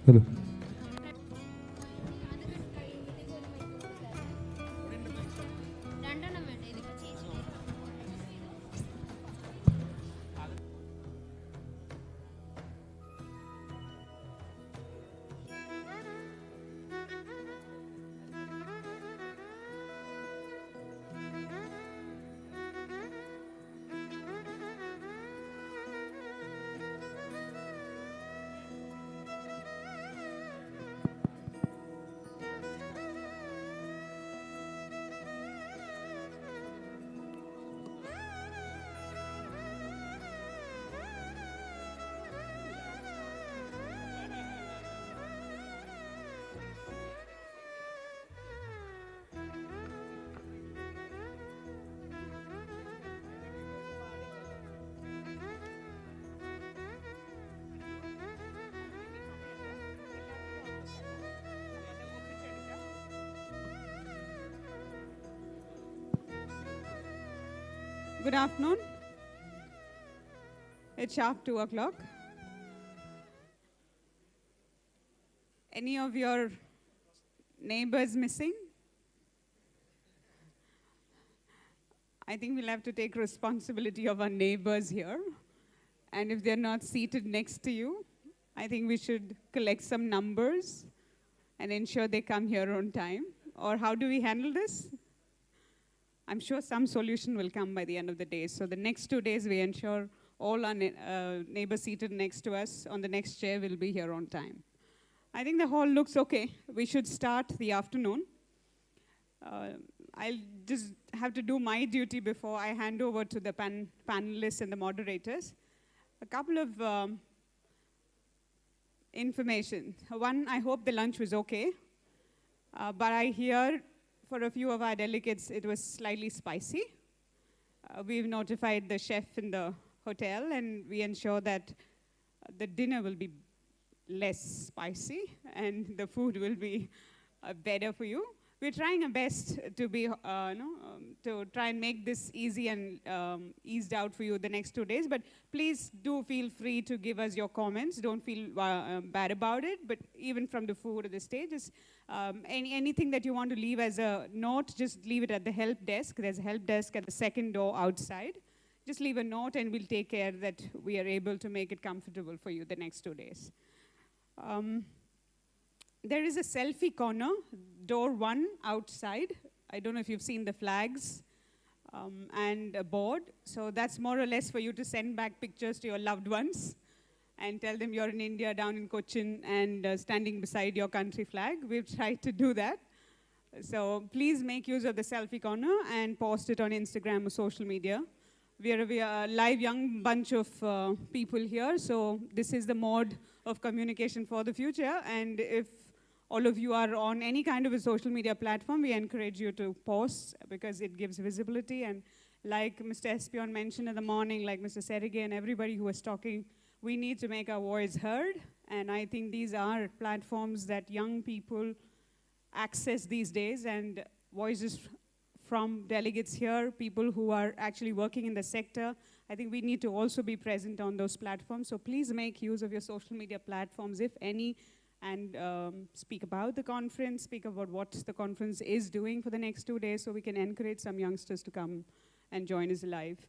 Hello. Good afternoon. It's sharp 2 o'clock. Any of your neighbors missing? I think we'll have to take responsibility of our neighbors here. And if they're not seated next to you, I think we should collect some numbers and ensure they come here on time. Or how do we handle this? I'm sure some solution will come by the end of the day. So the next 2 days, we ensure all our neighbors seated next to us on the next chair will be here on time. I think the hall looks okay. We should start the afternoon. I'll just have to do my duty before I hand over to the panelists and the moderators. A couple of information. One, I hope the lunch was okay. But I hear for a few of our delegates, it was slightly spicy. We've notified the chef in the hotel, and we ensure that the dinner will be less spicy, and the food will be better for you. We're trying our best to be, to try and make this easy and eased out for you the next 2 days. But please do feel free to give us your comments. Don't feel bad about it. But even from the food or the stage, anything that you want to leave as a note, just leave it at the help desk. There's a help desk at the second door outside. Just leave a note, and we'll take care that we are able to make it comfortable for you the next 2 days. There is a selfie corner, door 1 outside. I don't know if you've seen the flags and a board. So that's more or less for you to send back pictures to your loved ones and tell them you're in India, down in Cochin, and standing beside your country flag. We've tried to do that. So please make use of the selfie corner and post it on Instagram or social media. We are a live young bunch of people here, so this is the mode of communication for the future. And if all of you are on any kind of a social media platform, we encourage you to post because it gives visibility. And like Mr. Espion mentioned in the morning, like Mr. Sergey and everybody who was talking, we need to make our voice heard. And I think these are platforms that young people access these days, and voices from delegates here, people who are actually working in the sector. I think we need to also be present on those platforms. So please make use of your social media platforms, if any, and speak about the conference, speak about what the conference is doing for the next 2 days so we can encourage some youngsters to come and join us live.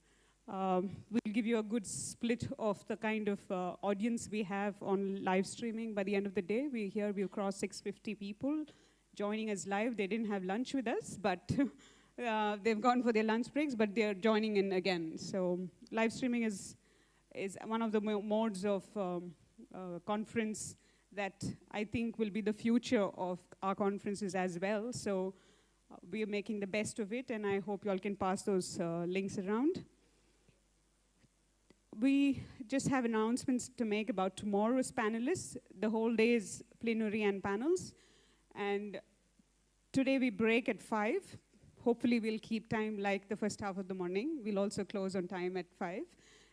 We'll give you a good split of the kind of audience we have on live streaming. By the end of the day, we'll cross 650 people joining us live. They didn't have lunch with us, but they've gone for their lunch breaks, but they're joining in again. So live streaming is one of the modes of conference that I think will be the future of our conferences as well. So we are making the best of it, and I hope you all can pass those links around. We just have announcements to make about tomorrow's panelists. The whole day is plenary and panels. And today we break at 5. Hopefully we'll keep time like the first half of the morning. We'll also close on time at 5.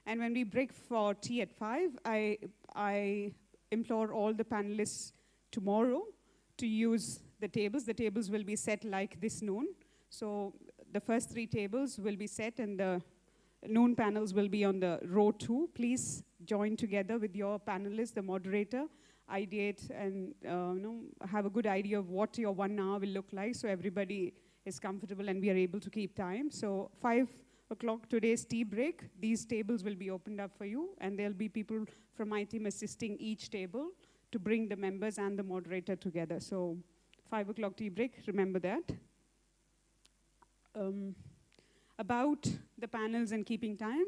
And when we break for tea at 5, I implore all the panelists tomorrow to use the tables. The tables will be set like this noon. So the first 3 tables will be set and the noon panels will be on the row 2. Please join together with your panelists, the moderator, ideate and have a good idea of what your 1 hour will look like so everybody is comfortable and we are able to keep time. So 5 o'clock today's tea break, these tables will be opened up for you and there'll be people from my team assisting each table to bring the members and the moderator together. So 5 o'clock tea break, remember that. About the panels and keeping time,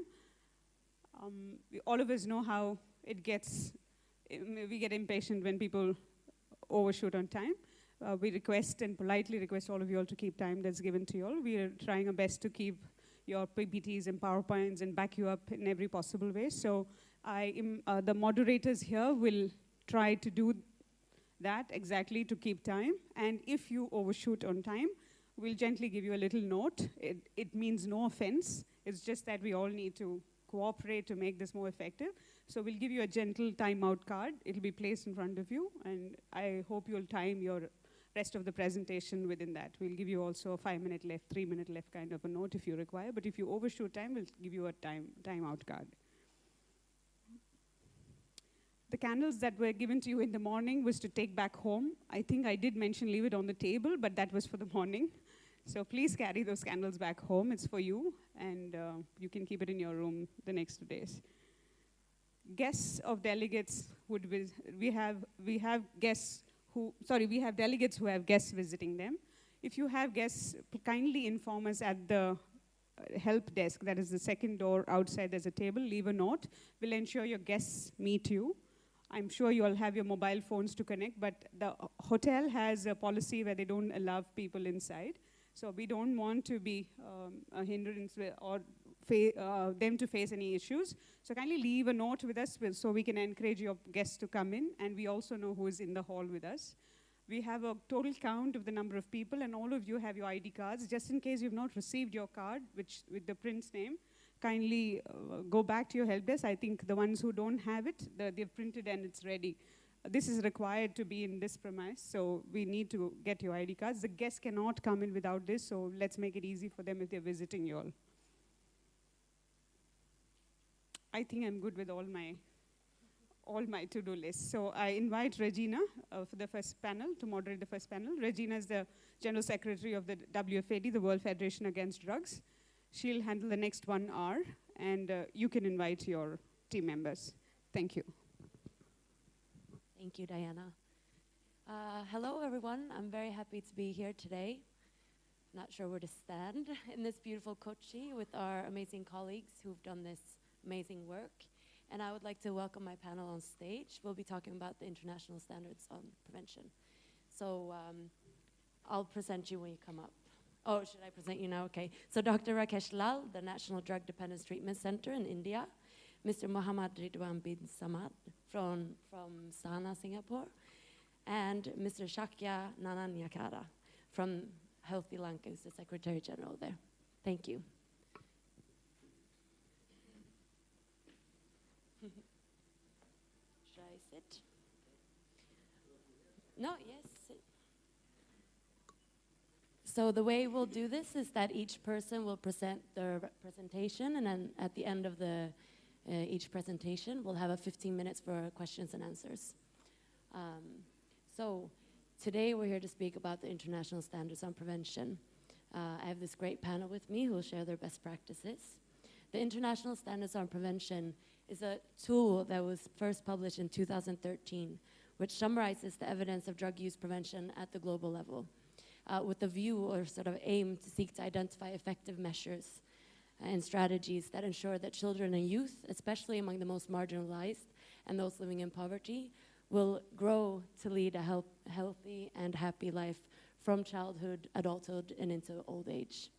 all of us know how it gets, we get impatient when people overshoot on time. We request and politely request all of you all to keep time that's given to you all. We are trying our best to keep your PPTs and PowerPoints and back you up in every possible way. So the moderators here will try to do that exactly to keep time. And if you overshoot on time, we'll gently give you a little note. It means no offense. It's just that we all need to cooperate to make this more effective. So we'll give you a gentle timeout card. It'll be placed in front of you. And I hope you'll time your rest of the presentation within that. We'll give you also a 5-minute left, 3-minute left kind of a note if you require. But if you overshoot time, we'll give you a timeout card. The candles that were given to you in the morning was to take back home. I think I did mention leave it on the table, but that was for the morning. So please carry those candles back home. It's for you, and you can keep it in your room the next 2 days. Guests of delegates would we have guests who, we have delegates who have guests visiting them. If you have guests, kindly inform us at the help desk. That is the second door outside. There's a table. Leave a note. We'll ensure your guests meet you. I'm sure you all have your mobile phones to connect, but the hotel has a policy where they don't allow people inside. So we don't want to be a hindrance or them to face any issues. So kindly leave a note with us so we can encourage your guests to come in, and we also know who is in the hall with us. We have a total count of the number of people, and all of you have your ID cards. Just in case you've not received your card, with the prince name, kindly go back to your help desk. I think the ones who don't have it, they've printed and it's ready. This is required to be in this premise, so we need to get your ID cards. The guests cannot come in without this, so let's make it easy for them if they're visiting you all. I think I'm good with all my to-do lists. So I invite Regina for the first panel, to moderate the first panel. Regina is the General Secretary of the WFAD, the World Federation Against Drugs. She'll handle the next 1 hour, and you can invite your team members. Thank you. Thank you, Diana. Hello, everyone. I'm very happy to be here today. Not sure where to stand in this beautiful Kochi with our amazing colleagues who've done this amazing work. And I would like to welcome my panel on stage. We'll be talking about the international standards on prevention. So I'll present you when you come up. Oh, should I present you now? Okay. So Dr. Rakesh Lal, the National Drug Dependence Treatment Center in India. Mr. Mohammad Ridwan bin Samad from Sana, Singapore. And Mr. Shakya Nananyakara from Healthy Lanka, who's the Secretary General there. Thank you. Should I sit? No, yes, sit. So the way we'll do this is that each person will present their presentation, and then at the end of each presentation, we'll have 15 minutes for questions and answers. So today we're here to speak about the international standards on prevention. I have this great panel with me who will share their best practices. The International Standards on Prevention is a tool that was first published in 2013, which summarizes the evidence of drug use prevention at the global level, with the view or sort of aim to seek to identify effective measures and strategies that ensure that children and youth, especially among the most marginalized and those living in poverty, will grow to lead a healthy and happy life from childhood, adulthood, and into old age.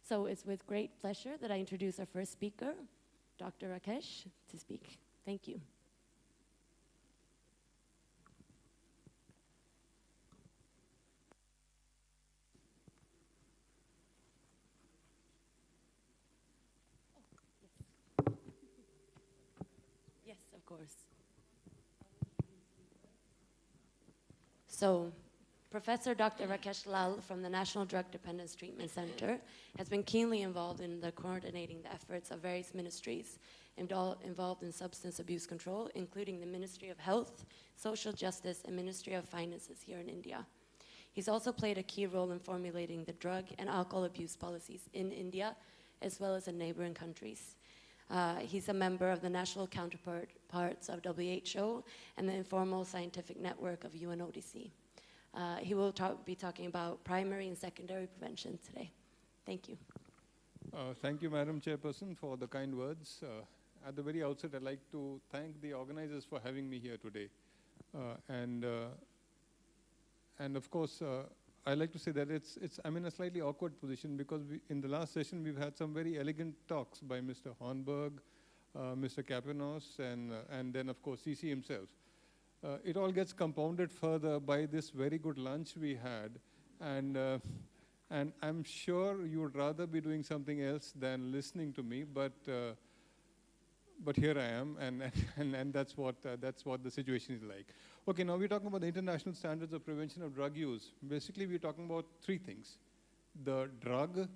So it's with great pleasure that I introduce our first speaker, Dr. Rakesh, to speak. Thank you. Yes, of course. So, Professor Dr. Rakesh Lal from the National Drug Dependence Treatment Center has been keenly involved in coordinating the efforts of various ministries involved in substance abuse control, including the Ministry of Health, Social Justice, and Ministry of Finances here in India. He's also played a key role in formulating the drug and alcohol abuse policies in India, as well as in neighboring countries. He's a member of the national counterparts of WHO and the informal scientific network of UNODC. He will be talking about primary and secondary prevention today. Thank you. Thank you, Madam Chairperson, for the kind words. At the very outset, I'd like to thank the organizers for having me here today. And of course, I'd like to say that I'm in a slightly awkward position because in the last session, we've had some very elegant talks by Mr. Hornberg, Mr. Kapanos, and then, of course, CC himself. It all gets compounded further by this very good lunch we had. And I'm sure you would rather be doing something else than listening to me, but here I am, and that's what the situation is like. Okay, now we're talking about the international standards of prevention of drug use. Basically, we're talking about three things: the drug,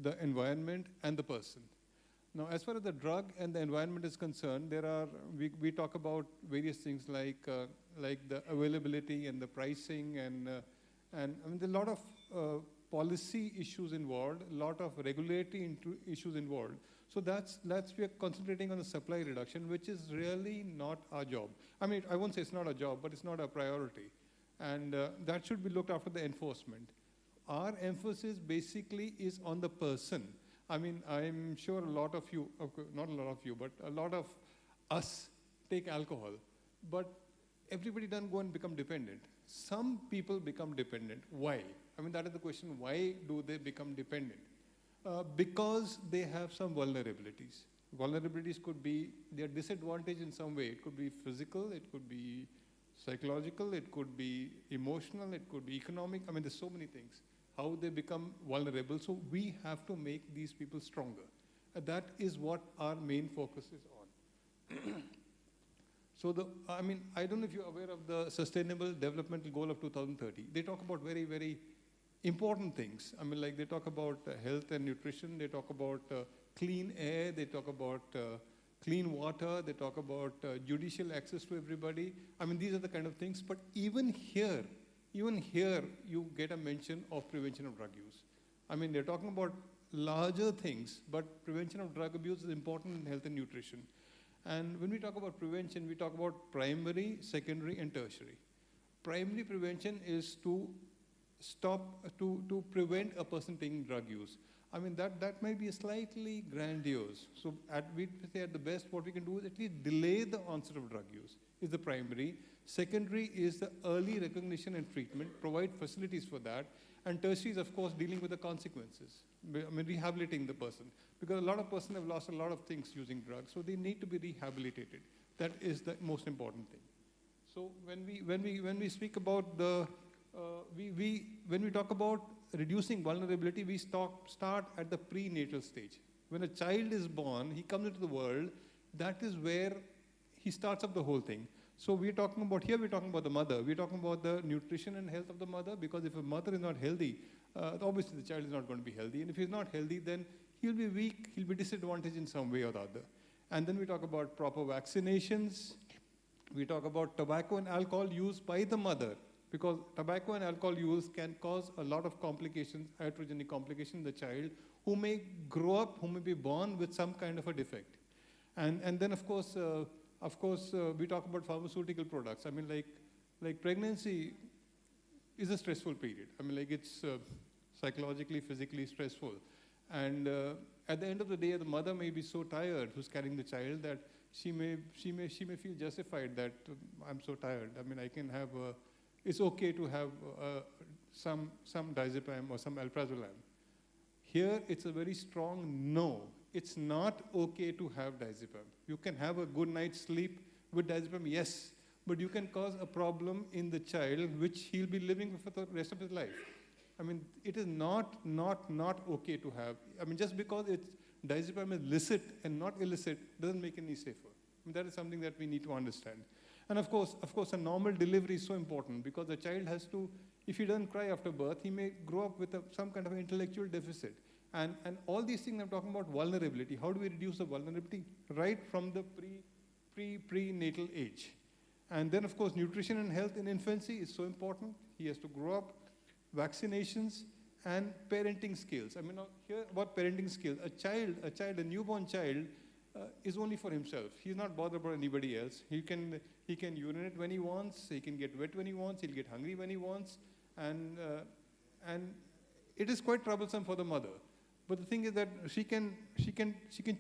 the environment, and the person. Now, as far as the drug and the environment is concerned, we talk about various things like the availability and the pricing, and I mean, there are a lot of policy issues involved, a lot of regulatory issues involved. So we are concentrating on the supply reduction, which is really not our job. I mean, I won't say it's not our job, but it's not our priority. And that should be looked after the enforcement. Our emphasis basically is on the person. I mean, I'm sure a lot of you, not a lot of you, but a lot of us take alcohol. But everybody doesn't go and become dependent. Some people become dependent. Why? I mean, that is the question. Why do they become dependent? Because they have some vulnerabilities. Vulnerabilities could be their disadvantage in some way. It could be physical, it could be psychological, it could be emotional, it could be economic. I mean, there's so many things. How they become vulnerable. So we have to make these people stronger. That is what our main focus is on. So I mean, I don't know if you're aware of the Sustainable Development Goal of 2030. They talk about very, very important things. I mean, like they talk about health and nutrition, they talk about clean air, they talk about clean water, they talk about judicial access to everybody. I mean, these are the kind of things, but even here, you get a mention of prevention of drug use. I mean, they're talking about larger things, but prevention of drug abuse is important in health and nutrition. And when we talk about prevention, we talk about primary, secondary, and tertiary. Primary prevention is to prevent a person taking drug use. I mean, that might be slightly grandiose. So we say at the best, what we can do is at least delay the onset of drug use, is the primary. Secondary is the early recognition and treatment, provide facilities for that. And tertiary is, of course, dealing with the consequences. I mean, rehabilitating the person. Because a lot of persons have lost a lot of things using drugs, so they need to be rehabilitated. That is the most important thing. So when we speak about when we talk about reducing vulnerability, we start at the prenatal stage. When a child is born, he comes into the world, that is where he starts up the whole thing. So we're talking about the mother. We're talking about the nutrition and health of the mother, because if a mother is not healthy, obviously the child is not going to be healthy. And if he's not healthy, then he'll be weak, he'll be disadvantaged in some way or the other. And then we talk about proper vaccinations. We talk about tobacco and alcohol use by the mother, because tobacco and alcohol use can cause a lot of complications, iatrogenic complications in the child, who may grow up, who may be born with some kind of a defect. And then, of course, we talk about pharmaceutical products. I mean, like pregnancy is a stressful period. I mean, like it's psychologically, physically stressful. And at the end of the day, the mother may be so tired who's carrying the child that she may feel justified that I'm so tired. I mean, I can have it's okay to have some diazepam or some alprazolam. Here, it's a very strong no. It's not okay to have diazepam. You can have a good night's sleep with diazepam, yes, but you can cause a problem in the child which he'll be living with for the rest of his life. I mean, it is not okay to have. I mean, just because diazepam is licit and not illicit doesn't make it any safer. I mean, that is something that we need to understand. And of course, a normal delivery is so important, because the child has to If he doesn't cry after birth, he may grow up with some kind of intellectual deficit. And all these things I'm talking about vulnerability. How do we reduce the vulnerability? Right from the prenatal age. And then, of course, nutrition and health in infancy is so important. He has to grow up, vaccinations, and parenting skills. I mean, now here about parenting skills. A newborn child is only for himself. He's not bothered about anybody else. He can urinate when he wants. He can get wet when he wants. He'll get hungry when he wants. And it is quite troublesome for the mother. But the thing is that she can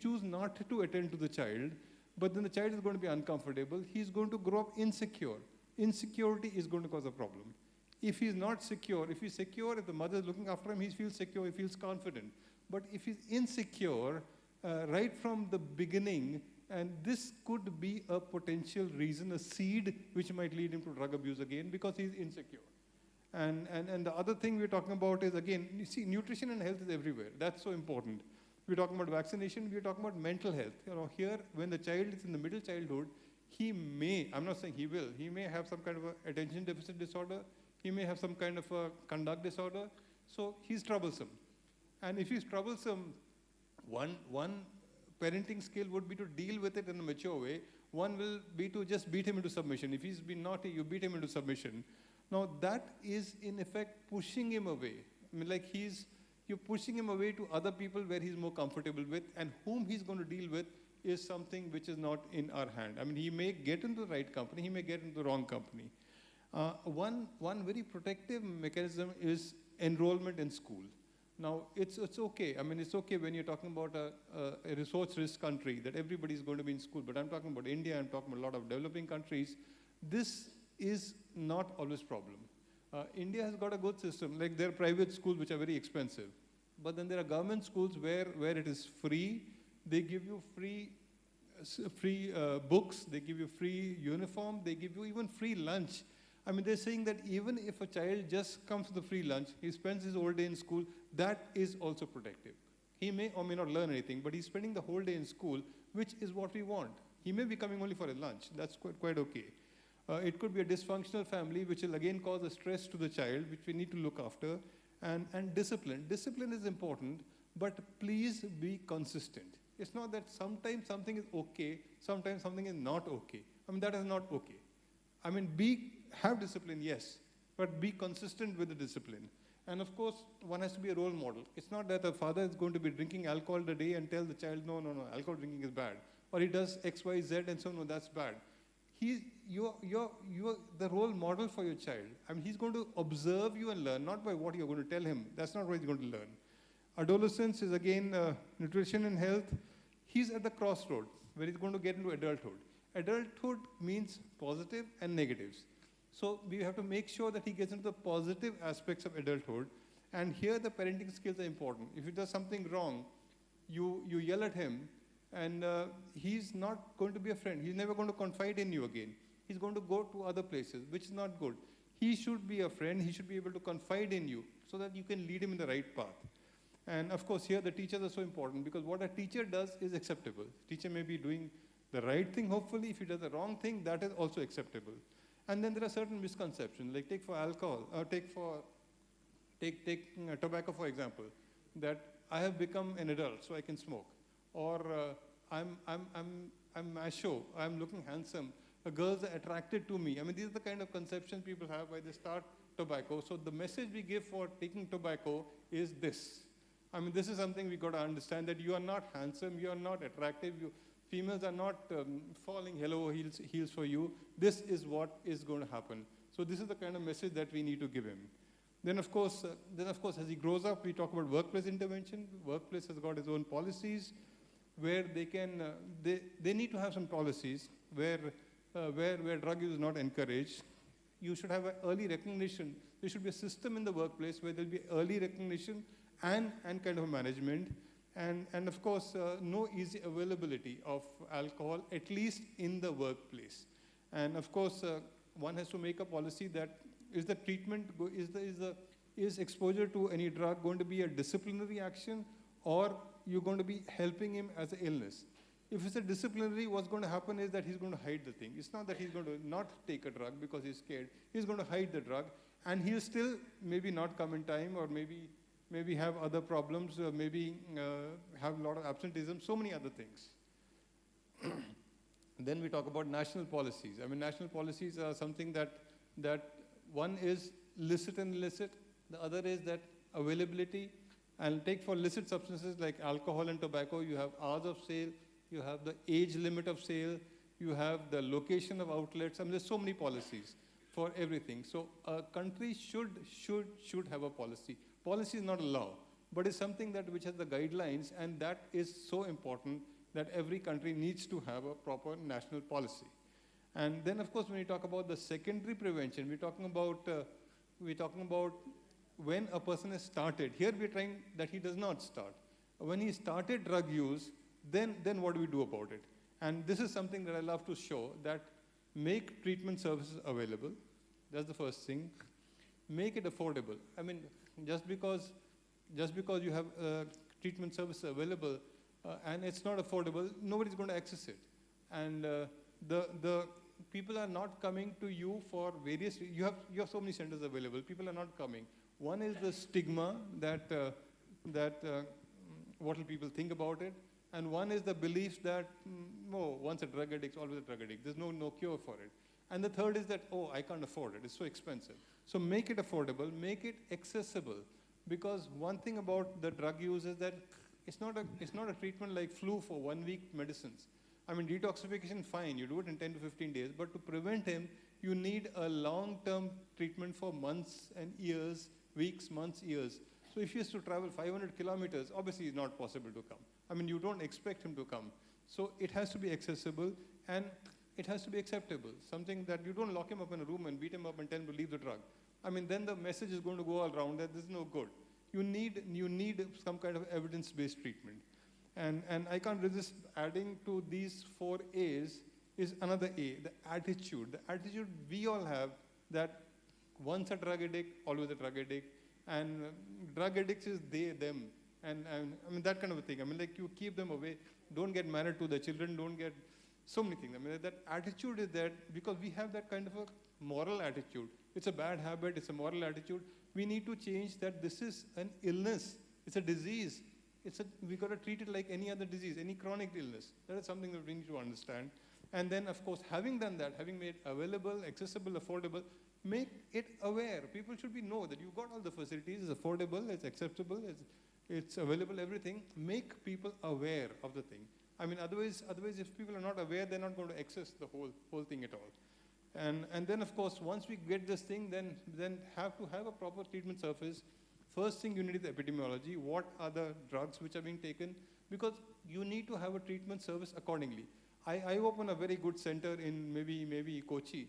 choose not to attend to the child, but then the child is going to be uncomfortable. He's going to grow up insecure. Insecurity is going to cause a problem. If he's not secure, if he's secure, if the mother is looking after him, he feels secure, he feels confident. But if he's insecure, right from the beginning, and this could be a potential reason, a seed which might lead him to drug abuse again, because he's insecure. And the other thing we're talking about is, again, you see, nutrition and health is everywhere. That's so important. We're talking about vaccination, we're talking about mental health. You know, here, when the child is in the middle childhood, he may, I'm not saying he will, he may have some kind of a attention deficit disorder, he may have some kind of a conduct disorder, so he's troublesome. And if he's troublesome, one parenting skill would be to deal with it in a mature way. One will be to just beat him into submission. If he's been naughty, you beat him into submission. Now that is in effect pushing him away. I mean, like you're pushing him away to other people where he's more comfortable with, and whom he's going to deal with is something which is not in our hand. I mean, he may get into the right company, he may get into the wrong company. One very protective mechanism is enrollment in school. Now, it's okay. I mean, it's okay when you're talking about a resource-rich country that everybody is going to be in school. But I'm talking about India, I'm talking about a lot of developing countries. This is not always a problem. India has got a good system. Like, there are private schools which are very expensive. But then there are government schools where it is free. They give you free books. They give you free uniform. They give you even free lunch. I mean, they're saying that even if a child just comes to the free lunch, he spends his whole day in school, that is also protective. He may or may not learn anything, but he's spending the whole day in school, which is what we want. He may be coming only for a lunch. That's quite okay. It could be a dysfunctional family, which will again cause a stress to the child, which we need to look after. And discipline. Discipline is important, but please be consistent. It's not that sometimes something is okay, sometimes something is not okay. I mean, that is not okay. I mean, have discipline, yes, but be consistent with the discipline. And of course, one has to be a role model. It's not that a father is going to be drinking alcohol today and tell the child, no, alcohol drinking is bad. Or he does X, Y, Z, and so no, that's bad. You're the role model for your child. I mean, he's going to observe you and learn, not by what you're going to tell him. That's not what he's going to learn. Adolescence is again nutrition and health. He's at the crossroad where he's going to get into adulthood. Adulthood means positive and negatives. So we have to make sure that he gets into the positive aspects of adulthood. And here the parenting skills are important. If he does something wrong, you yell at him, and he's not going to be a friend. He's never going to confide in you again. He's going to go to other places, which is not good. He should be a friend. He should be able to confide in you so that you can lead him in the right path. And of course, here the teachers are so important, because what a teacher does is acceptable. Teacher may be doing the right thing, hopefully. If he does the wrong thing, that is also acceptable. And then there are certain misconceptions, like take for alcohol, or take tobacco, for example, that I have become an adult, so I can smoke. Or I'm macho, I'm looking handsome, girls are attracted to me. I mean, these are the kind of conceptions people have when they start tobacco. So the message we give for taking tobacco is this. I mean, this is something we got to understand, that you are not handsome, you are not attractive, females are not falling hello heels for you. This is what is going to happen. So this is the kind of message that we need to give him. Then of course, as he grows up, we talk about workplace intervention. Workplace has got its own policies, where they can, they need to have some policies where drug use is not encouraged. You should have an early recognition. There should be a system in the workplace where there'll be early recognition and kind of management. And of course, no easy availability of alcohol, at least in the workplace. And of course, one has to make a policy that is the treatment, is exposure to any drug going to be a disciplinary action, or you're going to be helping him as an illness. If it's a disciplinary, what's going to happen is that he's going to hide the thing. It's not that he's going to not take a drug because he's scared. He's going to hide the drug. and he'll still maybe not come in time, or maybe have other problems, or maybe have a lot of absenteeism, so many other things. Then we talk about national policies. I mean, national policies are something that one is licit and illicit, the other is that availability. And take for licit substances like alcohol and tobacco, you have hours of sale, you have the age limit of sale, you have the location of outlets. I mean, there's so many policies for everything. So a country should have a policy. Policy is not a law, but it's something which has the guidelines, and that is so important that every country needs to have a proper national policy. And then, of course, when we talk about the secondary prevention, we're talking about when a person has started. Here we're trying that he does not start. When he started drug use, then what do we do about it? And this is something that I love to show, that make treatment services available. That's the first thing. Make it affordable. I mean, just because you have treatment services available and it's not affordable, nobody's going to access it. And the people are not coming to you for various. You have so many centers available. People are not coming. One is the stigma that what will people think about it, and one is the belief that once a drug addict, always a drug addict. There's no cure for it. And the third is that I can't afford it. It's so expensive. So make it affordable, make it accessible, because one thing about the drug use is that it's not a treatment like flu for 1 week medicines. I mean, detoxification, fine, you do it in 10 to 15 days, but to prevent him, you need a long-term treatment for months and years, weeks, months, years. So if he has to travel 500 kilometers, obviously it's not possible to come. I mean, you don't expect him to come. So it has to be accessible, and it has to be acceptable. Something that you don't lock him up in a room and beat him up and tell him to leave the drug. I mean, then the message is going to go all around that this is no good. You need some kind of evidence-based treatment. And I can't resist adding to these 4 A's is another A, the attitude. The attitude we all have, that once a drug addict, always a drug addict, and drug addicts is they, them, and I mean, that kind of a thing. I mean, like, you keep them away, don't get married to the children, don't get so many things. I mean, that attitude is there because we have that kind of a moral attitude. It's a bad habit, it's a moral attitude. We need to change that. This is an illness, it's a disease. We got to treat it like any other disease, any chronic illness. That is something that we need to understand. And then, of course, having done that, having made available, accessible, affordable, make it aware. People should know that you've got all the facilities, it's affordable, it's acceptable, it's available, everything. Make people aware of the thing. I mean, otherwise, if people are not aware, they're not going to access the whole thing at all. And then, of course, once we get this thing, then have to have a proper treatment surface. First thing you need is the epidemiology. What are the drugs which are being taken? Because you need to have a treatment service accordingly. I open a very good center in maybe Kochi,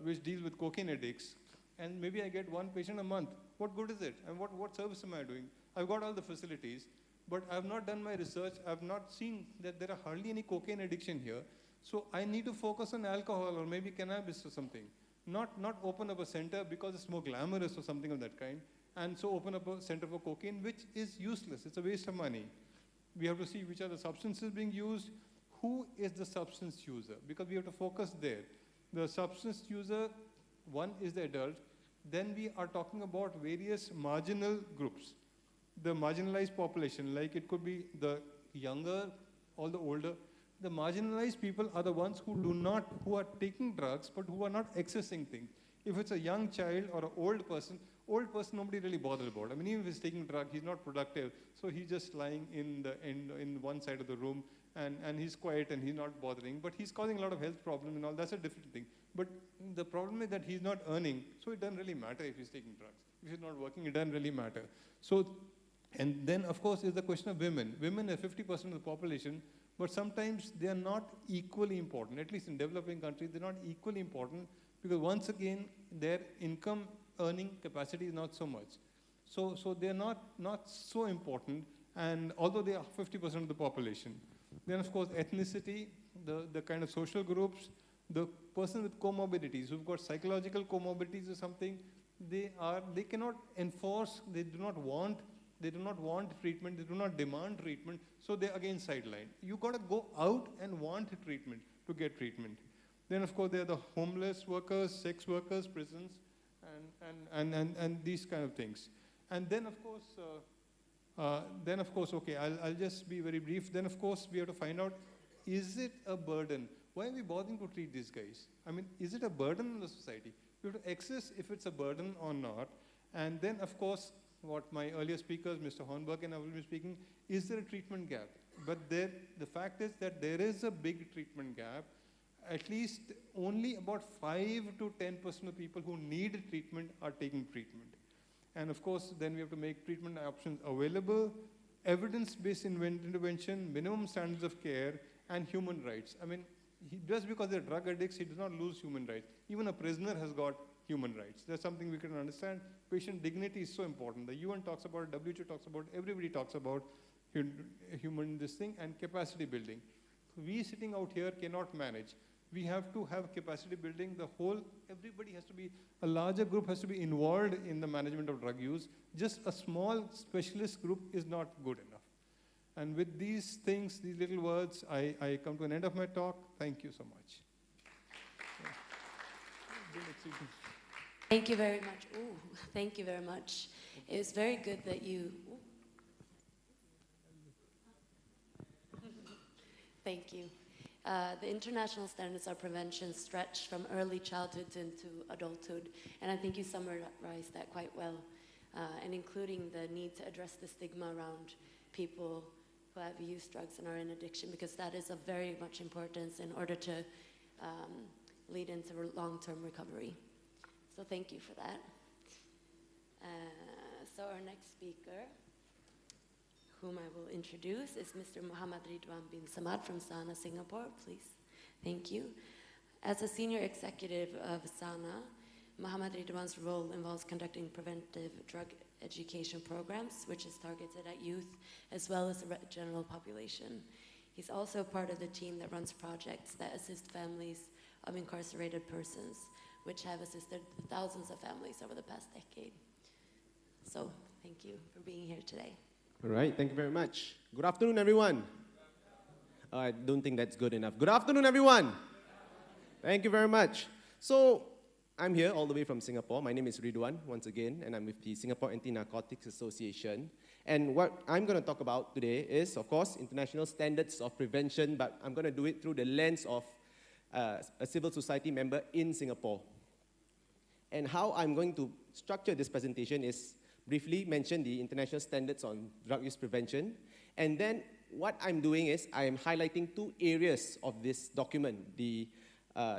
which deals with cocaine addicts, and maybe I get 1 patient a month. What good is it? And what service am I doing? I've got all the facilities, but I've not done my research. I've not seen that there are hardly any cocaine addiction here. So I need to focus on alcohol or maybe cannabis or something. Not open up a center because it's more glamorous or something of that kind. And so open up a center for cocaine, which is useless. It's a waste of money. We have to see which are the substances being used, who is the substance user, because we have to focus there. The substance user, one is the adult. Then we are talking about various marginal groups. The marginalized population, like it could be the younger or the older. The marginalized people are the ones who are taking drugs, but who are not accessing things. If it's a young child or an old person nobody really bothers about. I mean, even if he's taking drugs, he's not productive. So he's just lying in one side of the room, and he's quiet and he's not bothering. But he's causing a lot of health problems and all. That's a different thing. But the problem is that he's not earning, so it doesn't really matter if he's taking drugs. If he's not working, it doesn't really matter. So, and then, of course, is the question of women. Women are 50% of the population, but sometimes they are not equally important. At least in developing countries, they're not equally important because once again, their income earning capacity is not so much. So they're not so important, and although they are 50% of the population. Then, of course, ethnicity, the kind of social groups, the person with comorbidities, who've got psychological comorbidities or something, they cannot enforce, they do not want treatment, they do not demand treatment, so they're again sidelined. You got to go out and want treatment to get treatment. Then, of course, there are the homeless workers, sex workers, prisons, and these kind of things. And then of course, okay, I'll just be very brief. Then of course, we have to find out, is it a burden? Why are we bothering to treat these guys? I mean, is it a burden on the society? We have to assess if it's a burden or not. And then of course, what my earlier speakers, Mr. Hornberg and I will be speaking, is there a treatment gap? But the fact is that there is a big treatment gap. At least only about 5 to 10% of people who need treatment are taking treatment. And of course, then we have to make treatment options available, evidence-based intervention, minimum standards of care, and human rights. I mean, just because they're drug addicts, he does not lose human rights. Even a prisoner has got human rights. That's something we can understand. Patient dignity is so important. The UN talks about it, WHO talks about it, everybody talks about human this thing, and capacity building. We sitting out here cannot manage. We have to have capacity building. Everybody has to be, a larger group has to be involved in the management of drug use. Just a small specialist group is not good enough. And with these things, these little words, I come to an end of my talk. Thank you so much. Thank you very much. Ooh, thank you very much. It was very good that you... Thank you. The international standards of prevention stretch from early childhood into adulthood, and I think you summarized that quite well, and including the need to address the stigma around people who have used drugs and are in addiction, because that is of very much importance in order to lead into long-term recovery. So thank you for that. So our next speaker, whom I will introduce, is Mr. Muhammad Ridwan bin Samad from SANA, Singapore, please. Thank you. As a senior executive of SANA, Muhammad Ridwan's role involves conducting preventive drug education programs, which is targeted at youth as well as the general population. He's also part of the team that runs projects that assist families of incarcerated persons, which have assisted thousands of families over the past decade. So, thank you for being here today. All right, thank you very much. Good afternoon, everyone. I don't think that's good enough. Good afternoon, everyone. Thank you very much. So, I'm here all the way from Singapore. My name is Ridwan, once again, and I'm with the Singapore Anti-Narcotics Association. And what I'm going to talk about today is, of course, international standards of prevention, but I'm going to do it through the lens of a civil society member in Singapore. And how I'm going to structure this presentation is briefly mention the international standards on drug use prevention. And then what I'm doing is I am highlighting 2 areas of this document, the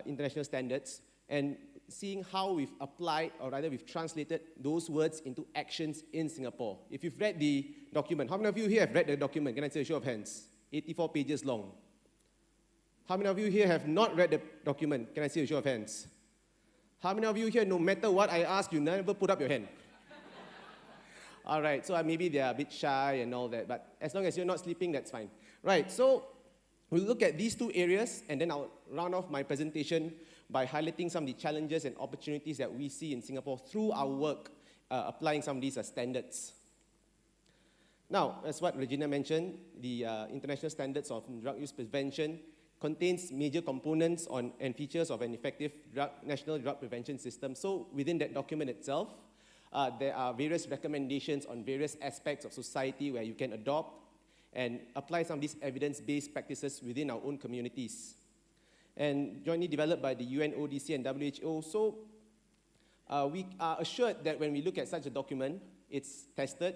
international standards, and seeing how we've applied, or rather we've translated those words into actions in Singapore. If you've read the document, how many of you here have read the document? Can I see a show of hands? 84 pages long. How many of you here have not read the document? Can I see a show of hands? How many of you here, no matter what I ask, you never put up your hand? All right, so maybe they're a bit shy and all that, but as long as you're not sleeping, that's fine. Right, so we'll look at these 2 areas, and then I'll round off my presentation by highlighting some of the challenges and opportunities that we see in Singapore through our work applying some of these standards. Now, as what Regina mentioned, the international standards of drug use prevention contains major components and features of an effective national drug prevention system. So within that document itself, there are various recommendations on various aspects of society where you can adopt and apply some of these evidence-based practices within our own communities. And jointly developed by the UNODC and WHO. So we are assured that when we look at such a document, it's tested.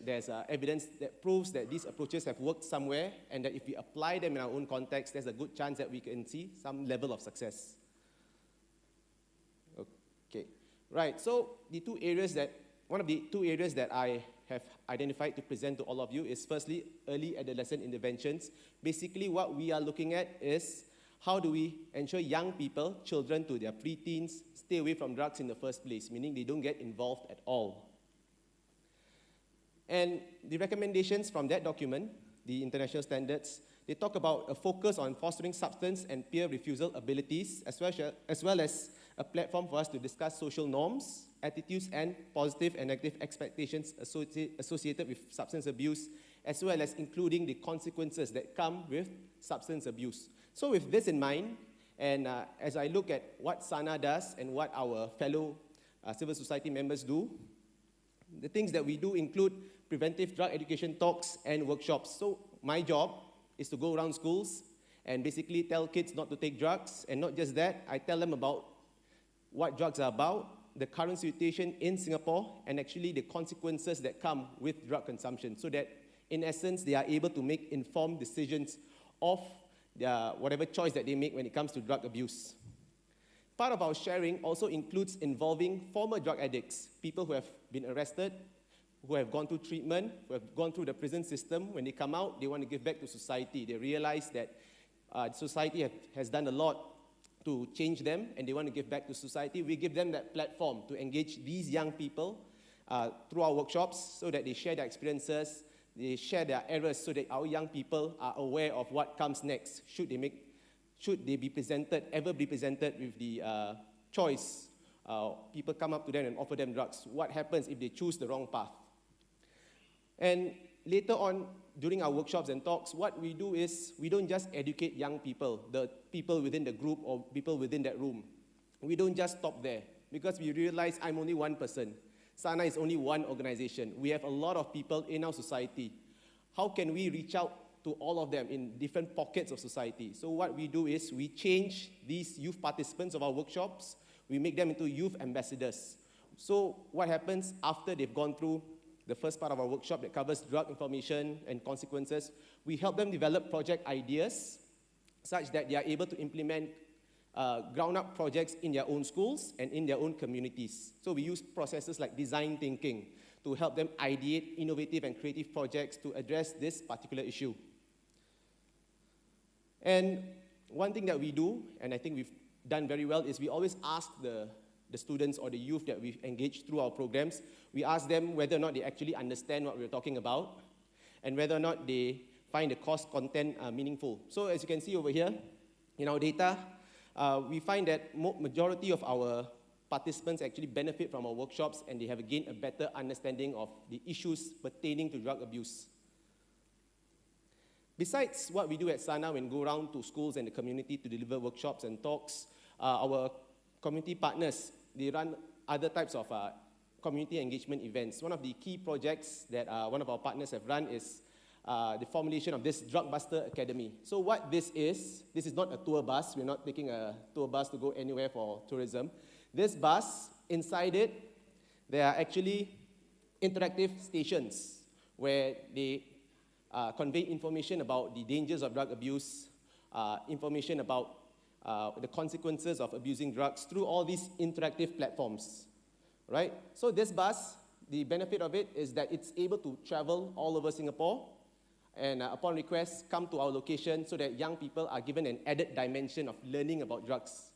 There's evidence that proves that these approaches have worked somewhere, and that if we apply them in our own context, there's a good chance that we can see some level of success. Okay, right, so one of the 2 areas that I have identified to present to all of you is firstly, early adolescent interventions. Basically, what we are looking at is how do we ensure young people, children to their preteens, stay away from drugs in the first place, meaning they don't get involved at all. And the recommendations from that document, the international standards, they talk about a focus on fostering substance and peer refusal abilities, as well as a platform for us to discuss social norms, attitudes, and positive and negative expectations associated with substance abuse, as well as including the consequences that come with substance abuse. So with this in mind, and as I look at what SANA does and what our fellow civil society members do. The things that we do include preventive drug education talks and workshops. So my job is to go around schools and basically tell kids not to take drugs. And not just that, I tell them about what drugs are about, the current situation in Singapore, and actually the consequences that come with drug consumption, so that in essence, they are able to make informed decisions of whatever choice that they make when it comes to drug abuse. Part of our sharing also includes involving former drug addicts, people who have been arrested, who have gone through treatment, who have gone through the prison system. When they come out, they want to give back to society. They realize that society has done a lot to change them, and they want to give back to society. We give them that platform to engage these young people through our workshops so that they share their experiences, they share their errors so that our young people are aware of what comes next. Should they be presented with the choice, people come up to them and offer them drugs. What happens if they choose the wrong path? And later on, during our workshops and talks, what we do is we don't just educate young people, the people within the group or people within that room. We don't just stop there, because we realize I'm only one person. Sana is only one organization. We have a lot of people in our society. How can we reach out to all of them in different pockets of society? So what we do is we change these youth participants of our workshops. We make them into youth ambassadors. So what happens after they've gone through the first part of our workshop that covers drug information and consequences? We help them develop project ideas such that they are able to implement ground-up projects in their own schools and in their own communities. So we use processes like design thinking to help them ideate innovative and creative projects to address this particular issue. And one thing that we do, and I think we've done very well, is we always ask the students or the youth that we've engaged through our programs, we ask them whether or not they actually understand what we're talking about and whether or not they find the course content meaningful. So as you can see over here, in our data, we find that majority of our participants actually benefit from our workshops, and they have gained a better understanding of the issues pertaining to drug abuse. Besides what we do at Sana when we go around to schools and the community to deliver workshops and talks, our community partners, they run other types of community engagement events. One of the key projects that one of our partners have run is the formulation of this Drug Buster Academy. So what this is not a tour bus. We're not taking a tour bus to go anywhere for tourism. This bus, inside it, there are actually interactive stations where they convey information about the dangers of drug abuse, information about the consequences of abusing drugs through all these interactive platforms, right? So this bus, the benefit of it is that it's able to travel all over Singapore, and upon request, come to our location so that young people are given an added dimension of learning about drugs.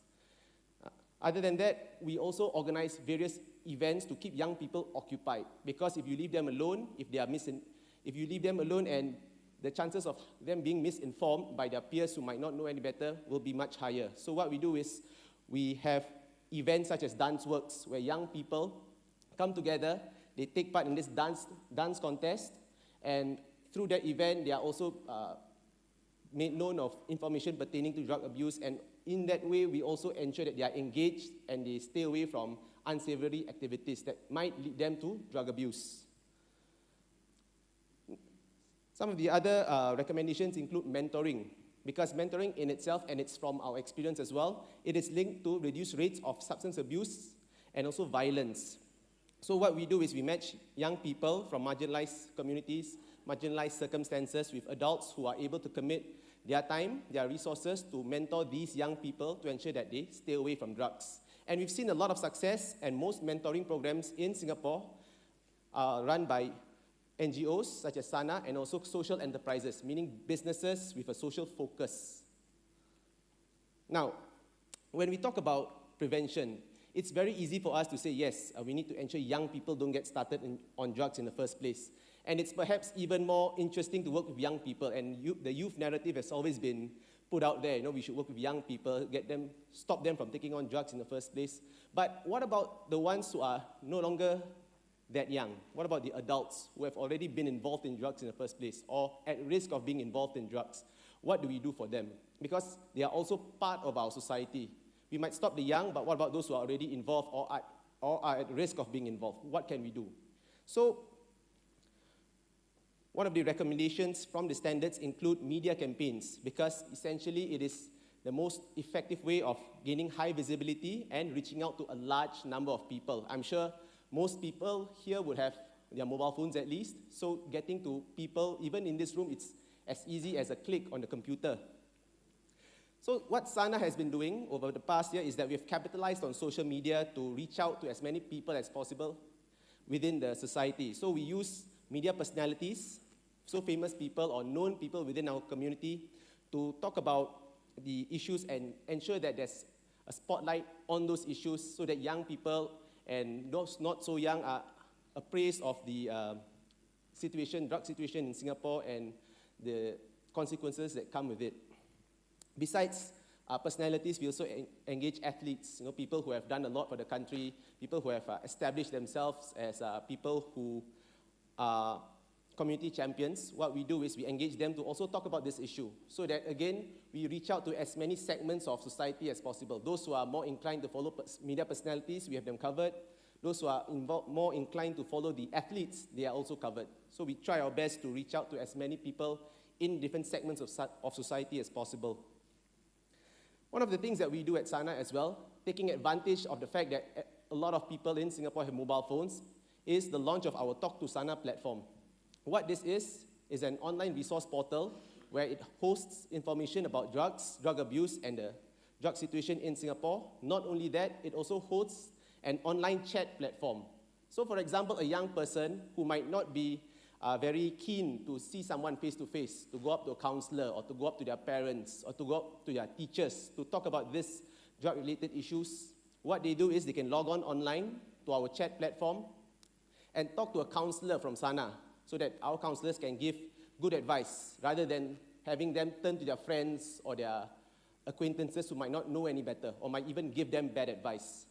Other than that, we also organize various events to keep young people occupied, because if you leave them alone, if you leave them alone, and the chances of them being misinformed by their peers who might not know any better will be much higher. So what we do is we have events such as Dance Works, where young people come together, they take part in this dance contest, and through that event, they are also made known of information pertaining to drug abuse, and in that way, we also ensure that they are engaged and they stay away from unsavory activities that might lead them to drug abuse. Some of the other recommendations include mentoring, because mentoring in itself, and it's from our experience as well, it is linked to reduced rates of substance abuse and also violence. So what we do is we match young people from marginalized communities, marginalized circumstances with adults who are able to commit their time, their resources to mentor these young people to ensure that they stay away from drugs. And we've seen a lot of success, and most mentoring programs in Singapore are run by NGOs such as Sana and also social enterprises, meaning businesses with a social focus. Now, when we talk about prevention, it's very easy for us to say, yes, we need to ensure young people don't get started on drugs in the first place. And it's perhaps even more interesting to work with young people, and the youth narrative has always been put out there. We should work with young people, stop them from taking on drugs in the first place. But what about the ones who are no longer that young? What about the adults who have already been involved in drugs in the first place, or at risk of being involved in drugs? What do we do for them? Because they are also part of our society. We might stop the young, but what about those who are already involved or or are at risk of being involved. What can we do? So one of the recommendations from the standards include media campaigns, because essentially it is the most effective way of gaining high visibility and reaching out to a large number of people. I'm sure most people here would have their mobile phones at least, so getting to people, even in this room, it's as easy as a click on the computer. So what Sana has been doing over the past year is that we've capitalized on social media to reach out to as many people as possible within the society. So we use media personalities, so famous people or known people within our community, to talk about the issues and ensure that there's a spotlight on those issues so that young people and those not so young are appraised of the drug situation in Singapore and the consequences that come with it. Besides personalities, we also engage athletes, people who have done a lot for the country, people who have established themselves as people who are community champions. What we do is we engage them to also talk about this issue, so that, again, we reach out to as many segments of society as possible. Those who are more inclined to follow media personalities, we have them covered. Those who are more inclined to follow the athletes, they are also covered. So we try our best to reach out to as many people in different segments of society as possible. One of the things that we do at Sana as well, taking advantage of the fact that a lot of people in Singapore have mobile phones, is the launch of our Talk to Sana platform. What this is an online resource portal where it hosts information about drugs, drug abuse, and the drug situation in Singapore. Not only that, it also hosts an online chat platform. So for example, a young person who might not be very keen to see someone face-to-face, to go up to a counselor or to go up to their parents or to go up to their teachers to talk about this drug-related issues, what they do is they can log on online to our chat platform and talk to a counselor from Sana, so that our counselors can give good advice rather than having them turn to their friends or their acquaintances who might not know any better or might even give them bad advice.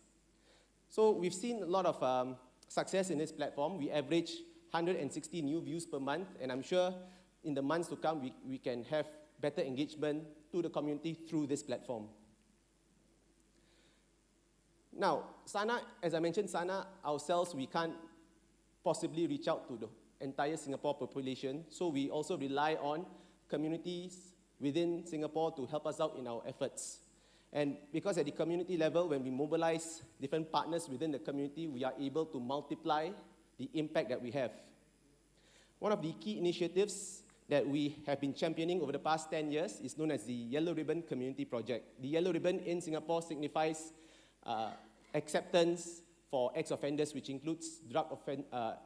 So we've seen a lot of success in this platform. We average 160 new views per month, and I'm sure in the months to come we can have better engagement to the community through this platform. Now, Sana, as I mentioned, Sana ourselves, we can't possibly reach out to the entire Singapore population, so we also rely on communities within Singapore to help us out in our efforts. And because at the community level, when we mobilize different partners within the community, we are able to multiply the impact that we have. One of the key initiatives that we have been championing over the past 10 years is known as the Yellow Ribbon Community Project. The Yellow Ribbon in Singapore signifies acceptance for ex-offenders, which includes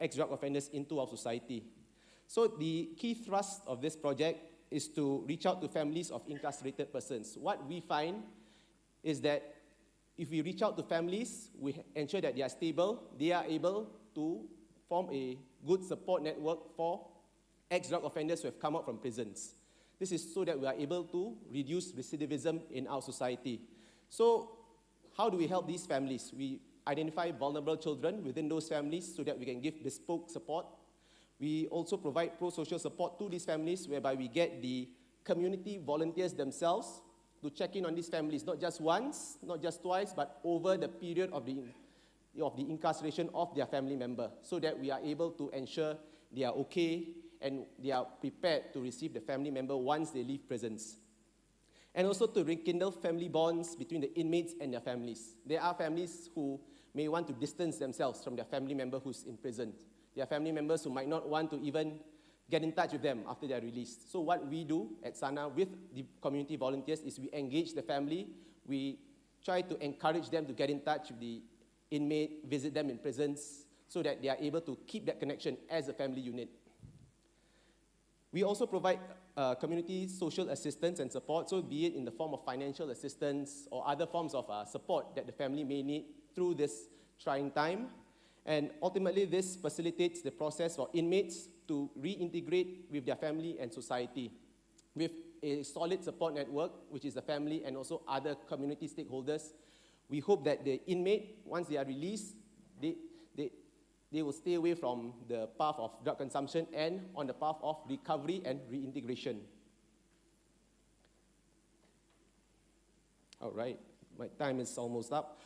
ex-drug offenders into our society. So the key thrust of this project is to reach out to families of incarcerated persons. What we find is that if we reach out to families, we ensure that they are stable, they are able to form a good support network for ex-drug offenders who have come out from prisons. This is so that we are able to reduce recidivism in our society. So how do we help these families? We identify vulnerable children within those families so that we can give bespoke support. We also provide pro-social support to these families, whereby we get the community volunteers themselves to check in on these families, not just once, not just twice, but over the period of the incarceration of their family member, so that we are able to ensure they are okay and they are prepared to receive the family member once they leave prisons. And also to rekindle family bonds between the inmates and their families. There are families who may want to distance themselves from their family member who's in prison. There are family members who might not want to even get in touch with them after they are released. So what we do at Sana with the community volunteers is we engage the family. We try to encourage them to get in touch with the inmate, visit them in prisons, so that they are able to keep that connection as a family unit. We also provide community social assistance and support, so be it in the form of financial assistance or other forms of support that the family may need through this trying time. And ultimately, this facilitates the process for inmates to reintegrate with their family and society. With a solid support network, which is the family and also other community stakeholders, we hope that the inmate, once they are released, they will stay away from the path of drug consumption and on the path of recovery and reintegration. All right, my time is almost up.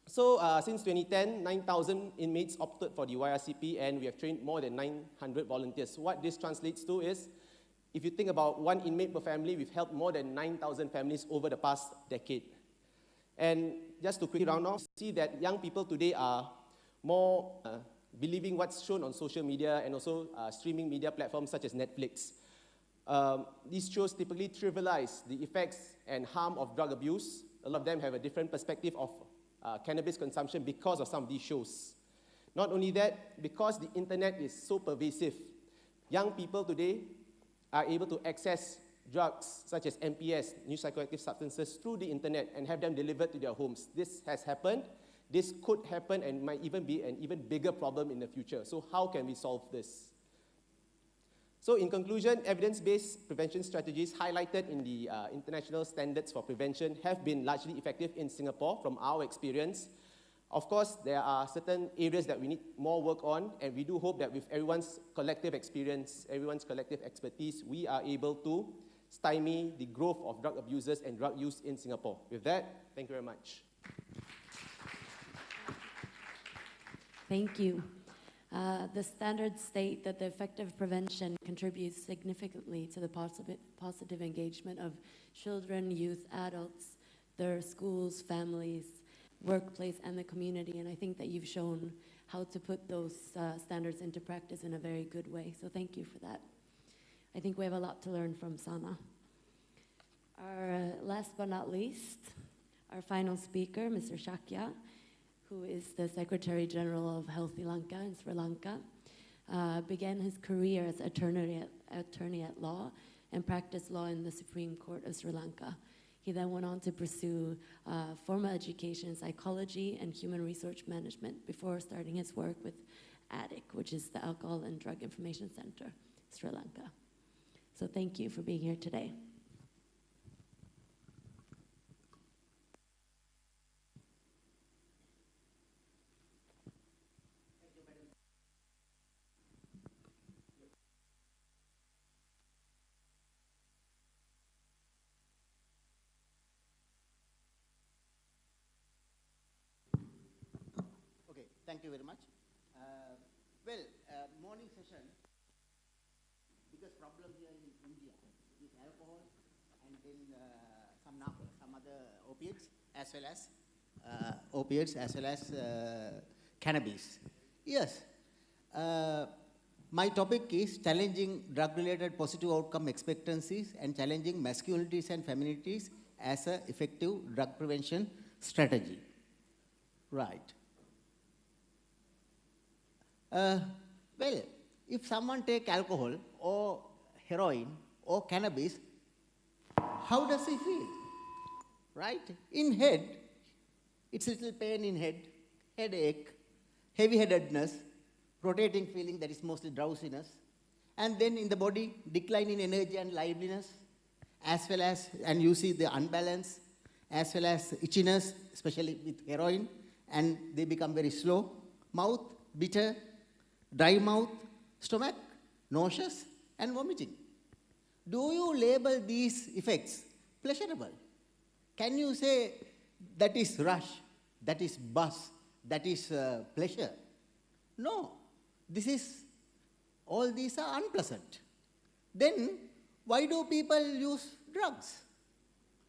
So since 2010, 9,000 inmates opted for the YRCP, and we have trained more than 900 volunteers. What this translates to is, if you think about one inmate per family, we've helped more than 9,000 families over the past decade. And just to quickly round off, see that young people today are more believing what's shown on social media and also streaming media platforms such as Netflix. These shows typically trivialize the effects and harm of drug abuse. A lot of them have a different perspective of cannabis consumption because of some of these shows. Not only that, because the internet is so pervasive, young people today are able to access drugs such as NPS, new psychoactive substances, through the internet and have them delivered to their homes. This has happened. This could happen and might even be an even bigger problem in the future. So how can we solve this? So in conclusion, evidence-based prevention strategies highlighted in the international standards for prevention have been largely effective in Singapore from our experience. Of course, there are certain areas that we need more work on, and we do hope that with everyone's collective experience, everyone's collective expertise, we are able to stymie the growth of drug abusers and drug use in Singapore. With that, thank you very much. Thank you. The standards state that the effective prevention contributes significantly to the positive engagement of children, youth, adults, their schools, families, workplace, and the community. And I think that you've shown how to put those standards into practice in a very good way. So thank you for that. I think we have a lot to learn from Sana. Our last but not least, our final speaker, Mr. Shakya, who is the Secretary General of Healthy Lanka in Sri Lanka, began his career as attorney at law and practiced law in the Supreme Court of Sri Lanka. He then went on to pursue formal education in psychology and human resource management before starting his work with ADIC, which is the Alcohol and Drug Information Center, Sri Lanka. So thank you for being here today. Thank you very much. Morning session, biggest problem here in India is alcohol and then some other opiates as well as cannabis. Yes, my topic is challenging drug-related positive outcome expectancies and challenging masculinities and femininities as an effective drug prevention strategy. Right. If someone take alcohol or heroin or cannabis, how does he feel? Right? In head, it's little pain in head, headache, heavy-headedness, rotating feeling, that is mostly drowsiness, and then in the body, decline in energy and liveliness, as well as, and you see the unbalance, as well as itchiness, especially with heroin, and they become very slow, mouth, bitter, dry mouth, stomach, nauseous, and vomiting. Do you label these effects pleasurable? Can you say that is rush, that is buzz, that is pleasure? No. All these are unpleasant. Then, why do people use drugs?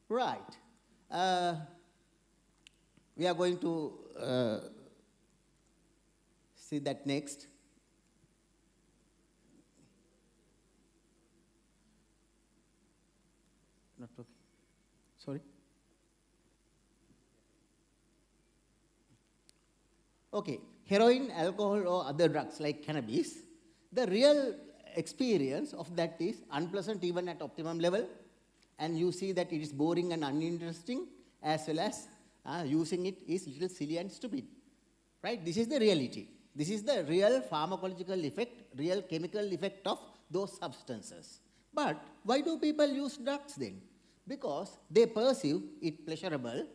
Right. We are going to see that next. Not okay. Sorry. Okay, heroin, alcohol, or other drugs like cannabis, the real experience of that is unpleasant even at optimum level, and you see that it is boring and uninteresting, as well as using it is little silly and stupid. Right? This is the reality. This is the real pharmacological effect, real chemical effect of those substances. But why do people use drugs then? Because they perceive it pleasurable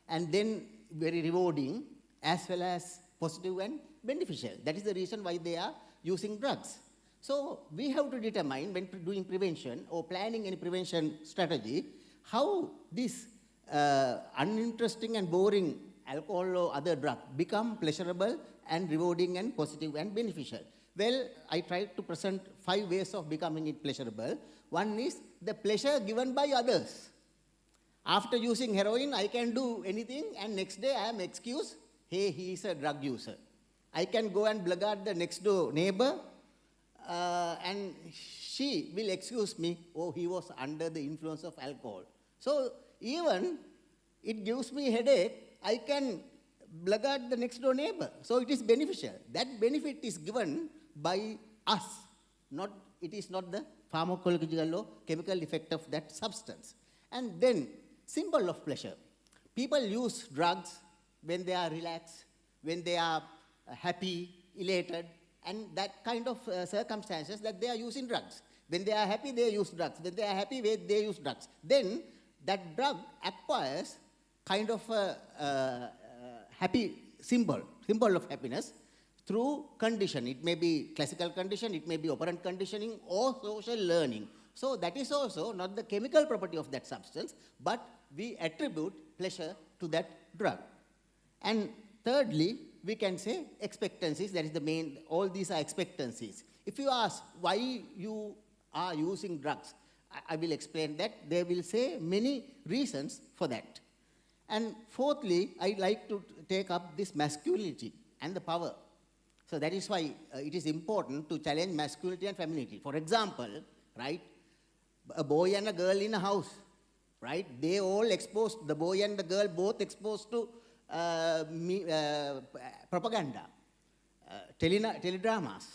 and then very rewarding, as well as positive and beneficial. That is the reason why they are using drugs. So we have to determine, when doing prevention or planning any prevention strategy, how this uninteresting and boring alcohol or other drug become pleasurable and rewarding and positive and beneficial? Well, I tried to present 5 ways of becoming it pleasurable. One is the pleasure given by others. After using heroin, I can do anything, and next day I am excused, hey, he is a drug user. I can go and blackguard the next door neighbor, and she will excuse me, oh, he was under the influence of alcohol. So even it gives me headache, I can blackguard the next door neighbor. So it is beneficial. That benefit is given by us. It is not the pharmacological or chemical effect of that substance. And then, symbol of pleasure. People use drugs when they are relaxed, when they are happy, elated, and that kind of circumstances that they are using drugs. When they are happy, they use drugs. When they are happy, they use drugs. Then that drug acquires kind of a happy symbol of happiness through condition. It may be classical condition, it may be operant conditioning, or social learning. So that is also not the chemical property of that substance, but we attribute pleasure to that drug. And thirdly, we can say expectancies. That is the main, all these are expectancies. If you ask why you are using drugs, I will explain that. They will say many reasons for that. And fourthly, I like to take up this masculinity and the power. So that is why it is important to challenge masculinity and femininity. For example, right, a boy and a girl in a house, right, they all exposed, the boy and the girl both exposed to propaganda, teledramas.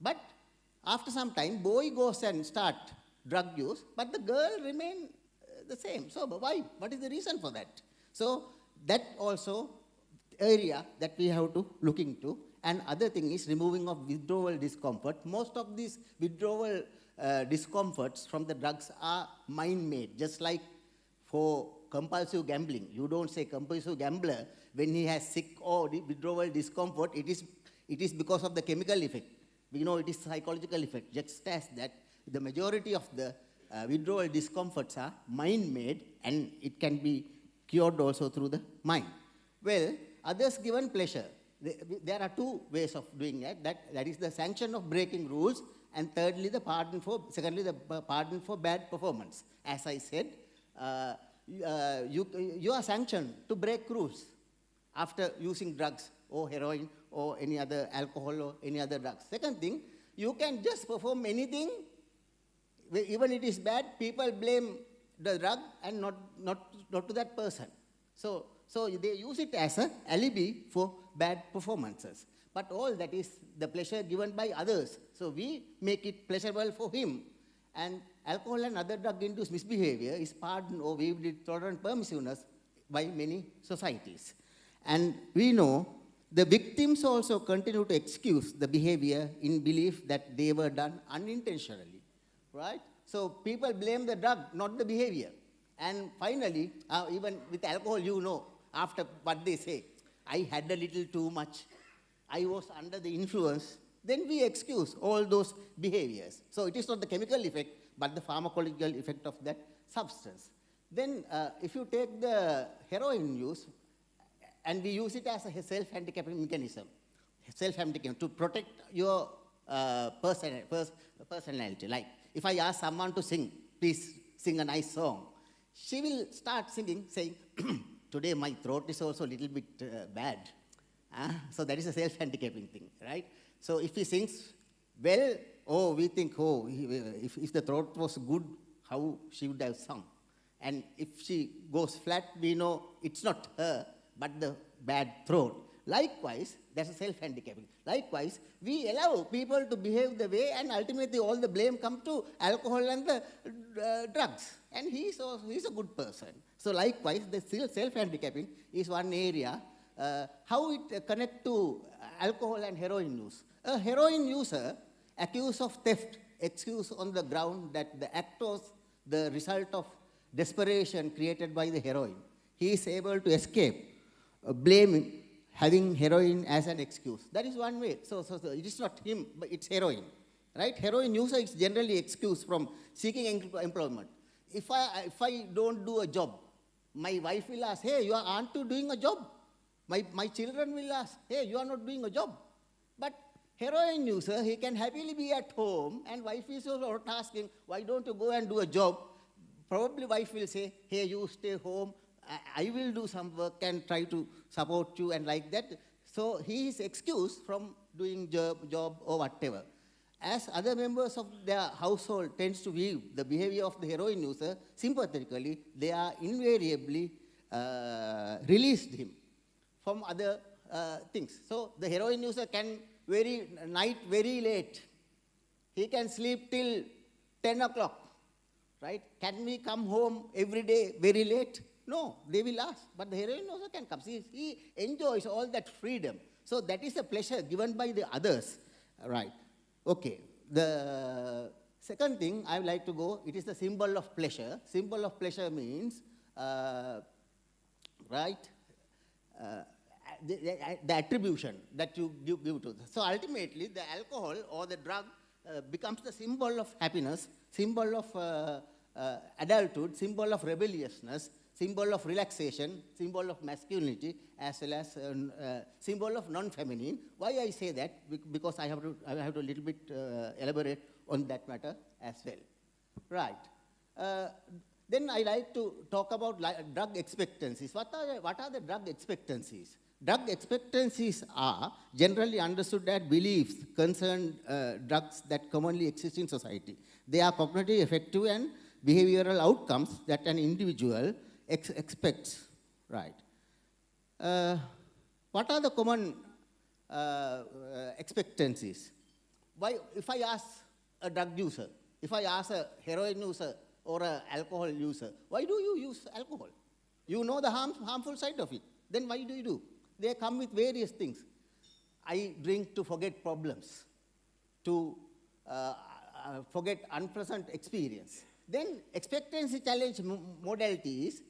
But after some time, boy goes and start drug use, but the girl remain the same. So why? What is the reason for that? So that also area that we have to look into. And other thing is removing of withdrawal discomfort. Most of these withdrawal discomforts from the drugs are mind-made, just like for compulsive gambling. You don't say compulsive gambler when he has sick or withdrawal discomfort. It is because of the chemical effect. We know it is psychological effect. Just as that, the majority of the withdrawal discomforts are mind-made, and it can be cured also through the mind. Well, others given pleasure. There are 2 ways of doing that. That is the sanction of breaking rules, and secondly, the pardon for bad performance. As I said, you are sanctioned to break rules after using drugs or heroin or any other alcohol or any other drugs. Second thing, you can just perform anything, even it is bad, people blame the drug and not to that person. So they use it as an alibi for bad performances. But all that is the pleasure given by others. So we make it pleasurable for him. And alcohol and other drug-induced misbehavior is pardoned or waived with tolerant permissiveness by many societies. And we know the victims also continue to excuse the behavior in belief that they were done unintentionally, right? So people blame the drug, not the behavior. And finally, even with alcohol, you know, after what they say, I had a little too much, I was under the influence, then we excuse all those behaviors. So it is not the chemical effect, but the pharmacological effect of that substance. Then if you take the heroin use, and we use it as a self-handicapping mechanism, to protect your personality. Like, if I ask someone to sing, please sing a nice song, she will start singing, saying, today my throat is also a little bit bad. So that is a self-handicapping thing, right? So if he sings well, we think, if the throat was good, how she would have sung. And if she goes flat, we know it's not her, but the bad throat. Likewise, that's a self-handicapping. Likewise, we allow people to behave the way, and ultimately all the blame comes to alcohol and the drugs. And he's a good person. So likewise, the self-handicapping is one area. How it connects to alcohol and heroin use. A heroin user accused of theft, excused on the ground that the act was the result of desperation created by the heroin. He is able to escape blaming having heroin as an excuse. That is one way. So it is not him, but it's heroin. Right? Heroin user is generally excused from seeking employment. If I don't do a job, My wife will ask, hey, aren't you doing a job? My children will ask, hey, you are not doing a job. But heroin user, he can happily be at home, and wife is also asking, why don't you go and do a job? Probably wife will say, hey, you stay home, I will do some work and try to support you and like that. So he is excused from doing job or whatever. As other members of their household tends to view the behavior of the heroin user sympathetically, they are invariably released him from other things. So the heroin user can night very late. He can sleep till 10 o'clock, right? Can we come home every day very late? No, they will ask, but the heroin user can come. See, he enjoys all that freedom. So that is a pleasure given by the others, right? Okay, the second thing I would like to go, it is the symbol of pleasure. Symbol of pleasure means, right, the attribution that you give to. So ultimately, the alcohol or the drug becomes the symbol of happiness, symbol of adulthood, symbol of rebelliousness, symbol of relaxation, symbol of masculinity, as well as symbol of non-feminine. Why I say that? Because I have to a little bit elaborate on that matter as well. Right. Then I like to talk about drug expectancies. What are the drug expectancies? Drug expectancies are generally understood as beliefs concerning drugs that commonly exist in society. They are cognitive, affective, and behavioral outcomes that an individual expects, right? What are the common expectancies? Why, if I ask a drug user, if I ask a heroin user or an alcohol user, why do you use alcohol? You know the harmful side of it. Then why do you do? They come with various things. I drink to forget problems, to forget unpleasant experience. Then expectancy challenge modality is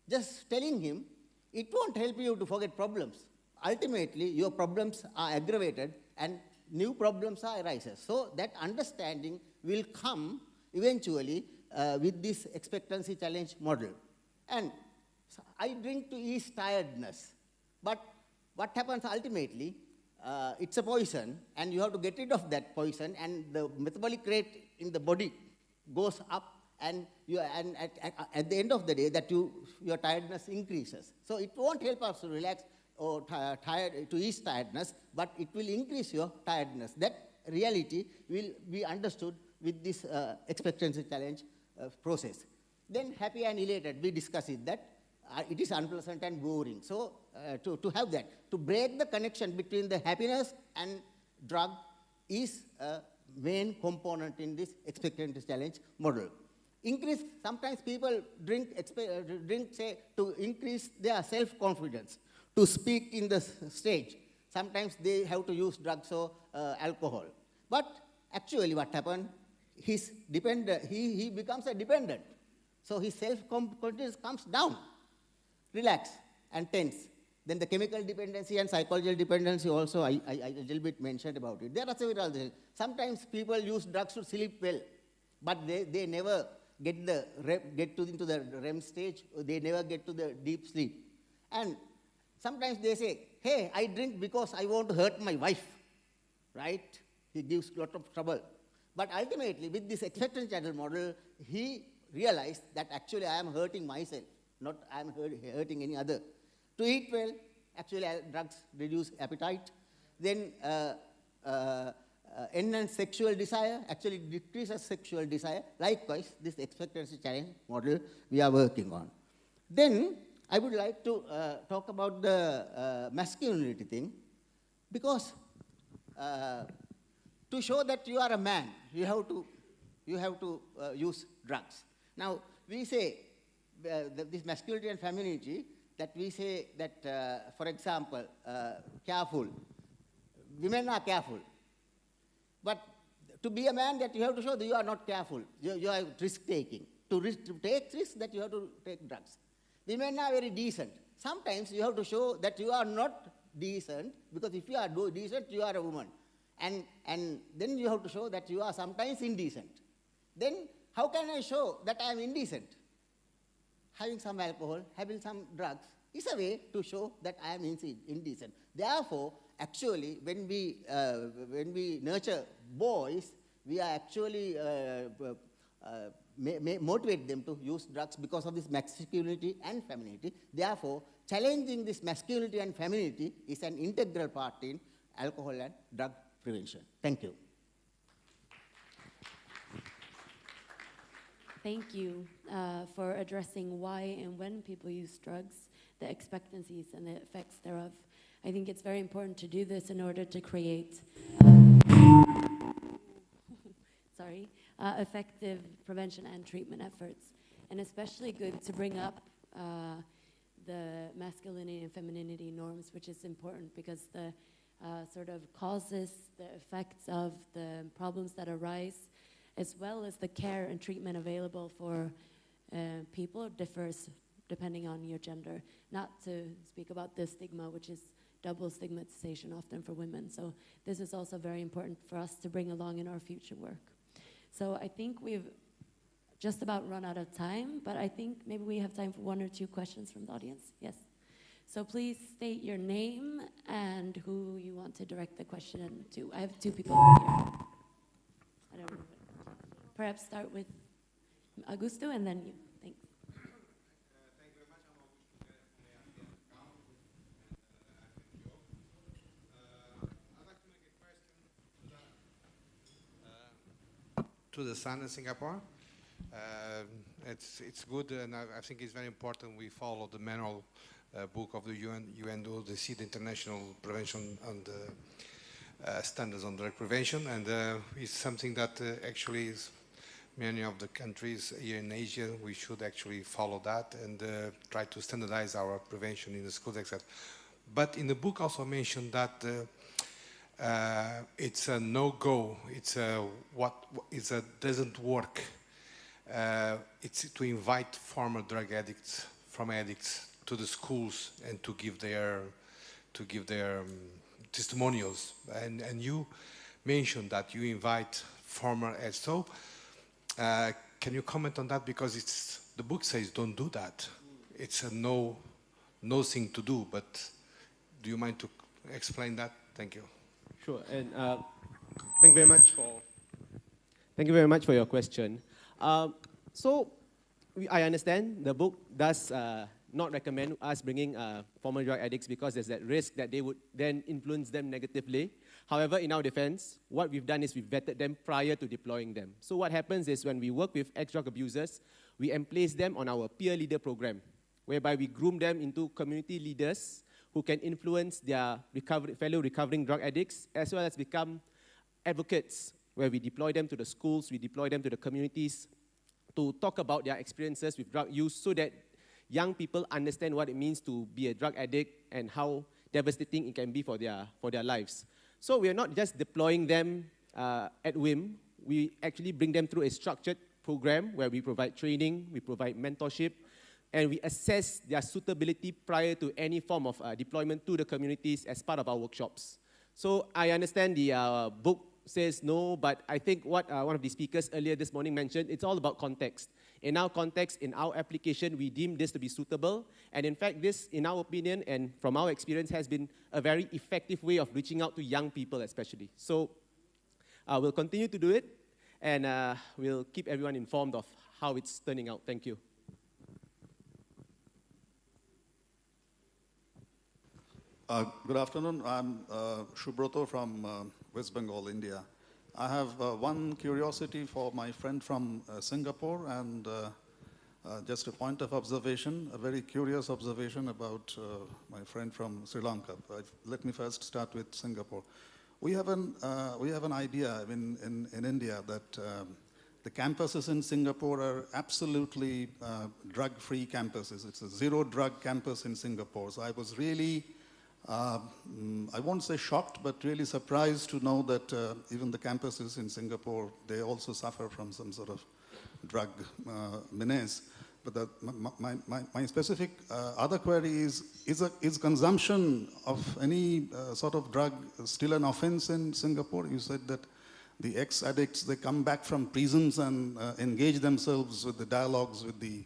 just telling him, it won't help you to forget problems. Ultimately, your problems are aggravated and new problems are arises. So that understanding will come eventually with this expectancy challenge model. And I drink to ease tiredness. But what happens ultimately, it's a poison, and you have to get rid of that poison, and the metabolic rate in the body goes up, and at the end of the day, that your tiredness increases. So it won't help us to relax or to ease tiredness, but it will increase your tiredness. That reality will be understood with this expectancy challenge process. Then happy and elated, we discussed it, that it is unpleasant and boring. So to have that, to break the connection between the happiness and drug is a main component in this expectancy challenge model. Sometimes people drink, say, to increase their self-confidence, to speak in the stage. Sometimes they have to use drugs or alcohol. But actually what happened, he becomes a dependent. So his self-confidence comes down. Relax and tense. Then the chemical dependency and psychological dependency also, I a little bit mentioned about it. There are several things. Sometimes people use drugs to sleep well, but they never get into the REM stage, or they never get to the deep sleep. And sometimes they say, hey, I drink because I want to hurt my wife, right? He gives a lot of trouble. But ultimately, with this expectancy channel model, he realized that actually I am hurting myself, not I am hurting any other. To eat well, actually drugs reduce appetite. Then enhance sexual desire, actually decreases sexual desire. Likewise, this expectancy challenge model we are working on. Then I would like to talk about the masculinity thing, because to show that you are a man, you have to use drugs. Now, we say this masculinity and femininity, that we say that, for example, careful. Women are careful. But to be a man, that you have to show that you are not careful. You are risk-taking. To take risks, that you have to take drugs. Women are very decent. Sometimes you have to show that you are not decent, because if you are decent, you are a woman. And then you have to show that you are sometimes indecent. Then how can I show that I am indecent? having some alcohol, having some drugs, is a way to show that I am indecent. Therefore, actually, when we nurture boys, we are actually motivate them to use drugs because of this masculinity and femininity. Therefore, challenging this masculinity and femininity is an integral part in alcohol and drug prevention. Thank you. Thank you for addressing why and when people use drugs, the expectancies and the effects thereof. I think it's very important to do this in order to create effective prevention and treatment efforts. And especially good to bring up the masculinity and femininity norms, which is important because the sort of causes, the effects of the problems that arise, as well as the care and treatment available for people differs depending on your gender. Not to speak about the stigma, which is double stigmatization often for women. So this is also very important for us to bring along in our future work. So I think we've just about run out of time, but I think maybe we have time for 1 or 2 questions from the audience. Yes. So please state your name and who you want to direct the question to. I have 2 people over here. I don't know. Perhaps start with Augusto and then you. Thanks. Thank you very much. I'm Augusto I'd like to make a question to the sun in Singapore. It's good, and I think it's very important we follow the manual book of the UNO, the CID International Prevention and Standards on Drug Prevention, and it's something that actually is many of the countries here in Asia, we should actually follow that and try to standardize our prevention in the schools, etc. But in the book also mentioned that it's a no-go, doesn't work. It's to invite former drug addicts, to the schools and to give their testimonials. And you mentioned that you invite former addicts. So can you comment on that? Because the book says don't do that. It's a no thing to do, but do you mind to explain that? Thank you. Sure, and thank you very much for your question. So I understand the book does not recommend us bringing former drug addicts because there's that risk that they would then influence them negatively. However, in our defense, what we've done is we've vetted them prior to deploying them. So what happens is when we work with ex-drug abusers, we emplace them on our peer leader program, whereby we groom them into community leaders who can influence their fellow recovering drug addicts, as well as become advocates, where we deploy them to the schools, we deploy them to the communities to talk about their experiences with drug use so that young people understand what it means to be a drug addict and how devastating it can be for their lives. So we are not just deploying them at whim. We actually bring them through a structured program where we provide training, we provide mentorship, and we assess their suitability prior to any form of deployment to the communities as part of our workshops. So I understand the book says no, but I think what one of the speakers earlier this morning mentioned, it's all about context. In our context, in our application, we deem this to be suitable. And in fact, this, in our opinion, and from our experience, has been a very effective way of reaching out to young people especially. So we'll continue to do it, and we'll keep everyone informed of how it's turning out. Thank you. Good afternoon. I'm Shubroto from West Bengal, India. I have one curiosity for my friend from Singapore and just a point of observation, a very curious observation about my friend from Sri Lanka. Let me first start with Singapore. We have an idea in India that the campuses in Singapore are absolutely drug-free campuses. It's a zero-drug campus in Singapore. So I was really I won't say shocked, but really surprised to know that even the campuses in Singapore, they also suffer from some sort of drug menace. But my specific other query is consumption of any sort of drug still an offense in Singapore? You said that the ex-addicts, they come back from prisons and engage themselves with the dialogues with the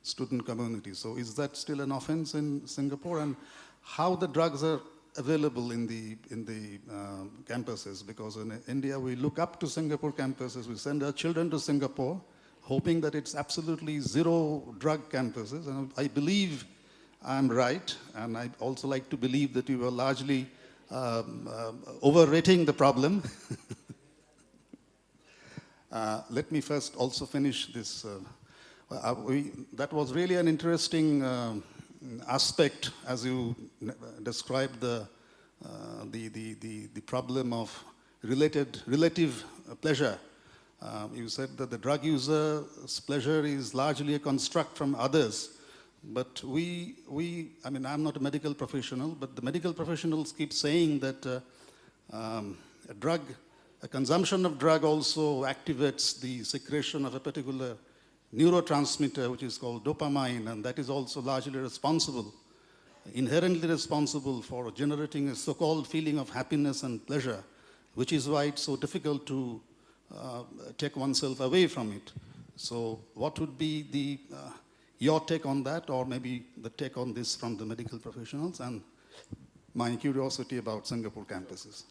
student community. So is that still an offense in Singapore? And how the drugs are available in the campuses? Because in India, we look up to Singapore campuses. We send our children to Singapore, hoping that it's absolutely zero drug campuses. And I believe I'm right, and I also like to believe that you were largely overrating the problem. Let me first also finish this. That was really an interesting aspect as you described the problem of relative pleasure. You said that the drug user's pleasure is largely a construct from others. But I mean, I'm not a medical professional, but the medical professionals keep saying that a consumption of drug also activates the secretion of a particular neurotransmitter, which is called dopamine, and that is also largely responsible, inherently responsible for generating a so-called feeling of happiness and pleasure, which is why it's so difficult to take oneself away from it. So what would be your take on that, or maybe the take on this from the medical professionals, and my curiosity about Singapore campuses?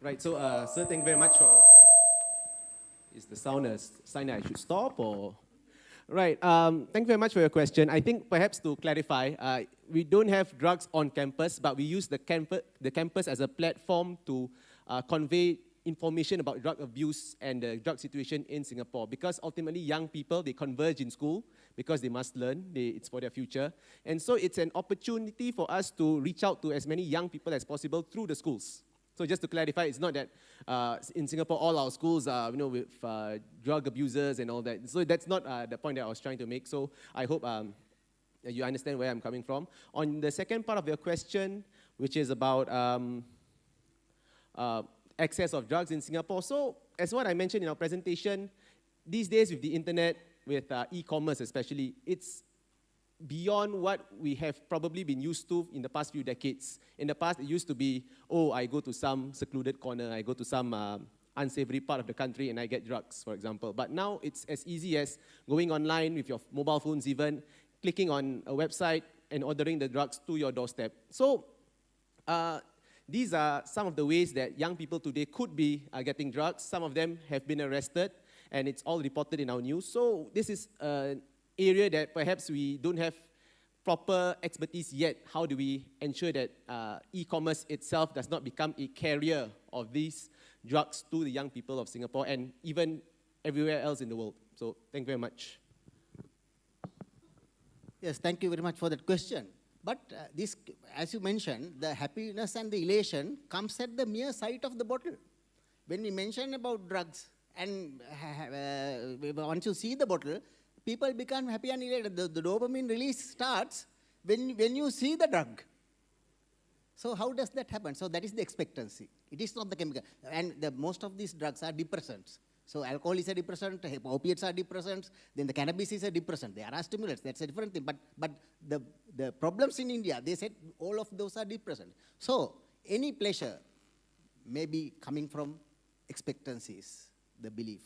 Right, so sir, thank you very much for... Is the sound a sign that I should stop, or... Right, thank you very much for your question. I think perhaps to clarify, we don't have drugs on campus, but we use the campus as a platform to convey information about drug abuse and the drug situation in Singapore, because ultimately young people, they converge in school because they must learn, it's for their future. And so it's an opportunity for us to reach out to as many young people as possible through the schools. So just to clarify, it's not that in Singapore all our schools are with drug abusers and all that. So that's not the point that I was trying to make. So I hope you understand where I'm coming from. On the second part of your question, which is about access of drugs in Singapore. So as what I mentioned in our presentation, these days with the internet, with e-commerce especially, it's beyond what we have probably been used to in the past few decades. In the past, it used to be, oh, I go to some secluded corner, I go to some unsavory part of the country and I get drugs, for example. But now it's as easy as going online with your mobile phones even, clicking on a website and ordering the drugs to your doorstep. So these are some of the ways that young people today could be getting drugs. Some of them have been arrested, and it's all reported in our news. So this is an area that perhaps we don't have proper expertise yet. How do we ensure that e-commerce itself does not become a carrier of these drugs to the young people of Singapore and even everywhere else in the world? So thank you very much. Yes, thank you very much for that question. But this, as you mentioned, the happiness and the elation comes at the mere sight of the bottle. When we mention about drugs, and once you see the bottle, people become happy and elated. The dopamine release starts when you see the drug. So how does that happen? So that is the expectancy. It is not the chemical. And most of these drugs are depressants. So alcohol is a depressant, opiates are depressants, then the cannabis is a depressant. They are stimulants, that's a different thing. But the problems in India, they said all of those are depressants. So any pleasure may be coming from expectancies, the belief.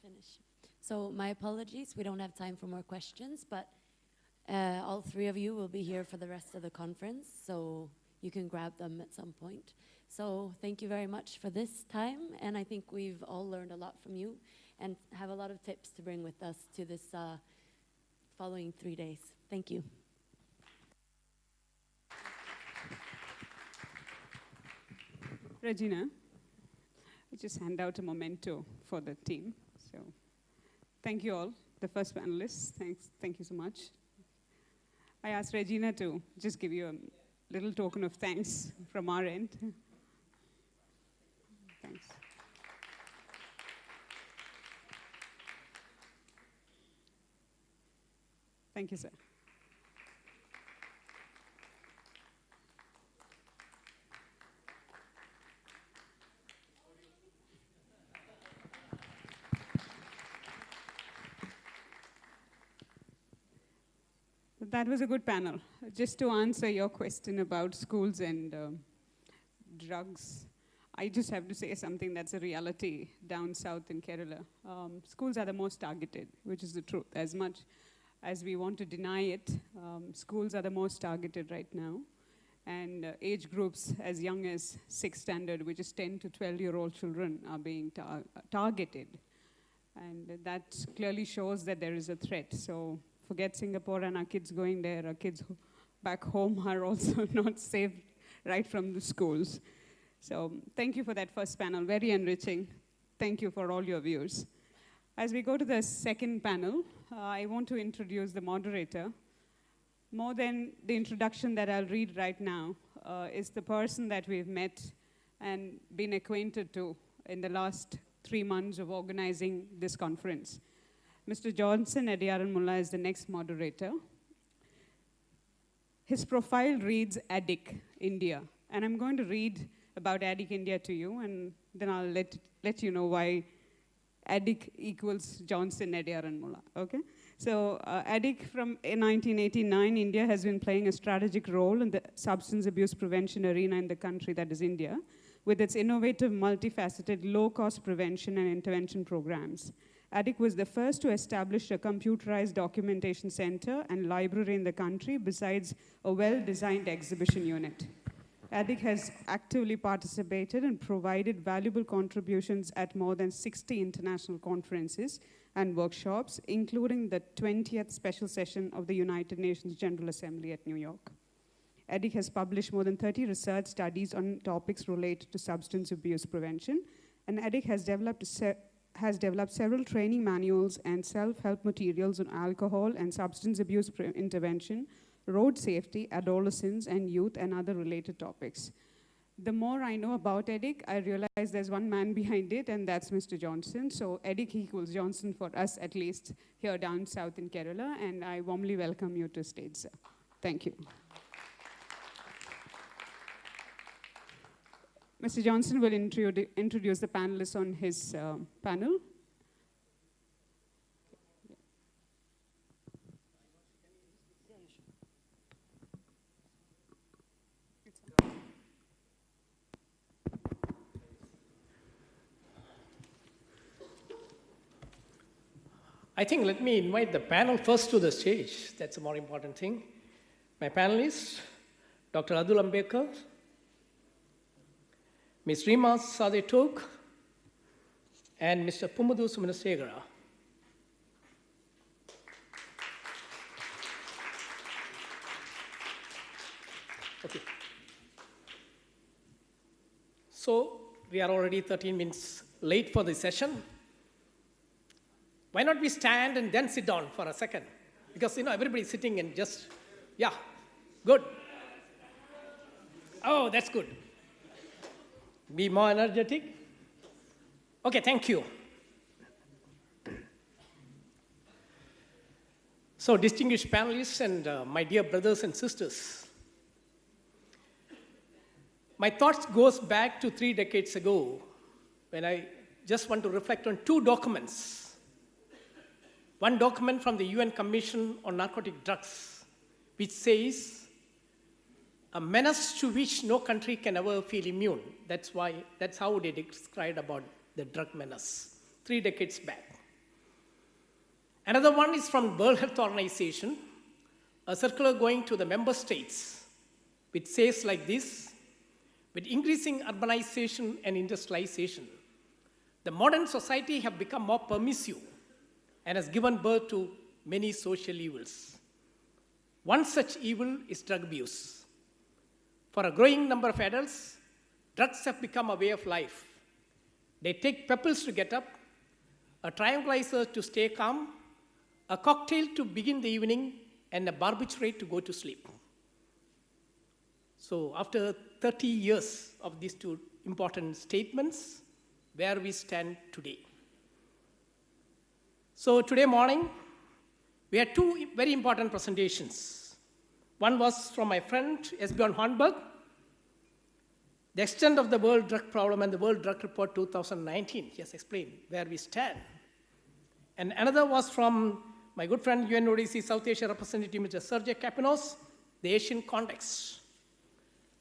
Finish. So my apologies, we don't have time for more questions, but all three of you will be here for the rest of the conference, so you can grab them at some point. So thank you very much for this time, and I think we've all learned a lot from you and have a lot of tips to bring with us to this following 3 days. Thank you. Regina, I just hand out a memento for the team. So thank you all, the first panelists. Thank you so much. I asked Regina to just give you a little token of thanks from our end. Thanks. Thank you, sir. That was a good panel. Just to answer your question about schools and drugs, I just have to say something that's a reality down south in Kerala. Schools are the most targeted, which is the truth. As much as we want to deny it, schools are the most targeted right now. And age groups as young as 6th standard, which is 10 to 12-year-old children, are being targeted. And that clearly shows that there is a threat. So forget Singapore and our kids going there. Our kids back home are also not safe right from the schools. So thank you for that first panel, very enriching. Thank you for all your views. As we go to the second panel, I want to introduce the moderator. More than the introduction that I'll read right now is the person that we've met and been acquainted to in the last 3 months of organizing this conference. Mr. Johnson Ediyaranmulla is the next moderator. His profile reads ADIC, India. And I'm going to read about ADIC India to you, and then I'll let you know why ADIC equals Johnson Ediyaranmulla, okay? So ADIC from 1989, India has been playing a strategic role in the substance abuse prevention arena in the country that is India, with its innovative, multifaceted, low-cost prevention and intervention programs. ADIC was the first to establish a computerized documentation center and library in the country, besides a well-designed exhibition unit. ADIC has actively participated and provided valuable contributions at more than 60 international conferences and workshops, including the 20th special session of the United Nations General Assembly at New York. ADIC has published more than 30 research studies on topics related to substance abuse prevention, and ADIC has developed several training manuals and self-help materials on alcohol and substance abuse intervention, road safety, adolescents and youth, and other related topics. The more I know about ADIC, I realize there's one man behind it, and that's Mr. Johnson. So ADIC equals Johnson for us, at least, here down south in Kerala, and I warmly welcome you to stage, sir. Thank you. Mr. Johnson will introduce the panelists on his panel. I think let me invite the panel first to the stage. That's a more important thing. My panelists, Dr. Adul Ambekar, Ms. Rima Sadetok, and Mr. Pumadu Sumanasegara. Okay. So we are already 13 minutes late for the session. Why not we stand and then sit down for a second? Because, everybody's sitting and just, yeah, good. Oh, that's good. Be more energetic. Okay, thank you. So, distinguished panelists and my dear brothers and sisters, my thoughts goes back to 3 decades ago when I just want to reflect on 2 documents. One document from the UN Commission on Narcotic Drugs, which says, a menace to which no country can ever feel immune. That's how they described about the drug menace 3 decades back. Another one is from World Health Organization, a circular going to the member states, which says like this: with increasing urbanization and industrialization, the modern society have become more permissive and has given birth to many social evils. One such evil is drug abuse. For a growing number of adults, drugs have become a way of life. They take pebbles to get up, a tranquilizer to stay calm, a cocktail to begin the evening, and a barbiturate to go to sleep. So after 30 years of these 2 important statements, where we stand today. So today morning, we had 2 very important presentations. One was from my friend, Esbjørn Hornberg, the extent of the world drug problem and the World Drug Report 2019. He has explained where we stand. And another was from my good friend, UNODC South Asia representative, Mr. Sergei Kapinos, the Asian context.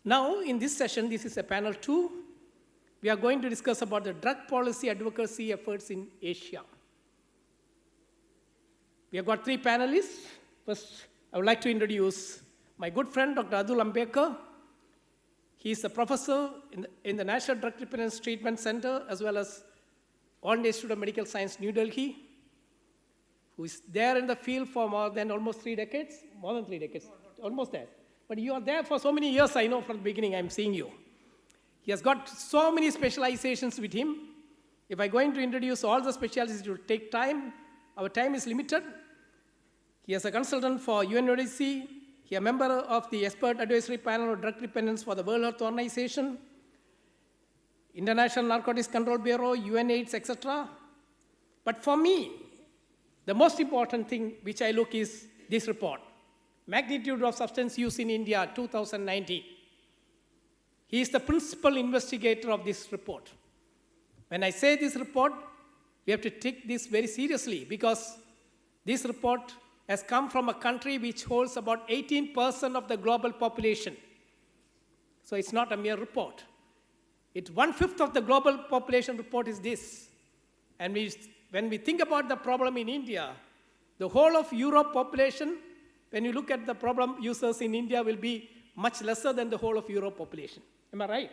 Now, in this session, this is a panel 2, we are going to discuss about the drug policy advocacy efforts in Asia. We have got 3 panelists. First, I would like to introduce my good friend, Dr. Atul Ambekar. He is a professor in the National Drug Dependence Treatment Center, as well as All India Institute of Medical Science, New Delhi, who is there in the field for more than almost 3 decades, more than 3 decades, almost there. But you are there for so many years, I know from the beginning, I'm seeing you. He has got so many specializations with him. If I'm going to introduce all the specialties, it will take time. Our time is limited. He is a consultant for UNODC. He is a member of the Expert Advisory Panel on Drug Dependence for the World Health Organization, International Narcotics Control Bureau, UNAIDS, etc. But for me, the most important thing which I look is this report, Magnitude of Substance Use in India, 2019. He is the principal investigator of this report. When I say this report, we have to take this very seriously because this report has come from a country which holds about 18% of the global population. So it's not a mere report. It's 1/5 of the global population report is this. And when we think about the problem in India, the whole of Europe population, when you look at the problem users in India, will be much lesser than the whole of Europe population. Am I right?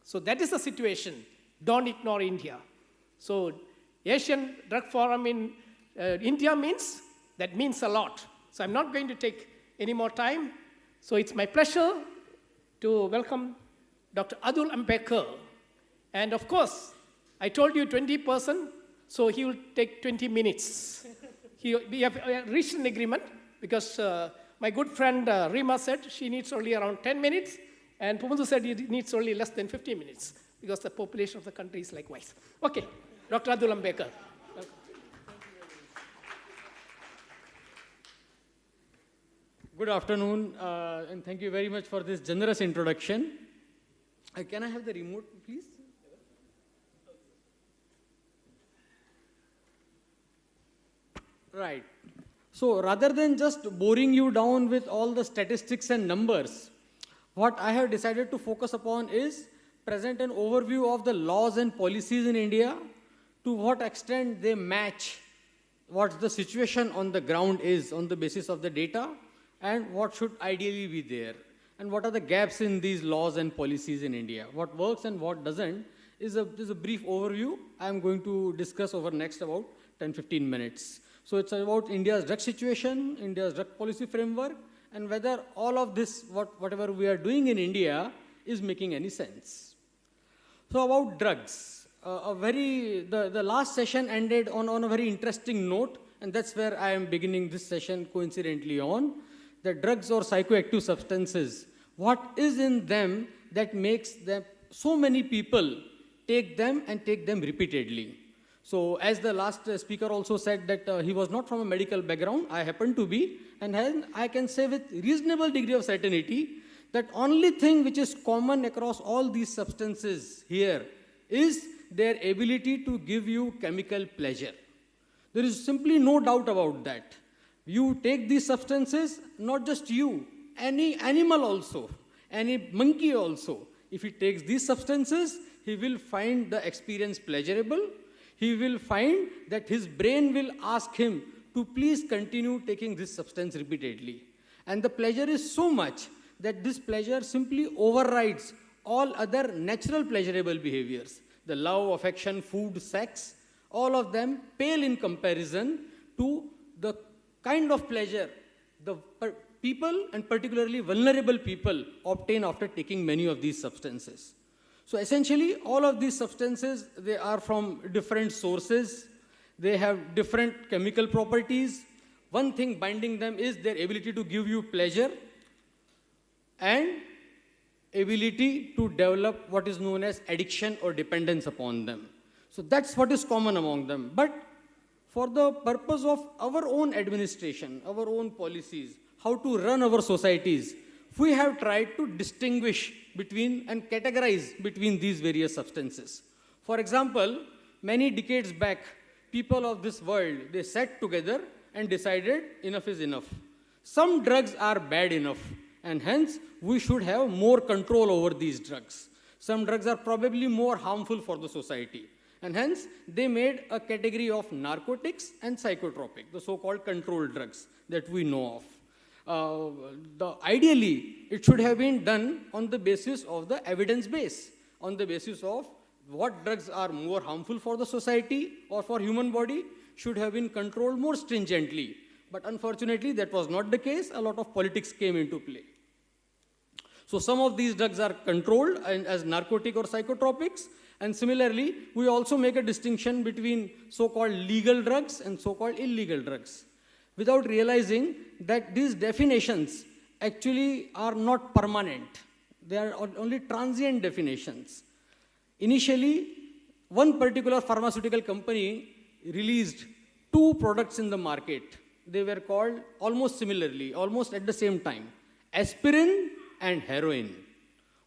So that is the situation. Don't ignore India. So Asian Drug Forum in India means a lot. So I'm not going to take any more time. So it's my pleasure to welcome Dr. Atul Ambekar. And of course, I told you 20%, so he will take 20 minutes. We have reached an agreement because my good friend Rima said she needs only around 10 minutes, and Pumundu said he needs only less than 50 minutes because the population of the country is likewise. Okay, Dr. Atul Ambekar. Good afternoon, and thank you very much for this generous introduction. Can I have the remote, please? Right. So rather than just boring you down with all the statistics and numbers, what I have decided to focus upon is present an overview of the laws and policies in India, to what extent they match what the situation on the ground is on the basis of the data, and what should ideally be there, and what are the gaps in these laws and policies in India. What works and what doesn't is a brief overview I am going to discuss over next about 10-15 minutes. So it's about India's drug situation, India's drug policy framework, and whether all of this, whatever we are doing in India, is making any sense. So about drugs, the last session ended on a very interesting note, and that's where I am beginning this session coincidentally on, the drugs or psychoactive substances. What is in them that makes them, so many people take them and take them repeatedly? So as the last speaker also said that he was not from a medical background, I happen to be, and I can say with reasonable degree of certainty that only thing which is common across all these substances here is their ability to give you chemical pleasure. There is simply no doubt about that. You take these substances, not just you, any animal also, any monkey also. If he takes these substances, he will find the experience pleasurable. He will find that his brain will ask him to please continue taking this substance repeatedly. And the pleasure is so much that this pleasure simply overrides all other natural pleasurable behaviors. The love, affection, food, sex, all of them pale in comparison to the kind of pleasure the people, and particularly vulnerable people, obtain after taking many of these substances. So essentially, all of these substances, they are from different sources. They have different chemical properties. One thing binding them is their ability to give you pleasure and ability to develop what is known as addiction or dependence upon them. So that's what is common among them. But for the purpose of our own administration, our own policies, how to run our societies, we have tried to distinguish between and categorize between these various substances. For example, many decades back, people of this world, they sat together and decided enough is enough. Some drugs are bad enough, and hence we should have more control over these drugs. some drugs are probably more harmful for the society. And hence, they made a category of narcotics and psychotropic, the so-called controlled drugs that we know of. Ideally, it should have been done on the basis of the evidence base, on the basis of what drugs are more harmful for the society or for human body should have been controlled more stringently. But unfortunately, that was not the case. A lot of politics came into play. So some of these drugs are controlled as narcotic or psychotropics. And similarly, we also make a distinction between so-called legal drugs and so-called illegal drugs, without realizing that these definitions actually are not permanent. They are only transient definitions. Initially, one particular pharmaceutical company released 2 products in the market. They were called almost similarly, almost at the same time, aspirin and heroin.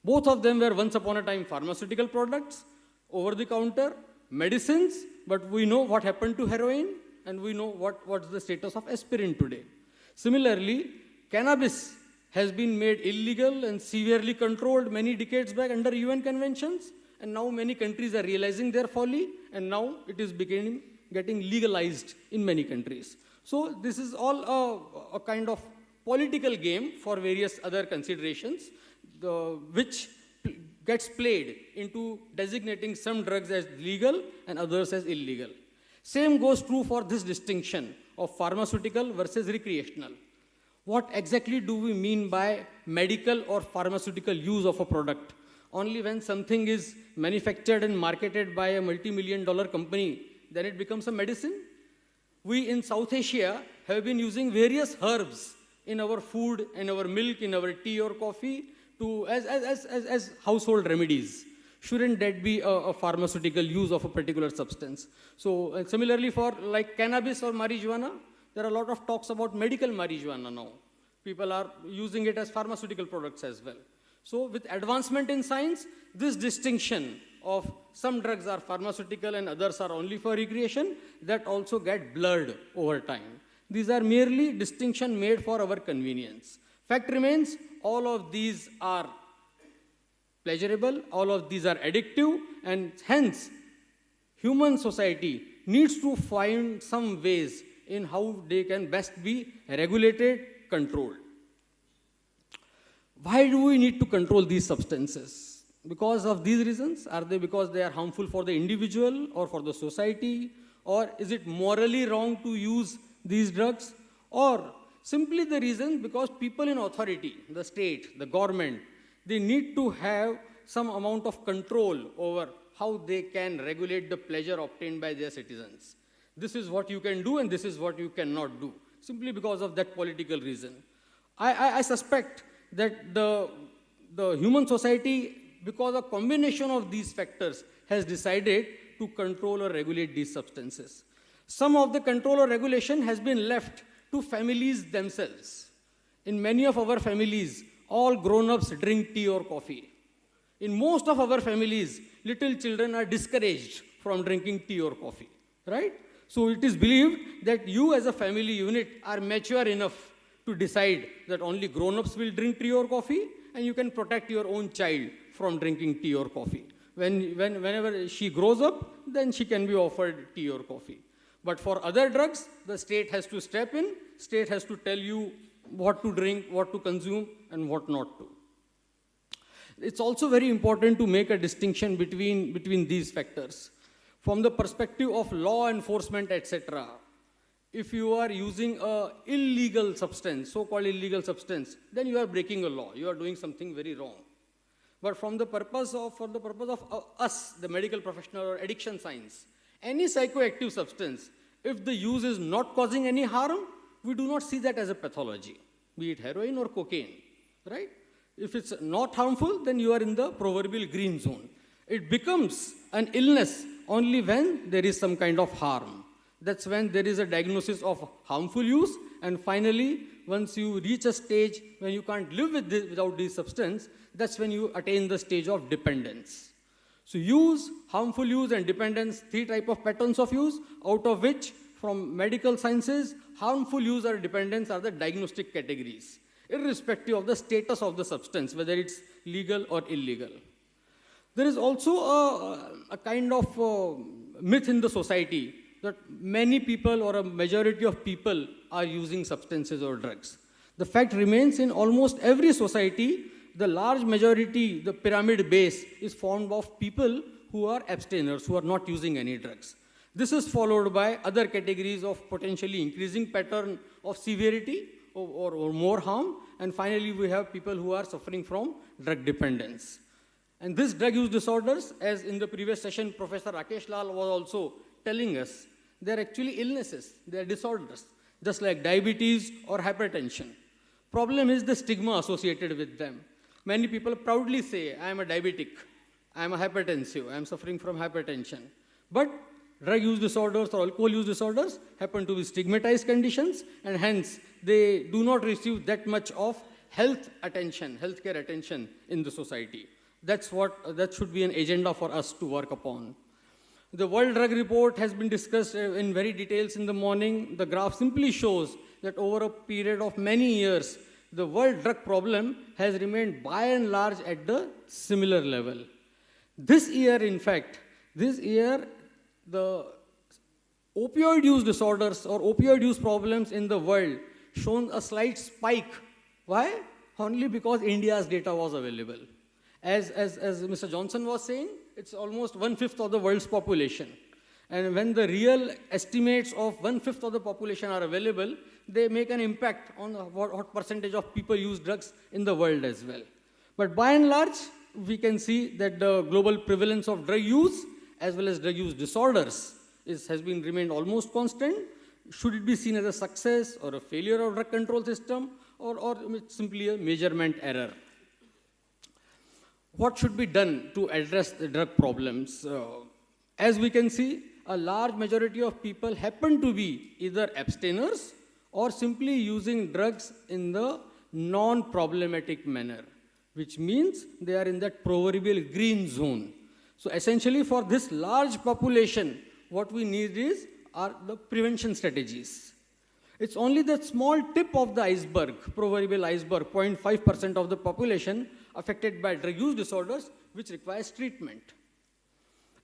Both of them were once upon a time pharmaceutical products, over-the-counter medicines, but we know what happened to heroin, and we know what's the status of aspirin today. Similarly, cannabis has been made illegal and severely controlled many decades back under UN conventions, and now many countries are realizing their folly, and now it is getting legalized in many countries. So this is all a kind of political game for various other considerations, which gets played into designating some drugs as legal and others as illegal. Same goes true for this distinction of pharmaceutical versus recreational. What exactly do we mean by medical or pharmaceutical use of a product? Only when something is manufactured and marketed by a multi-million-dollar company, then it becomes a medicine. We in South Asia have been using various herbs in our food, in our milk, in our tea or coffee as household remedies. Shouldn't that be a pharmaceutical use of a particular substance? So similarly for like cannabis or marijuana, there are a lot of talks about medical marijuana now. People are using it as pharmaceutical products as well. So with advancement in science, this distinction of some drugs are pharmaceutical and others are only for recreation, that also get blurred over time. These are merely distinction made for our convenience. Fact remains, all of these are pleasurable, all of these are addictive, and hence, human society needs to find some ways in how they can best be regulated, controlled. Why do we need to control these substances? Because of these reasons? Are they because they are harmful for the individual or for the society? Or is it morally wrong to use these drugs? Or simply the reason because people in authority, the state, the government, they need to have some amount of control over how they can regulate the pleasure obtained by their citizens. This is what you can do and this is what you cannot do, simply because of that political reason. I suspect that the human society, because a combination of these factors, has decided to control or regulate these substances. Some of the control or regulation has been left to families themselves. In many of our families, all grown-ups drink tea or coffee. In most of our families, little children are discouraged from drinking tea or coffee, right? So it is believed that you as a family unit are mature enough to decide that only grown-ups will drink tea or coffee, and you can protect your own child from drinking tea or coffee. Whenever she grows up, then she can be offered tea or coffee. But for other drugs, the state has to step in, state has to tell you what to drink, what to consume, and what not to. It's also very important to make a distinction between these factors. From the perspective of law enforcement, etc., if you are using an illegal substance, so-called illegal substance, then you are breaking a law. You are doing something very wrong. But for the purpose of us, the medical professional or addiction science, any psychoactive substance, if the use is not causing any harm, we do not see that as a pathology, be it heroin or cocaine, right? If it's not harmful, then you are in the proverbial green zone. It becomes an illness only when there is some kind of harm. That's when there is a diagnosis of harmful use, and finally, once you reach a stage when you can't live with this, without this substance, that's when you attain the stage of dependence. So use, harmful use, and dependence, 3 types of patterns of use, out of which, from medical sciences, harmful use or dependence are the diagnostic categories, irrespective of the status of the substance, whether it's legal or illegal. There is also a kind of myth in the society that many people or a majority of people are using substances or drugs. The fact remains in almost every society, the large majority, the pyramid base is formed of people who are abstainers, who are not using any drugs. This is followed by other categories of potentially increasing pattern of severity or more harm. And finally, we have people who are suffering from drug dependence. And these drug use disorders, as in the previous session, Professor Rakesh Lal was also telling us, they're actually illnesses, they're disorders, just like diabetes or hypertension. Problem is the stigma associated with them. Many people proudly say, I am a diabetic, I am a hypertensive, I am suffering from hypertension. But drug use disorders or alcohol use disorders happen to be stigmatized conditions, and hence they do not receive that much of health attention, healthcare attention in the society. That should be an agenda for us to work upon. The World Drug Report has been discussed in very details in the morning. The graph simply shows that over a period of many years, the world drug problem has remained by and large at the similar level. This year, in fact, the opioid use disorders or opioid use problems in the world shown a slight spike. Why? Only because India's data was available. As Mr. Johnson was saying, it's almost 1/5 of the world's population. And when the real estimates of 1/5 of the population are available, they make an impact on what percentage of people use drugs in the world as well. But by and large, we can see that the global prevalence of drug use as well as drug use disorders has been remained almost constant. Should it be seen as a success or a failure of drug control system, or simply a measurement error? What should be done to address the drug problems? As we can see, a large majority of people happen to be either abstainers or simply using drugs in the non-problematic manner, which means they are in that proverbial green zone. So essentially for this large population, what we need are the prevention strategies. It's only the small tip of the iceberg, proverbial iceberg, 0.5% of the population affected by drug use disorders, which requires treatment.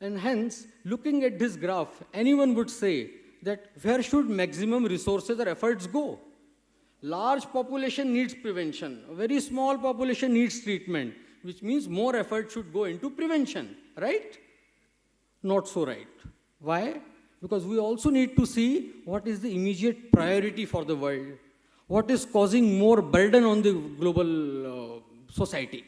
And hence, looking at this graph, anyone would say that where should maximum resources or efforts go? Large population needs prevention. A very small population needs treatment, which means more effort should go into prevention, right? Not so right. Why? Because we also need to see what is the immediate priority for the world. What is causing more burden on the global society?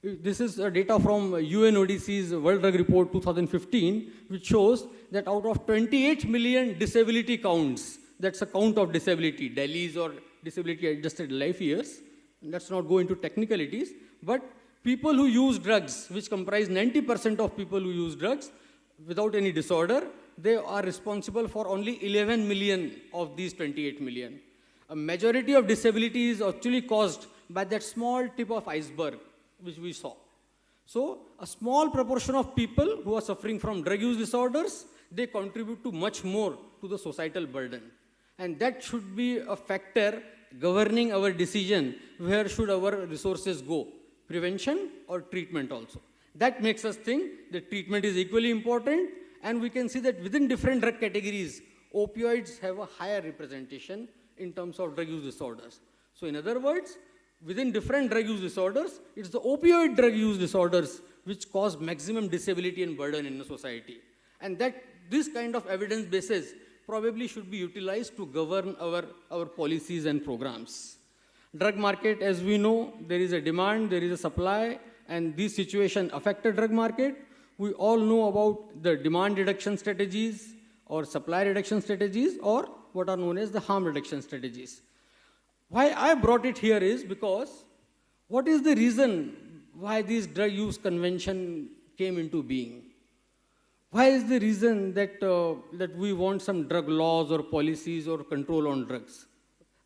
This is data from UNODC's World Drug Report 2015, which shows that out of 28 million disability counts, that's a count of disability, DALYs or disability adjusted life years, let's not go into technicalities, but people who use drugs, which comprise 90% of people who use drugs without any disorder, they are responsible for only 11 million of these 28 million. A majority of disability is actually caused by that small tip of iceberg, which we saw. So a small proportion of people who are suffering from drug use disorders, they contribute to much more to the societal burden. And that should be a factor governing our decision, where should our resources go, prevention or treatment also. That makes us think that treatment is equally important, and we can see that within different drug categories, opioids have a higher representation in terms of drug use disorders. So in other words, within different drug use disorders, it's the opioid drug use disorders which cause maximum disability and burden in the society. And that this kind of evidence basis probably should be utilized to govern our policies and programs. Drug market, as we know, there is a demand, there is a supply, and these situations affect the drug market. We all know about the demand reduction strategies or supply reduction strategies, or what are known as the harm reduction strategies. Why I brought it here is because what is the reason why this drug use convention came into being? Why is the reason that, that we want some drug laws or policies or control on drugs?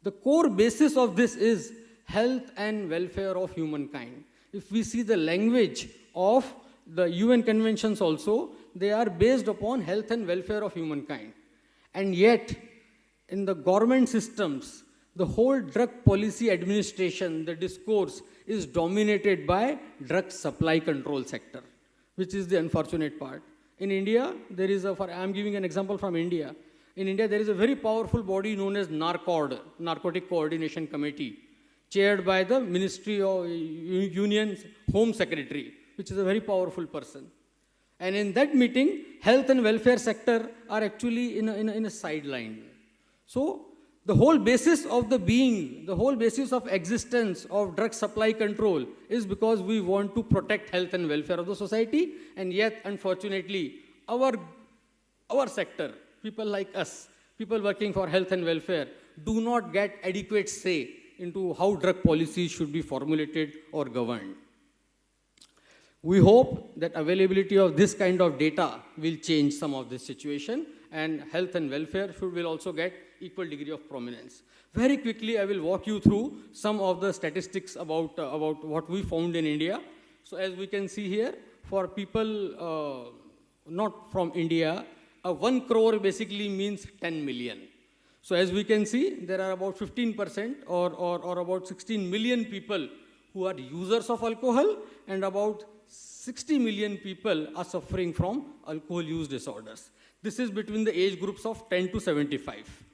The core basis of this is health and welfare of humankind. If we see the language of the UN conventions also, they are based upon health and welfare of humankind. And yet, in the government systems, the whole drug policy administration, the discourse is dominated by drug supply control sector. which is the unfortunate part. In India, there is I'm giving an example from India. In India, there is a very powerful body known as NARCOD, Narcotic Coordination Committee, chaired by the Ministry of Union's Home Secretary, which is a very powerful person. And in that meeting, health and welfare sector are actually in a sideline. So the whole basis of the being, the whole basis of existence of drug supply control is because we want to protect health and welfare of the society, and yet, unfortunately, our sector, people like us, people working for health and welfare, do not get adequate say into how drug policies should be formulated or governed. We hope that availability of this kind of data will change some of this situation, and health and welfare will also get equal degree of prominence. Very quickly, I will walk you through some of the statistics about what we found in India. So as we can see here, for people not from India, 1 crore basically means 10 million. So as we can see, there are about 15% or about 16 million people who are users of alcohol, and about 60 million people are suffering from alcohol use disorders. This is between the age groups of 10 to 75.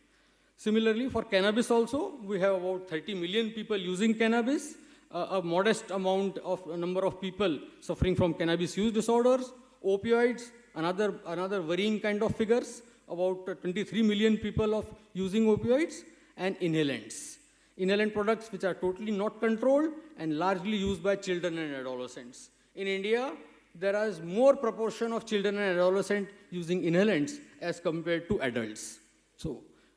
Similarly, for cannabis also, we have about 30 million people using cannabis, a modest number of people suffering from cannabis use disorders. Opioids, another worrying kind of figures, about 23 million people of using opioids, and inhalants. Inhalant products which are totally not controlled and largely used by children and adolescents. In India, there is more proportion of children and adolescents using inhalants as compared to adults.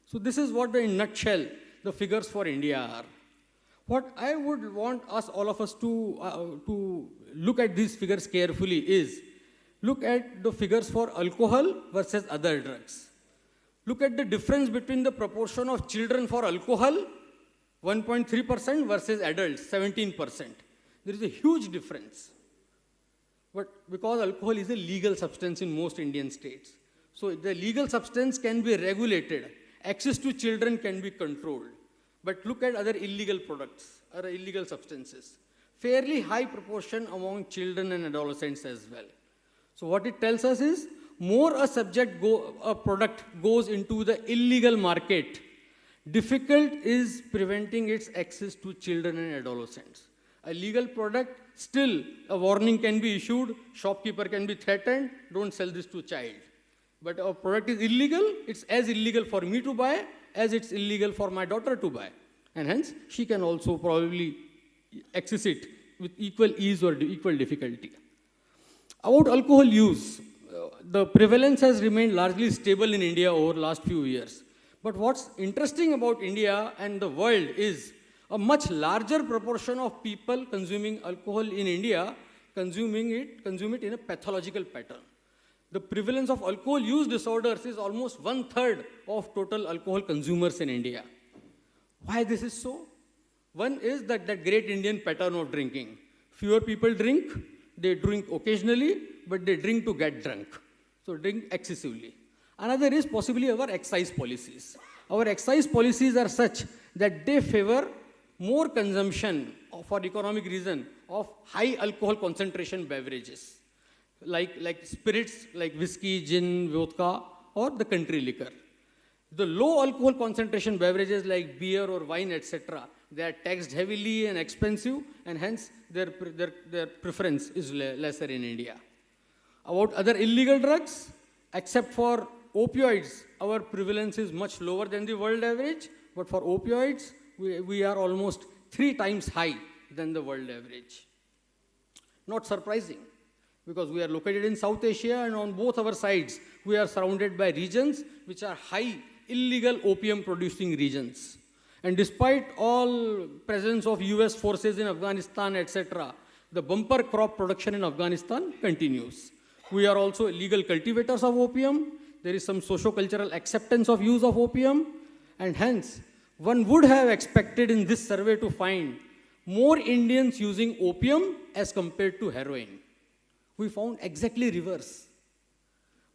So this is what, in a nutshell, the figures for India are. What I would want all of us to look at these figures carefully is, look at the figures for alcohol versus other drugs. Look at the difference between the proportion of children for alcohol, 1.3% versus adults, 17%. There is a huge difference. But because alcohol is a legal substance in most Indian states, so the legal substance can be regulated. Access to children can be controlled. But look at other illegal products, other illegal substances. Fairly high proportion among children and adolescents as well. So what it tells us is, more a product goes into the illegal market, difficult is preventing its access to children and adolescents. A legal product, still a warning can be issued, shopkeeper can be threatened, don't sell this to child. But a product is illegal, it's as illegal for me to buy as it's illegal for my daughter to buy. And hence, she can also probably access it with equal ease or equal difficulty. About alcohol use, the prevalence has remained largely stable in India over the last few years. But what's interesting about India and the world is a much larger proportion of people consuming alcohol in India consume it in a pathological pattern. The prevalence of alcohol use disorders is almost 1/3 of total alcohol consumers in India. Why this is so? One is that great Indian pattern of drinking. Fewer people drink, they drink occasionally, but they drink to get drunk. So drink excessively. Another is possibly our excise policies. Our excise policies are such that they favor more consumption for economic reason of high alcohol concentration beverages, like spirits, like whiskey, gin, vodka, or the country liquor. The low alcohol concentration beverages like beer or wine, etc., they are taxed heavily and expensive, and hence their preference is lesser in India. About other illegal drugs, except for opioids, our prevalence is much lower than the world average, but for opioids, we are almost 3 times high than the world average. Not surprising, because we are located in South Asia, and on both our sides, we are surrounded by regions which are high illegal opium producing regions. And despite all presence of US forces in Afghanistan, etc., the bumper crop production in Afghanistan continues. We are also legal cultivators of opium. There is some socio-cultural acceptance of use of opium, and hence, one would have expected in this survey to find more Indians using opium as compared to heroin. We found exactly reverse.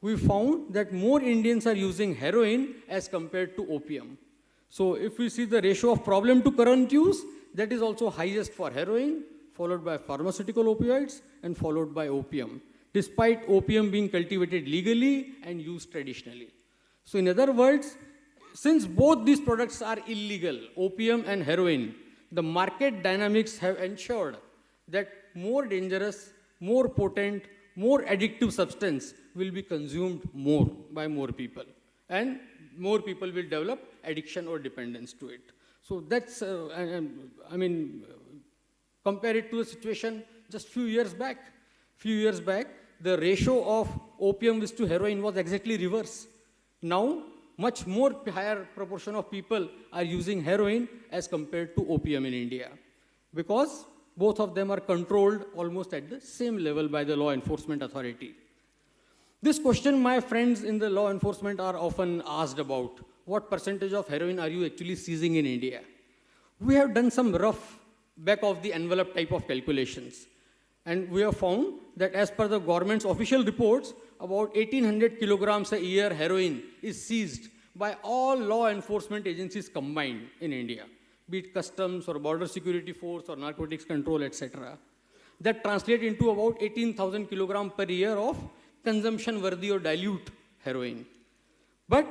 We found that more Indians are using heroin as compared to opium. So if we see the ratio of problem to current use, that is also highest for heroin, followed by pharmaceutical opioids, and followed by opium. despite opium being cultivated legally and used traditionally. So in other words, since both these products are illegal, opium and heroin, the market dynamics have ensured that more dangerous, more potent, more addictive substance will be consumed more by more people. And more people will develop addiction or dependence to it. So that's, compare it to a situation just few years back. Few years back, the ratio of opium to heroin was exactly reverse. Now, much more higher proportion of people are using heroin as compared to opium in India, because both of them are controlled almost at the same level by the law enforcement authority. This question my friends in the law enforcement are often asked about: what percentage of heroin are you actually seizing in India? We have done some rough back of the envelope type of calculations. And we have found that as per the government's official reports, about 1,800 kilograms a year heroin is seized by all law enforcement agencies combined in India, be it customs or border security force or narcotics control, etc. That translates into about 18,000 kilograms per year of consumption-worthy or dilute heroin. But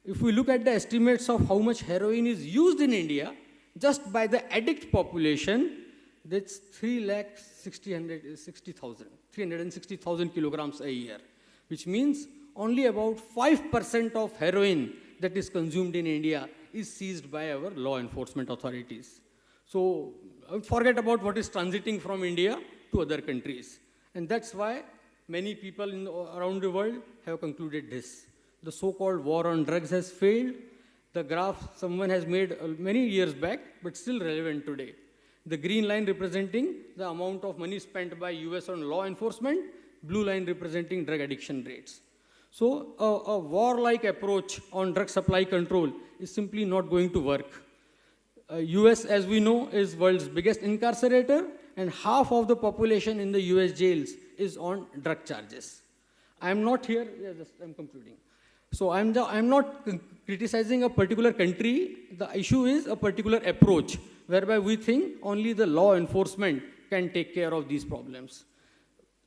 if we look at the estimates of how much heroin is used in India, just by the addict population, that's 360,000 kilograms a year, which means only about 5% of heroin that is consumed in India is seized by our law enforcement authorities. So forget about what is transiting from India to other countries. And that's why many people around the world have concluded this. The so-called war on drugs has failed. The graph someone has made many years back, but still relevant today. The green line representing the amount of money spent by US on law enforcement, blue line representing drug addiction rates. So a war-like approach on drug supply control is simply not going to work. US, as we know, is world's biggest incarcerator, and half of the population in the US jails is on drug charges. I'm not here, I'm concluding. So I'm not criticizing a particular country. The issue is a particular approach, whereby we think only the law enforcement can take care of these problems.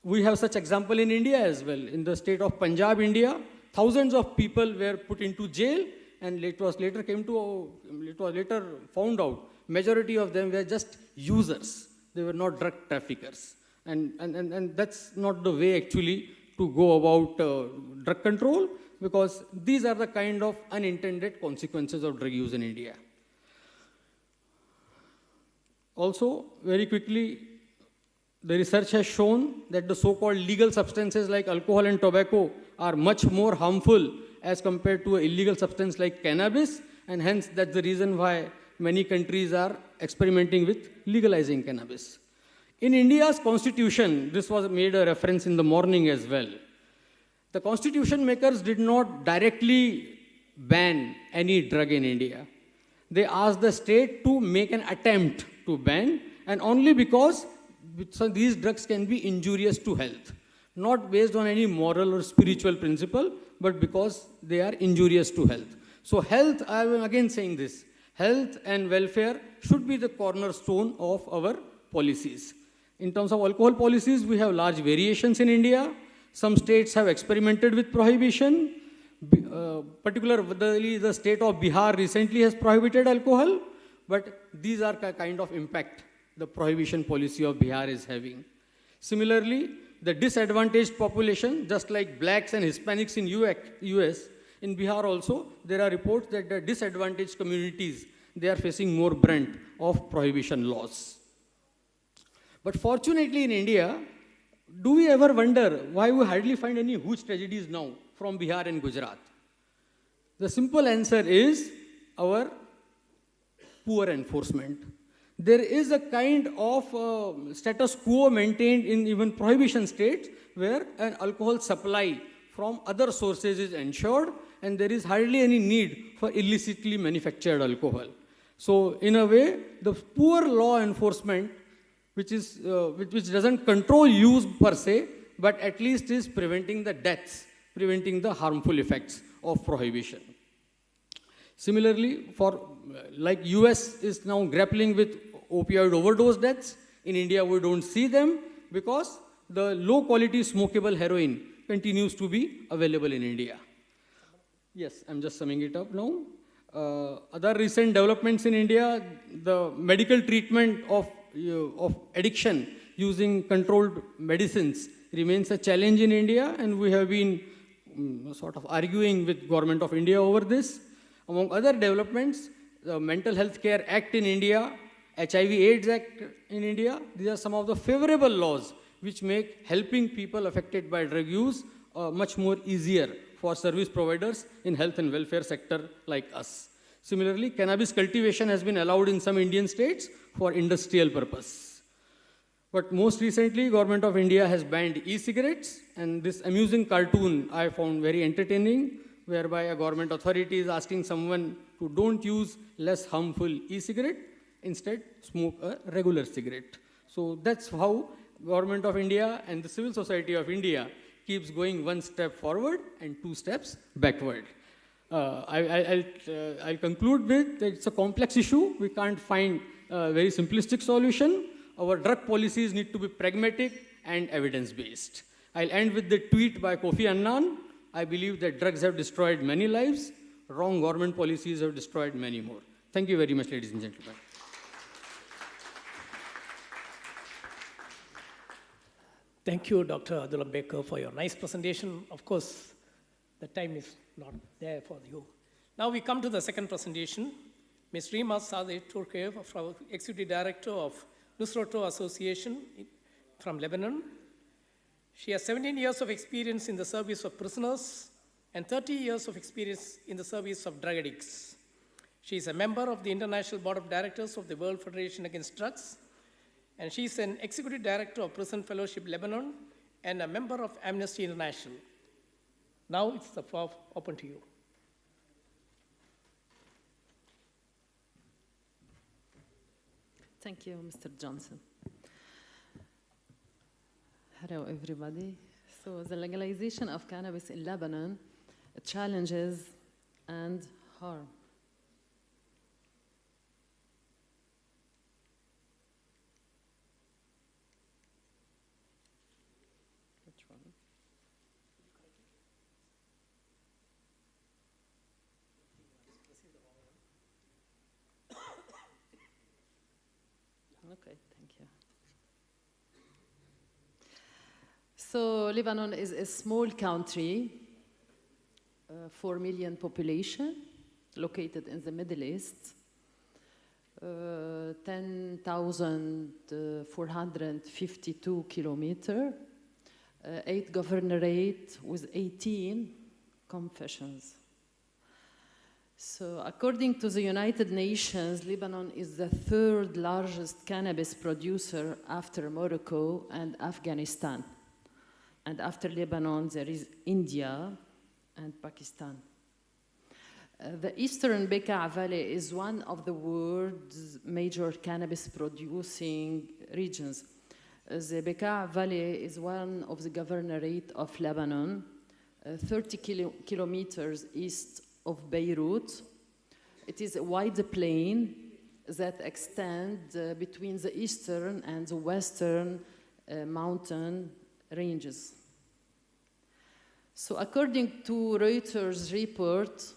We have such example in India as well. In the state of Punjab, India, thousands of people were put into jail, and it was later found out majority of them were just users. They were not drug traffickers. And that's not the way actually to go about drug control, because these are the kind of unintended consequences of drug use in India. Also, very quickly, the research has shown that the so-called legal substances like alcohol and tobacco are much more harmful as compared to an illegal substance like cannabis, and hence that's the reason why many countries are experimenting with legalizing cannabis. In India's constitution, this was made a reference in the morning as well. The constitution makers did not directly ban any drug in India. They asked the state to make an attempt to ban, and only because these drugs can be injurious to health, not based on any moral or spiritual principle, but because they are injurious to health. So health, I am again saying this, health and welfare should be the cornerstone of our policies. In terms of alcohol policies, we have large variations in India. Some states have experimented with prohibition. Particularly the state of Bihar recently has prohibited alcohol, but these are kind of impact the prohibition policy of Bihar is having. Similarly, the disadvantaged population, just like blacks and Hispanics in US, in Bihar also, there are reports that the disadvantaged communities, they are facing more brunt of prohibition laws. But fortunately in India, do we ever wonder why we hardly find any huge tragedies now from Bihar and Gujarat? The simple answer is our poor enforcement. There is a kind of status quo maintained in even prohibition states where an alcohol supply from other sources is ensured, and there is hardly any need for illicitly manufactured alcohol. So in a way, the poor law enforcement, which doesn't control use per se, but at least is preventing the deaths, preventing the harmful effects of prohibition. Similarly, like US is now grappling with opioid overdose deaths. In India, we don't see them because the low-quality smokable heroin continues to be available in India. Yes, I'm just summing it up now. Other recent developments in India, the medical treatment of addiction using controlled medicines remains a challenge in India, and we have been sort of arguing with Government of India over this. Among other developments, the Mental Health Care Act in India, HIV/AIDS Act in India, these are some of the favorable laws which make helping people affected by drug use much more easier for service providers in health and welfare sector like us. Similarly, cannabis cultivation has been allowed in some Indian states for industrial purpose. But most recently, Government of India has banned e-cigarettes, and this amusing cartoon I found very entertaining, whereby a government authority is asking someone to don't use less harmful e-cigarette, instead smoke a regular cigarette. So that's how Government of India and the civil society of India keeps going one step forward and two steps backward. I'll conclude with that it's a complex issue. We can't find a very simplistic solution. Our drug policies need to be pragmatic and evidence-based. I'll end with the tweet by Kofi Annan. I believe that drugs have destroyed many lives. Wrong government policies have destroyed many more. Thank you very much, ladies and gentlemen. Thank you, Dr. Abdullah Baker, for your nice presentation. Of course, the time is not there for you. Now we come to the second presentation. Ms. Rima Sadeh Turkev, Executive Director of Nusrato Association from Lebanon. She has 17 years of experience in the service of prisoners and 30 years of experience in the service of drug addicts. She is a member of the International Board of Directors of the World Federation Against Drugs, and she is an Executive Director of Prison Fellowship Lebanon and a member of Amnesty International. Now it's the floor open to you. Thank you, Mr. Johnson. Hello, everybody. So the legalization of cannabis in Lebanon, challenges and harm. Which one? Okay, thank you. So Lebanon is a small country, 4 million population, located in the Middle East, 10,452 kilometers, 8 governorate with 18 confessions. So according to the United Nations, Lebanon is the 3rd largest cannabis producer after Morocco and Afghanistan. And after Lebanon, there is India and Pakistan. The Eastern Bekaa Valley is one of the world's major cannabis producing regions. The Bekaa Valley is one of the governorate of Lebanon, 30 kilometers east of Beirut. It is a wide plain that extends between the eastern and the western mountain ranges. So according to Reuters report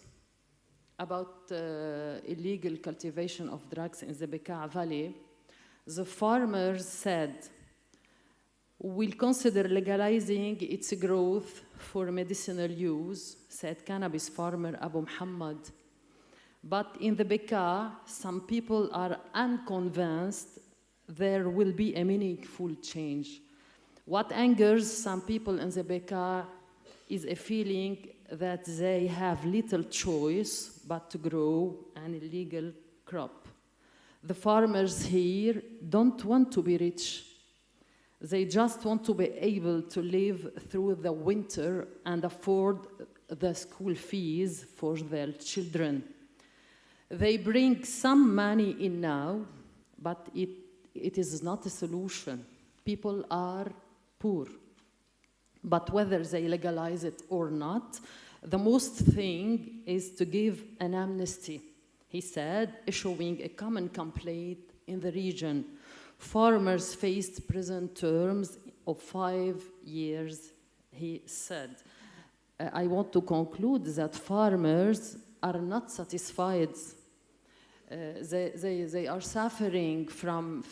about illegal cultivation of drugs in the Bekaa Valley, the farmers said, "We'll consider legalizing its growth for medicinal use," said cannabis farmer Abu Muhammad. But in the Bekaa, some people are unconvinced there will be a meaningful change. What angers some people in the Bekaa is a feeling that they have little choice but to grow an illegal crop. The farmers here don't want to be rich. They just want to be able to live through the winter and afford the school fees for their children. They bring some money in now, but it is not a solution. People are poor. But whether they legalize it or not, the most thing is to give an amnesty, he said, issuing a common complaint in the region. Farmers faced prison terms of 5 years, he said. I want to conclude that farmers are not satisfied. They are suffering from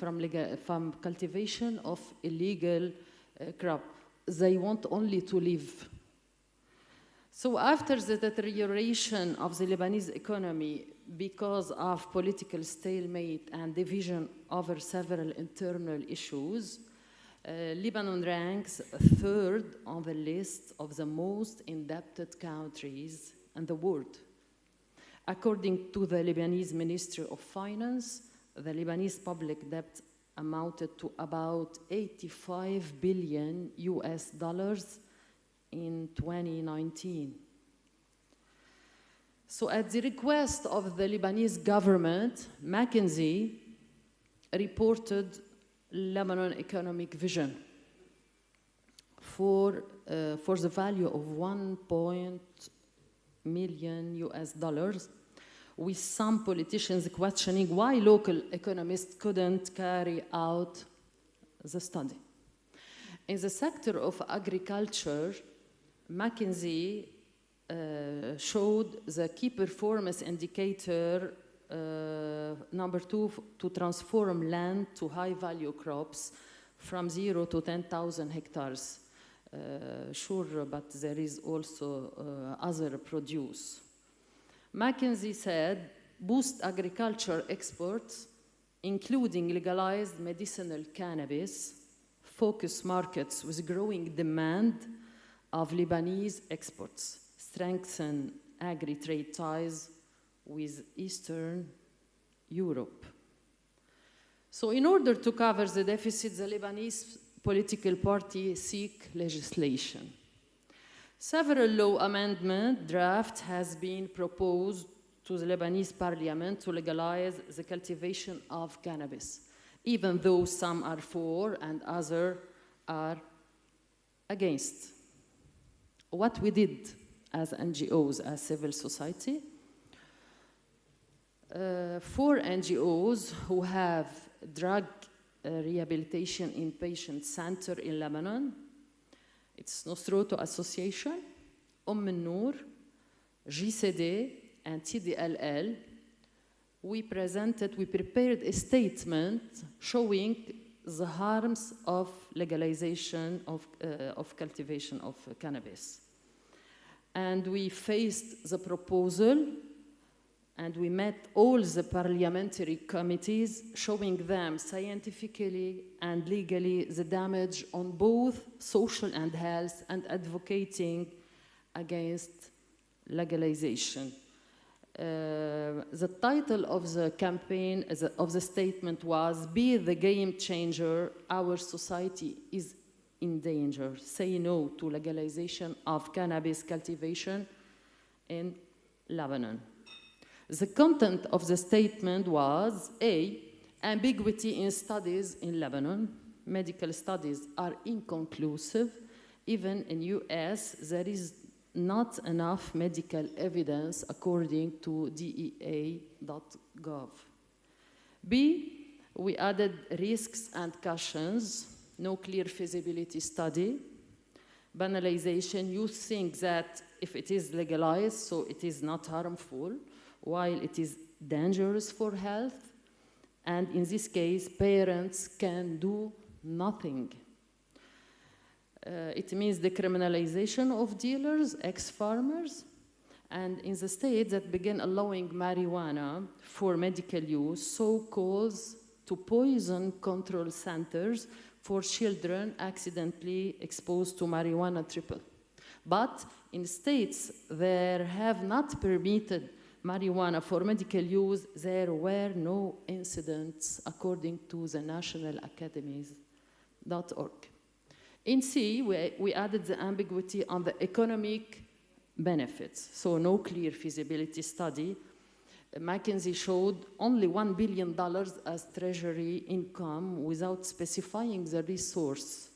cultivation of illegal crop. They want only to live. So after the deterioration of the Lebanese economy because of political stalemate and division over several internal issues, Lebanon ranks third on the list of the most indebted countries in the world. According to the Lebanese Ministry of Finance, the Lebanese public debt amounted to about 85 billion US dollars in 2019. So at the request of the Lebanese government, McKinsey reported Lebanon economic vision for the value of 1 million US dollars, with some politicians questioning why local economists couldn't carry out the study. In the sector of agriculture, McKinsey showed the key performance indicator number 2 to transform land to high-value crops from 0 to 10,000 hectares. Sure, but there is also other produce. McKinsey said, boost agriculture exports, including legalized medicinal cannabis, focus markets with growing demand of Lebanese exports, strengthen agri-trade ties with Eastern Europe. So in order to cover the deficit, the Lebanese political party seek legislation. Several law amendment drafts has been proposed to the Lebanese parliament to legalize the cultivation of cannabis, even though some are for and others are against. What we did as NGOs, as civil society, 4 NGOs who have drug rehabilitation inpatient center in Lebanon. It's Nosroto Association, Al-Noor, GCD, and TDLL. We prepared a statement showing the harms of legalization of cultivation of cannabis. And we faced the proposal, and we met all the parliamentary committees, showing them scientifically and legally the damage on both social and health, and advocating against legalization. The title of the campaign, of the statement was, "Be the game changer, our society is in danger. Say no to legalization of cannabis cultivation in Lebanon." The content of the statement was, A, ambiguity in studies in Lebanon. Medical studies are inconclusive. Even in US, there is not enough medical evidence according to DEA.gov. B, we added risks and cautions, no clear feasibility study. Banalization, you think that if it is legalized, so it is not harmful, while it is dangerous for health, and in this case, parents can do nothing. It means the criminalization of dealers, ex-farmers, and in the states that began allowing marijuana for medical use, so calls to poison control centers for children accidentally exposed to marijuana triple. But in states that have not permitted marijuana for medical use, there were no incidents, according to the nationalacademies.org. In C, we added the ambiguity on the economic benefits, so no clear feasibility study. McKinsey showed only $1 billion as treasury income without specifying the resource.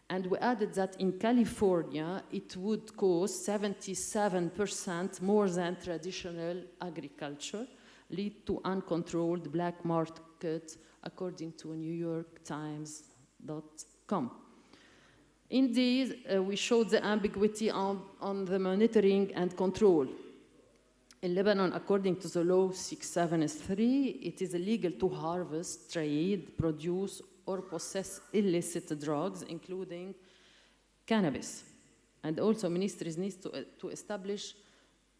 And we added that in California, it would cost 77% more than traditional agriculture, lead to uncontrolled black market, according to NewYorkTimes.com. Indeed, we showed the ambiguity on the monitoring and control. In Lebanon, according to the law 673, it is illegal to harvest, trade, produce, or possess illicit drugs, including cannabis. And also, ministries need to establish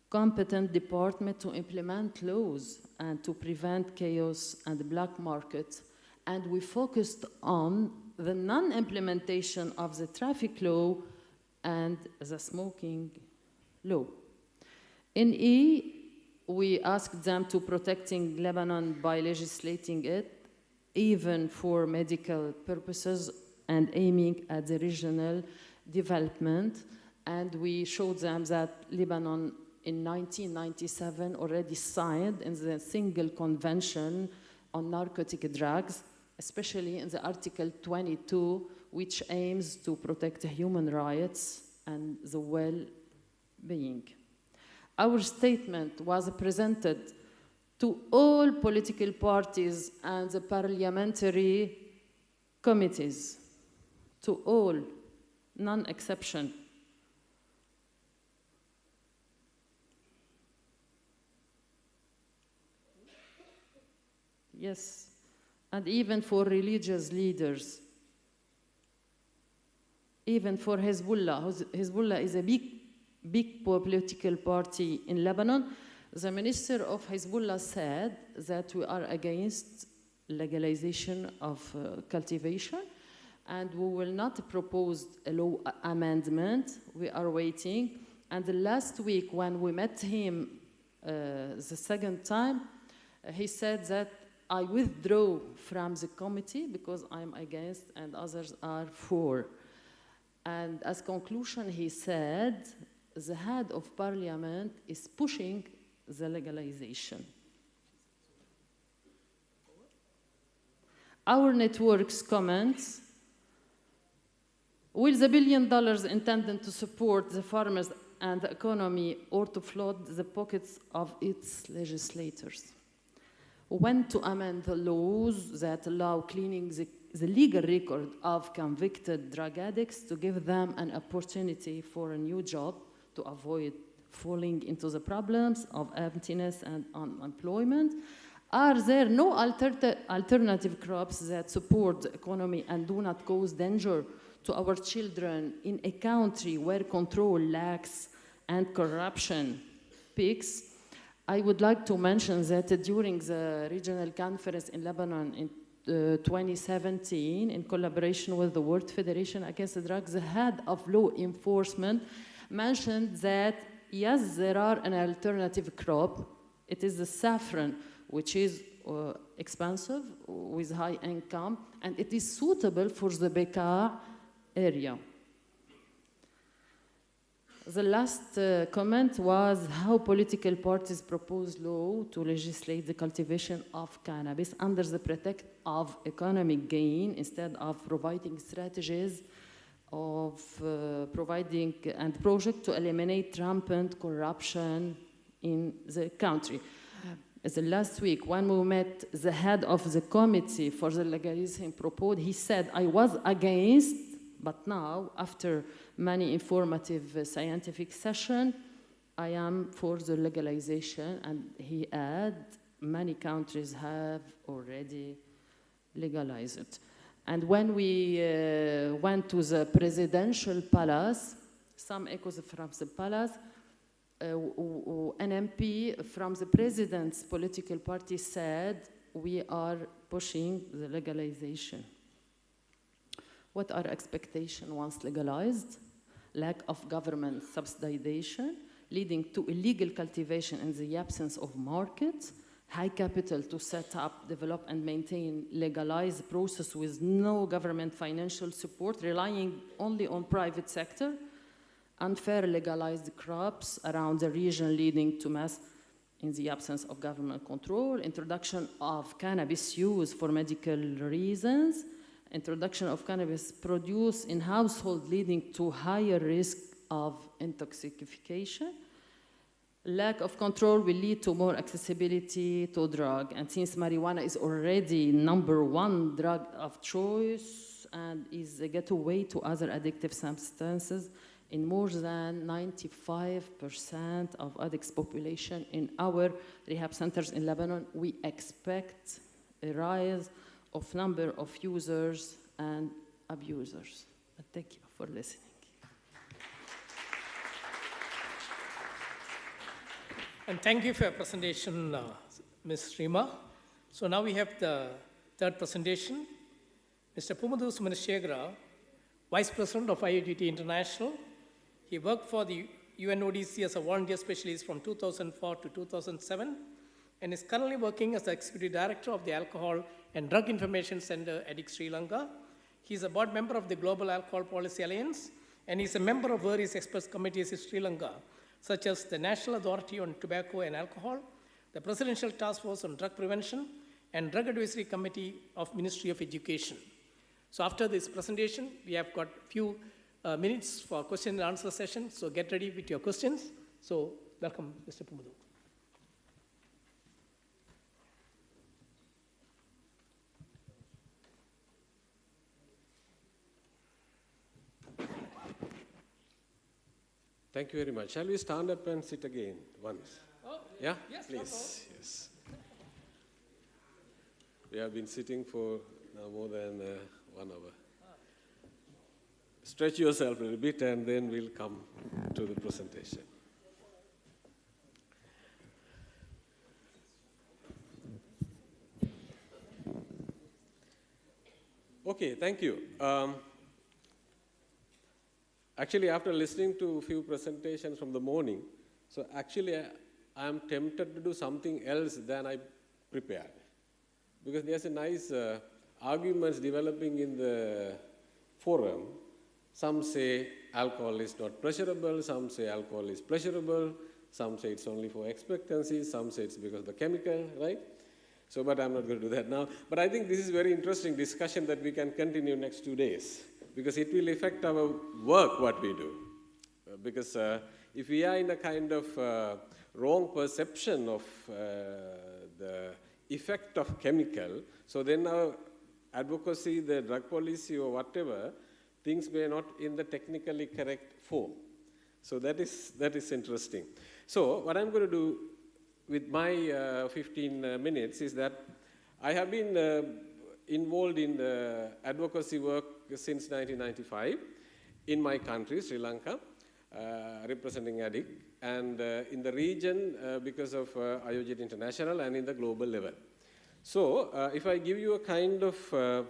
competent department to implement laws and to prevent chaos and the black market. And we focused on the non-implementation of the traffic law and the smoking law. In E, we asked them to protecting Lebanon by legislating it, even for medical purposes and aiming at the regional development. And we showed them that Lebanon in 1997 already signed in the single convention on narcotic drugs, especially in the Article 22, which aims to protect human rights and the well-being. Our statement was presented to all political parties and the parliamentary committees, to all, non-exception. Yes, and even for religious leaders, even for Hezbollah. Hezbollah is a big political party in Lebanon. The minister of Hezbollah said that we are against legalization of cultivation, and we will not propose a law amendment. We are waiting. And the last week when we met him the second time, he said that I withdraw from the committee because I'm against and others are for. And as conclusion, he said, the head of parliament is pushing the legalization. Our network's comments, will the $1 billion intended to support the farmers and the economy or to flood the pockets of its legislators? When to amend the laws that allow cleaning the legal record of convicted drug addicts to give them an opportunity for a new job to avoid falling into the problems of emptiness and unemployment? Are there no alternative crops that support the economy and do not cause danger to our children in a country where control lacks and corruption peaks? I would like to mention that during the regional conference in Lebanon in 2017, in collaboration with the World Federation Against Drugs, the head of law enforcement mentioned that, yes, there are an alternative crop. It is the saffron, which is expensive, with high income, and it is suitable for the Bekaa area. The last comment was how political parties propose law to legislate the cultivation of cannabis under the pretext of economic gain instead of providing strategies of providing and project to eliminate rampant corruption in the country. The last week, when we met the head of the committee for the legalization proposed, he said, I was against, but now, after many informative scientific sessions, I am for the legalization. And he added, many countries have already legalized it. And when we went to the presidential palace, some echoes from the palace, an MP from the president's political party said, we are pushing the legalization. What are expectations once legalized? Lack of government subsidization, leading to illegal cultivation in the absence of markets, high capital to set up, develop, and maintain legalized process with no government financial support, relying only on private sector, unfair legalized crops around the region leading to mass in the absence of government control, introduction of cannabis use for medical reasons, introduction of cannabis produce in household leading to higher risk of intoxication. Lack of control will lead to more accessibility to drug. And since marijuana is already #1 drug of choice and is a gateway to other addictive substances in more than 95% of addicts population in our rehab centers in Lebanon. We expect a rise of number of users and abusers. Thank you for listening. And thank you for your presentation, Ms. Rima. So now we have the third presentation. Mr. Pumadu Sumanashekhara, Vice President of IOGT International. He worked for the UNODC as a volunteer specialist from 2004 to 2007 and is currently working as the Executive Director of the Alcohol and Drug Information Center at Sri Lanka. He is a board member of the Global Alcohol Policy Alliance and is a member of various experts committees in Sri Lanka, such as the National Authority on Tobacco and Alcohol, the Presidential Task Force on Drug Prevention, and Drug Advisory Committee of Ministry of Education. So after this presentation, we have got a few minutes for question and answer session, so get ready with your questions. So welcome, Mr. Pumadu. Thank you very much. Shall we stand up and sit again once? Oh, yeah? Yes, please. Yes. We have been sitting for now more than 1 hour. Stretch yourself a little bit and then we'll come to the presentation. Okay, thank you. Actually, after listening to a few presentations from the morning, so actually I am tempted to do something else than I prepared. Because there's a nice arguments developing in the forum. Some say alcohol is not pleasurable, some say alcohol is pleasurable, some say it's only for expectancy, some say it's because of the chemical, right? So, but I'm not going to do that now. But I think this is a very interesting discussion that we can continue next 2 days, because it will affect our work, what we do. Because if we are in a kind of wrong perception of the effect of chemical, so then our advocacy, the drug policy or whatever, things may not in the technically correct form. So that is interesting. So what I'm going to do with my 15 minutes is that I have been involved in the advocacy work since 1995 in my country, Sri Lanka, representing ADIC, and in the region because of IOGT International and in the global level. So if I give you a kind of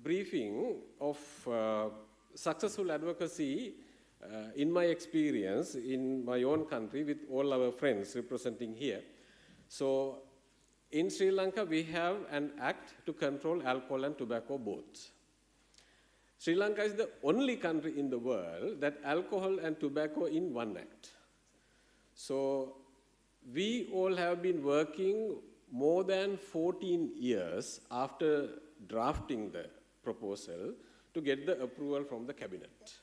briefing of successful advocacy in my experience in my own country with all our friends representing here. So in Sri Lanka, we have an act to control alcohol and tobacco both. Sri Lanka is the only country in the world that alcohol and tobacco in one act. So we all have been working more than 14 years after drafting the proposal to get the approval from the cabinet.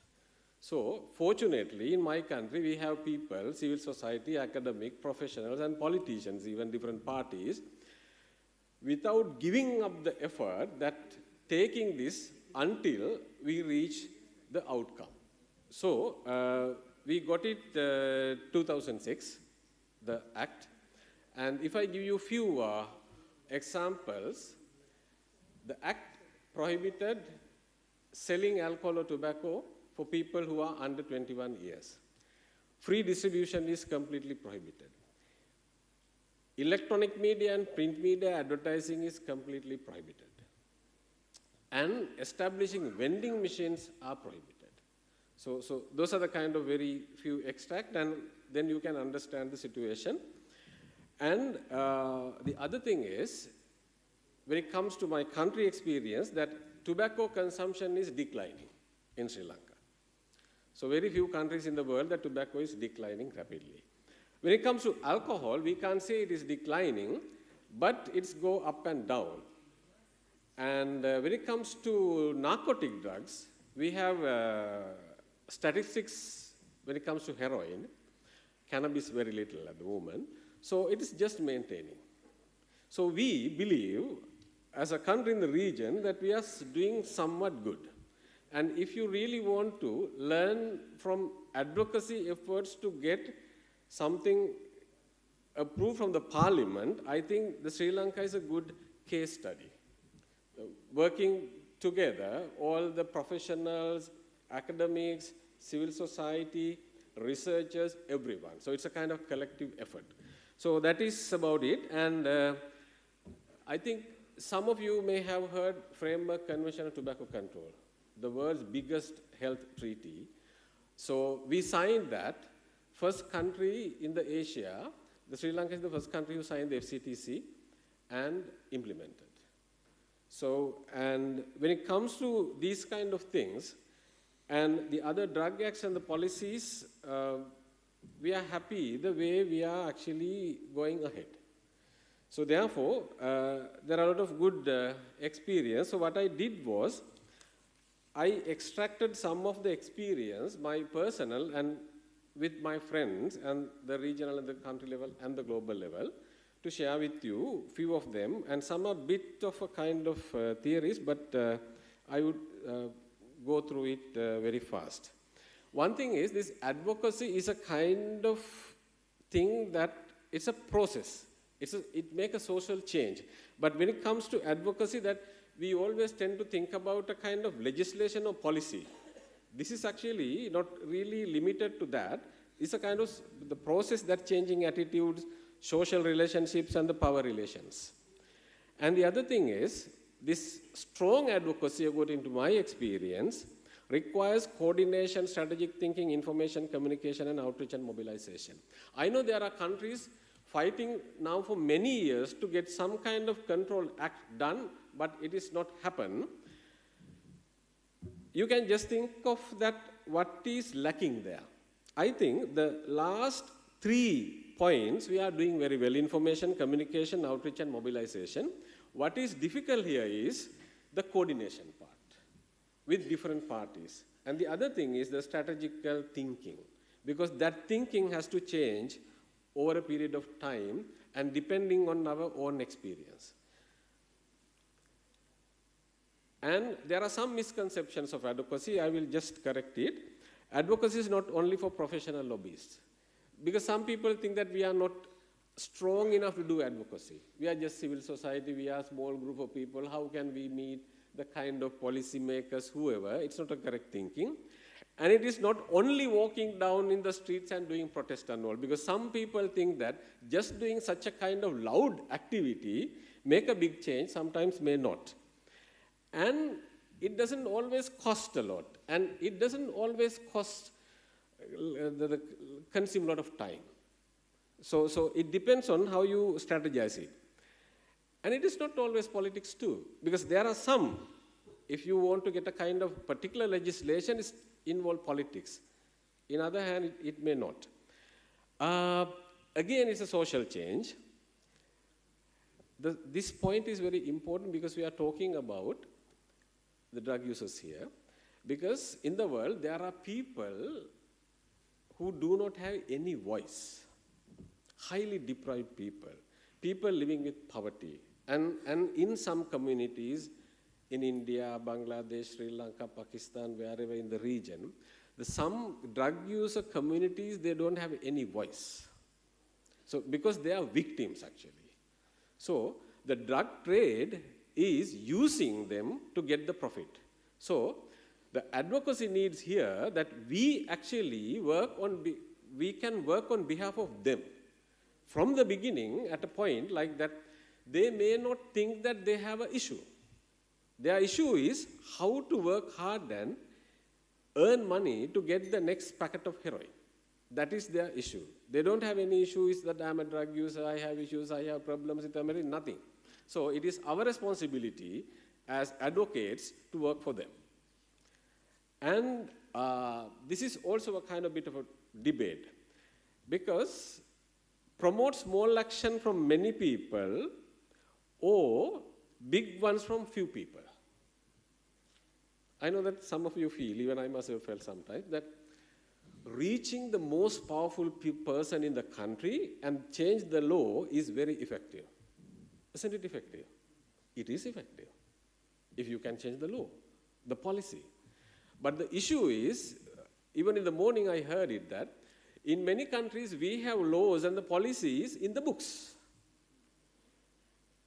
So fortunately, in my country, we have people, civil society, academic, professionals, and politicians, even different parties, without giving up the effort that taking this until we reach the outcome. So we got it 2006, the act. And if I give you a few examples, the act prohibited selling alcohol or tobacco for people who are under 21 years. Free distribution is completely prohibited. Electronic media and print media advertising is completely prohibited. And establishing vending machines are prohibited. So those are the kind of very few extract, and then you can understand the situation. And the other thing is, when it comes to my country experience, that tobacco consumption is declining in Sri Lanka. So very few countries in the world that tobacco is declining rapidly. When it comes to alcohol, we can't say it is declining, but it's go up and down. And when it comes to narcotic drugs, we have statistics when it comes to heroin, cannabis very little at the moment. So it is just maintaining. So we believe as a country in the region, that we are doing somewhat good. And if you really want to learn from advocacy efforts to get something approved from the parliament, I think the Sri Lanka is a good case study. Working together, all the professionals, academics, civil society, researchers, everyone. So it's a kind of collective effort. So that is about it. And I think some of you may have heard Framework Convention on Tobacco Control, the world's biggest health treaty. So we signed that. First country in the Asia, the Sri Lanka is the first country who signed the FCTC and implemented. So, and when it comes to these kind of things, and the other drug acts and the policies, we are happy the way we are actually going ahead. So therefore, there are a lot of good experience. So what I did was, I extracted some of the experience, my personal and with my friends and the regional and the country level and the global level, to share with you few of them, and some are a bit of a kind of theories, but I would go through it very fast. One thing is, this advocacy is a kind of thing that it's a process. It makes a social change. But when it comes to advocacy, that we always tend to think about a kind of legislation or policy. This is actually not really limited to that. It's a kind of the process that changing attitudes, social relationships, and the power relations. And the other thing is, this strong advocacy, according to my experience, requires coordination, strategic thinking, information, communication, and outreach and mobilization. I know there are countries fighting now for many years to get some kind of control act done, but it is not happen. You can just think of that, what is lacking there. I think the last 3 points we are doing very well: information, communication, outreach, and mobilization. What is difficult here is the coordination part with different parties. And the other thing is the strategical thinking, because that thinking has to change over a period of time and depending on our own experience. And there are some misconceptions of advocacy. I will just correct it. Advocacy is not only for professional lobbyists, because some people think that we are not strong enough to do advocacy. We are just civil society, we are a small group of people, how can we meet the kind of policy makers, whoever? It's not a correct thinking. And it is not only walking down in the streets and doing protest and all, because some people think that just doing such a kind of loud activity make a big change, sometimes may not. And it doesn't always cost a lot, and it doesn't always consume a lot of time. So it depends on how you strategize it. And it is not always politics too, because there are some, if you want to get a kind of particular legislation, it involves politics. In other hand, it may not. Again, it's a social change. This point is very important because we are talking about the drug users here. Because in the world, there are people who do not have any voice. Highly deprived people. People living with poverty. And in some communities, in India, Bangladesh, Sri Lanka, Pakistan, wherever in the region, some drug user communities, they don't have any voice. So, because they are victims actually. So, the drug trade is using them to get the profit. So, the advocacy needs here that we actually we can work on behalf of them. From the beginning, at a point like that, they may not think that they have an issue. Their issue is how to work hard and earn money to get the next packet of heroin. That is their issue. They don't have any issues that I'm a drug user, I have issues, I have problems with America, nothing. So it is our responsibility as advocates to work for them. And this is also a kind of bit of a debate, because promote small action from many people or big ones from few people. I know that some of you feel, even I myself felt sometimes, that reaching the most powerful person in the country and change the law is very effective. Isn't it effective? it is effective if you can change the law, the policy. But the issue is, even in the morning I heard it, that in many countries we have laws and the policies in the books.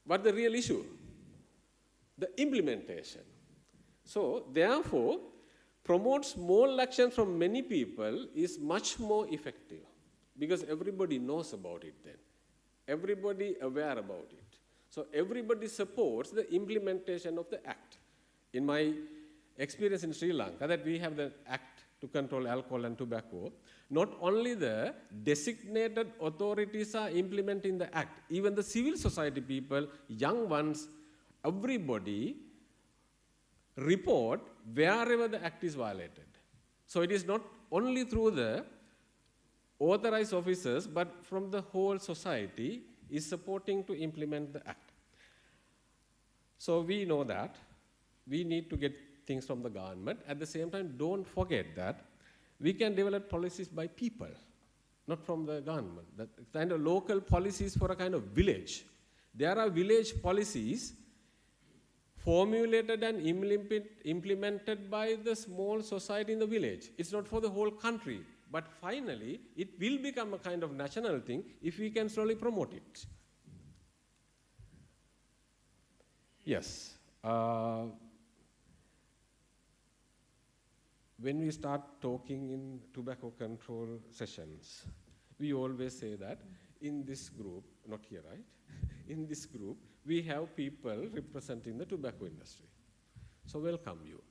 But the real issue, the implementation. So therefore, promote small action from many people is much more effective because everybody knows about it then. Everybody aware about it. So everybody supports the implementation of the act. In my experience in Sri Lanka, that we have the act to control alcohol and tobacco, not only the designated authorities are implementing the act, even the civil society people, young ones, everybody report wherever the act is violated. So it is not only through the authorized officers, but from the whole society is supporting to implement the act. So we know that we need to get things from the government. At the same time, don't forget that we can develop policies by people, not from the government. That kind of local policies for a kind of village. There are village policies formulated and implemented by the small society in the village. It's not for the whole country. But finally, it will become a kind of national thing if we can slowly promote it. Yes. When we start talking in tobacco control sessions, we always say that in this group, not here, right? In this group, we have people representing the tobacco industry. So welcome you.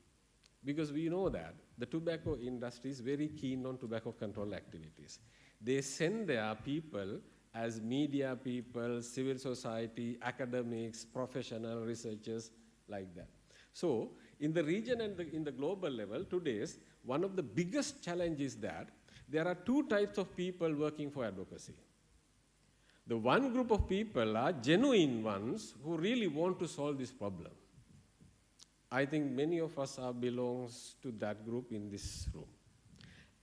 Because we know that the tobacco industry is very keen on tobacco control activities. They send their people as media people, civil society, academics, professional researchers, like that. So in the region and in the global level, today's one of the biggest challenges is that there are two types of people working for advocacy. The one group of people are genuine ones who really want to solve this problem. I think many of us belongs to that group in this room.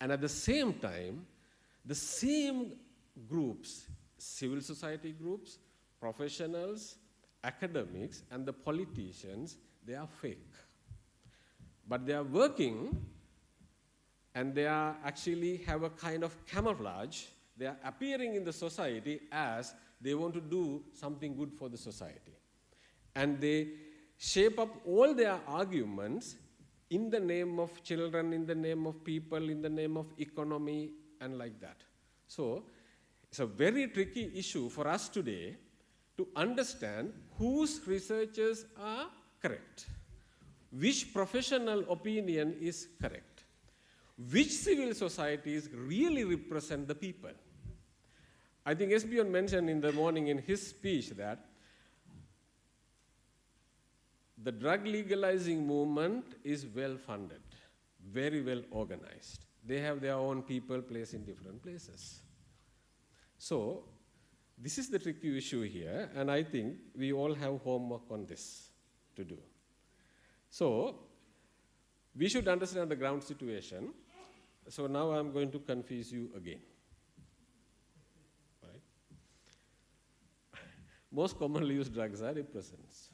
And at the same time, the same groups, civil society groups, professionals, academics, and the politicians, they are fake. But they are working, and they are actually have a kind of camouflage. They are appearing in the society as they want to do something good for the society. And they shape up all their arguments in the name of children, in the name of people, in the name of economy, and like that. So it's a very tricky issue for us today to understand whose researchers are correct, which professional opinion is correct, which civil societies really represent the people. I think Esbjørn mentioned in the morning in his speech that the drug legalizing movement is well funded, very well organized. They have their own people placed in different places. So this is the tricky issue here, and I think we all have homework on this to do. So we should understand the ground situation. So now I'm going to confuse you again. Right? Most commonly used drugs are depressants.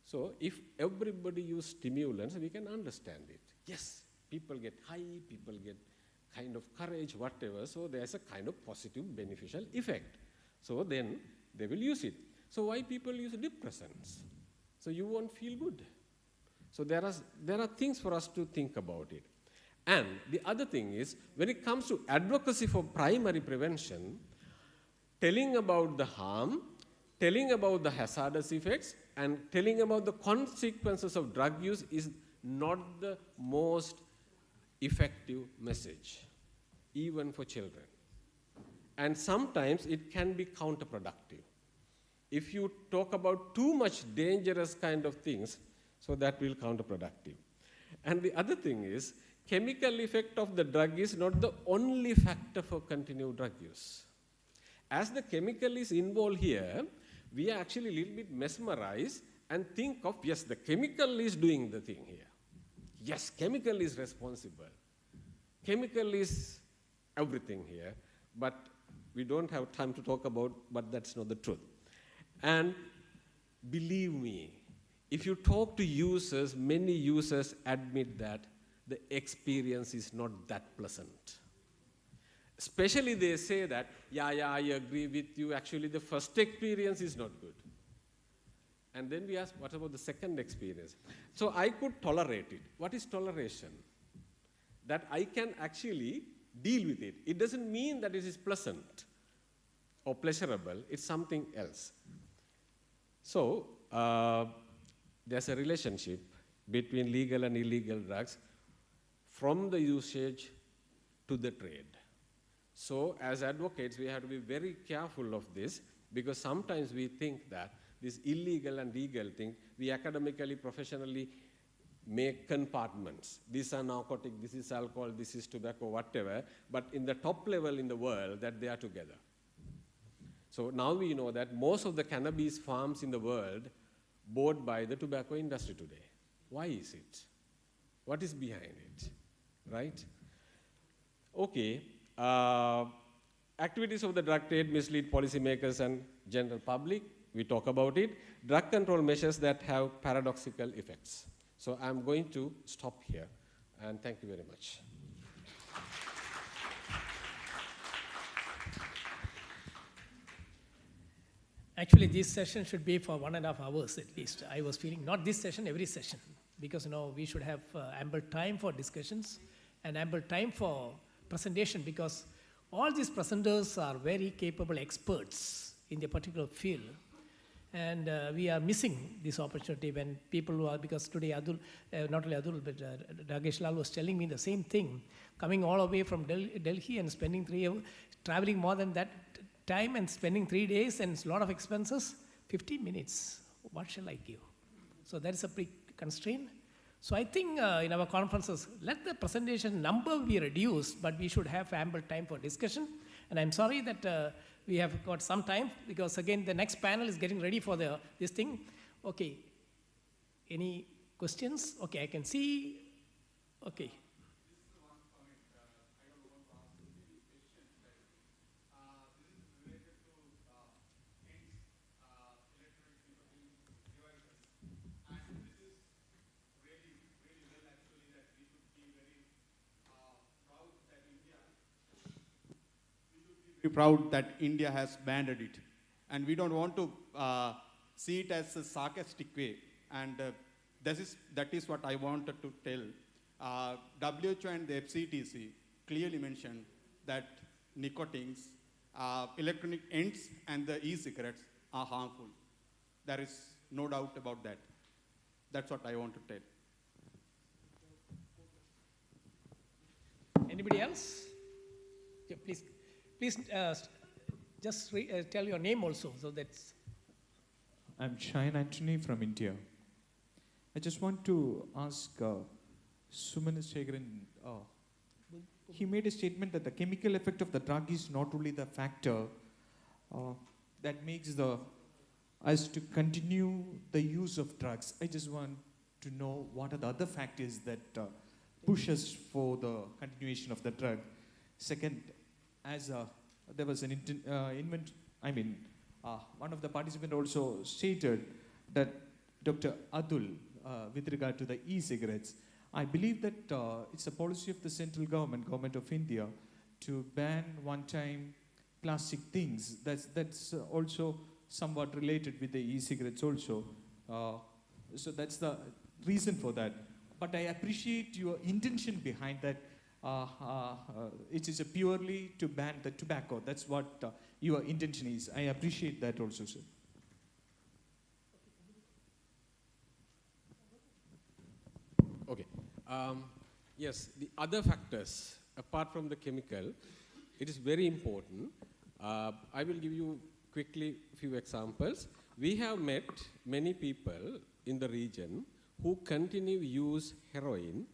So if everybody uses stimulants, we can understand it. Yes, people get high, people get kind of courage, whatever, so there's a kind of positive beneficial effect. So then they will use it. So why people use depressants? So you won't feel good. So there are things for us to think about it. And the other thing is, when it comes to advocacy for primary prevention, telling about the harm, telling about the hazardous effects, and telling about the consequences of drug use is not the most effective message, even for children. And sometimes it can be counterproductive. If you talk about too much dangerous kind of things, so that will be counterproductive. And the other thing is, chemical effect of the drug is not the only factor for continued drug use. As the chemical is involved here, we are actually a little bit mesmerized and think of, yes, the chemical is doing the thing here. Yes, chemical is responsible. Chemical is everything here, but we don't have time to talk about, but that's not the truth. And believe me, if you talk to users, many users admit that the experience is not that pleasant. Especially they say that, yeah, I agree with you, actually the first experience is not good. And then we ask, what about the second experience? So I could tolerate it. What is toleration? That I can actually deal with it. It doesn't mean that it is pleasant or pleasurable, it's something else. So there's a relationship between legal and illegal drugs from the usage to the trade. So as advocates, we have to be very careful of this, because sometimes we think that this illegal and legal thing, we academically, professionally make compartments. These are narcotic, this is alcohol, this is tobacco, whatever, but in the top level in the world, that they are together. So now we know that most of the cannabis farms in the world bought by the tobacco industry today. Why is it? What is behind it, right? Okay, activities of the drug trade mislead policymakers and general public. We talk about it. Drug control measures that have paradoxical effects. So I'm going to stop here, and thank you very much. Actually, this session should be for 1.5 hours at least. I was feeling, not this session, every session, because we should have ample time for discussions and ample time for presentation, because all these presenters are very capable experts in their particular field. And we are missing this opportunity when people who are, because today not only Atul, but Ragesh Lal was telling me the same thing, coming all the way from Delhi and spending 3 hours, traveling more than that time and spending 3 days and a lot of expenses, 15 minutes, what shall I give? So that is a big constraint. So I think in our conferences, let the presentation number be reduced, but we should have ample time for discussion. And I'm sorry that we have got some time, because again, the next panel is getting ready for this thing. Okay, any questions? Okay, I can see, okay. We're proud that India has banned it. And we don't want to see it as a sarcastic way. And that is what I wanted to tell. WHO and the FCTC clearly mentioned that nicotines, electronic ends, and the e-cigarettes are harmful. There is no doubt about that. That's what I want to tell. Anybody else? Yeah, please just tell your name also, so that's... I'm Shine Anthony from India. I just want to ask Sumanasekaran, he made a statement that the chemical effect of the drug is not only the factor that makes us to continue the use of drugs. I just want to know what are the other factors that push us for the continuation of the drug. Second, as there was an one of the participants also stated that Dr. Atul, with regard to the e-cigarettes, I believe that it's a policy of the central government of India, to ban one-time plastic things. That's also somewhat related with the e-cigarettes also. So that's the reason for that. But I appreciate your intention behind that. It is purely to ban the tobacco. That's what your intention is. I appreciate that also, sir. Okay. Yes, the other factors, apart from the chemical, it is very important. I will give you quickly a few examples. We have met many people in the region who continue use heroin,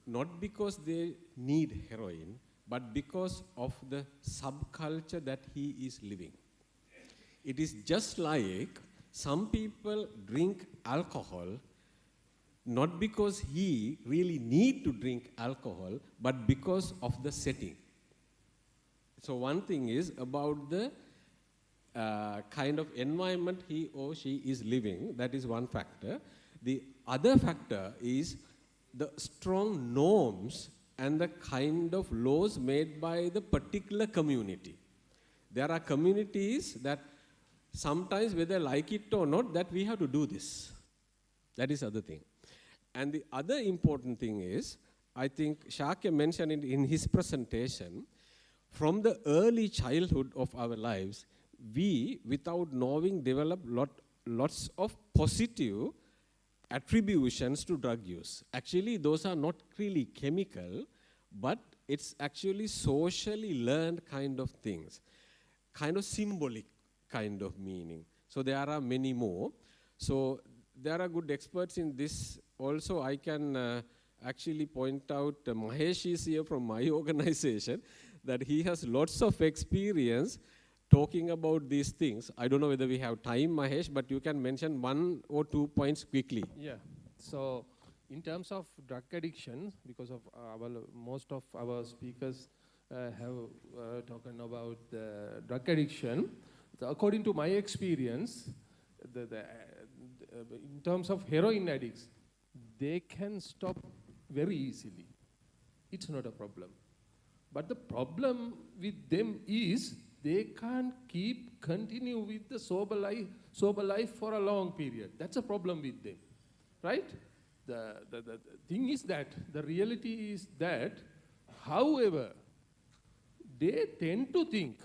not because they need heroin, but because of the subculture that he is living. It is just like some people drink alcohol, not because he really need to drink alcohol, but because of the setting. So one thing is about the kind of environment he or she is living, that is one factor. The other factor is the strong norms and the kind of laws made by the particular community. There are communities that sometimes, whether like it or not, that we have to do this. That is the other thing. And the other important thing is, I think Shakya mentioned it in his presentation, from the early childhood of our lives, we, without knowing, develop lots of positive attributions to drug use. Actually, those are not really chemical, but it's actually socially learned kind of things, kind of symbolic kind of meaning. So there are many more. So there are good experts in this. Also, I can actually point out Mahesh is here from my organization, that he has lots of experience talking about these things. I don't know whether we have time, Mahesh, but you can mention 1 or 2 points quickly. Yeah. So in terms of drug addiction, because of most of our speakers have talked about the drug addiction, according to my experience, in terms of heroin addicts, they can stop very easily. It's not a problem. But the problem with them is they can't continue with the sober life for a long period. That's a problem with them, right? The thing is that, the reality is that, however, they tend to think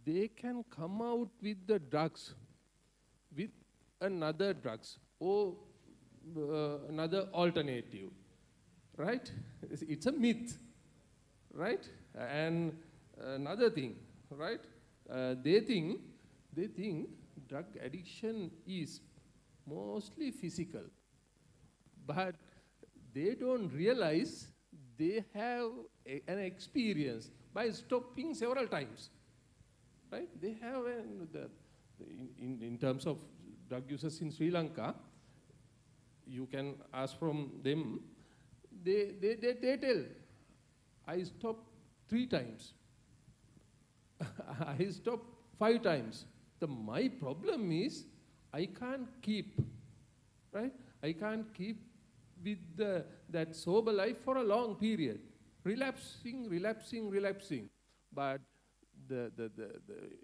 they can come out with the drugs, with another drugs, or another alternative, right? It's a myth, right? And another thing, right? They think drug addiction is mostly physical, but they don't realize they have an experience by stopping several times, right? They have, in terms of drug users in Sri Lanka, you can ask from them, they tell, I stopped 3 times. I stopped 5 times. My problem is I can't keep, right? I can't keep with that sober life for a long period. Relapsing. But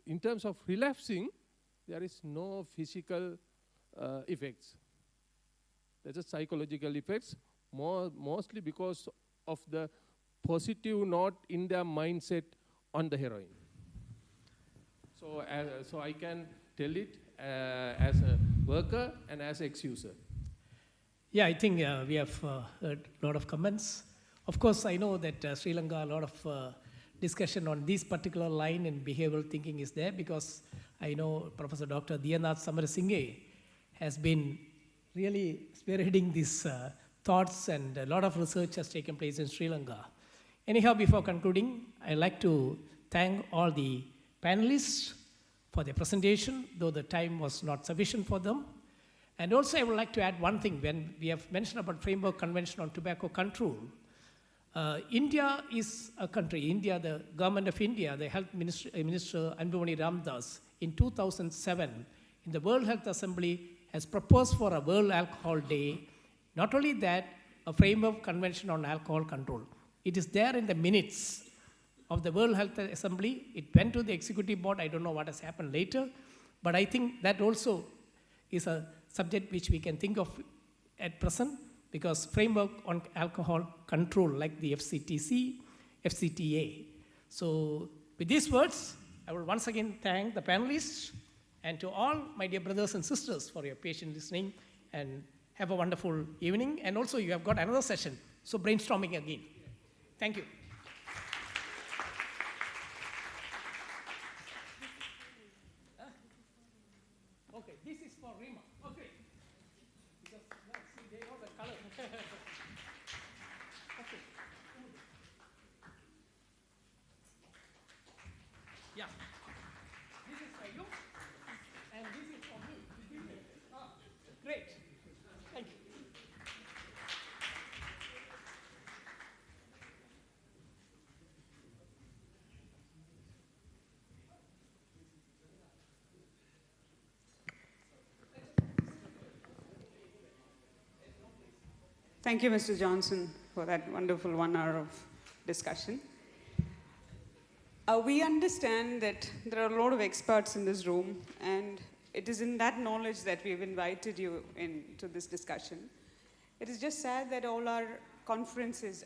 in terms of relapsing, there is no physical effects. There's a psychological effects, mostly because of the positive note in their mindset on the heroin. So I can tell it as a worker and as an ex-user. Yeah, I think we have heard a lot of comments. Of course, I know that Sri Lanka, a lot of discussion on this particular line in behavioral thinking is there, because I know Professor Dr. Diyanath Samarasinghe has been really spearheading these thoughts, and a lot of research has taken place in Sri Lanka. Anyhow, before concluding, I'd like to thank all the panelists for their presentation, though the time was not sufficient for them. And also, I would like to add one thing. When we have mentioned about Framework Convention on Tobacco Control, India is a country. India, the government of India, the Health Minister Anbumani Ramdas, in 2007, in the World Health Assembly, has proposed for a World Alcohol Day. Not only that, a Framework Convention on Alcohol Control. It is there in the minutes of the World Health Assembly. It went to the executive board. I don't know what has happened later, but I think that also is a subject which we can think of at present, because framework on alcohol control, like the FCTC, FCTA. So with these words, I will once again thank the panelists, and to all my dear brothers and sisters for your patient listening, and have a wonderful evening. And also you have got another session, so brainstorming again. Thank you. Okay, this is for Rima. Okay. Because see, they know the color. Okay. Yeah. This is for you, and this is for me. Great. Thank you. Thank you, Mr. Johnson, for that wonderful 1 hour of discussion. We understand that there are a lot of experts in this room, and it is in that knowledge that we've invited you into this discussion. It is just sad that all our conferences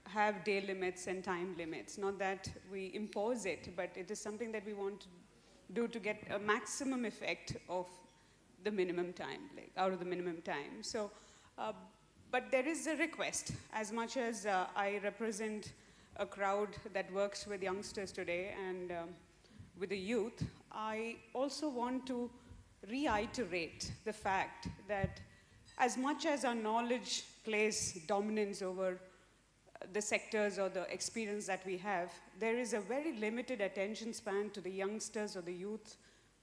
have day limits and time limits. Not that we impose it, but it is something that we want to do to get a maximum effect of the minimum time, like out of the minimum time. So, but there is a request. As much as I represent a crowd that works with youngsters today and with the youth, I also want to reiterate the fact that as much as our knowledge plays dominance over the sectors or the experience that we have, there is a very limited attention span to the youngsters or the youth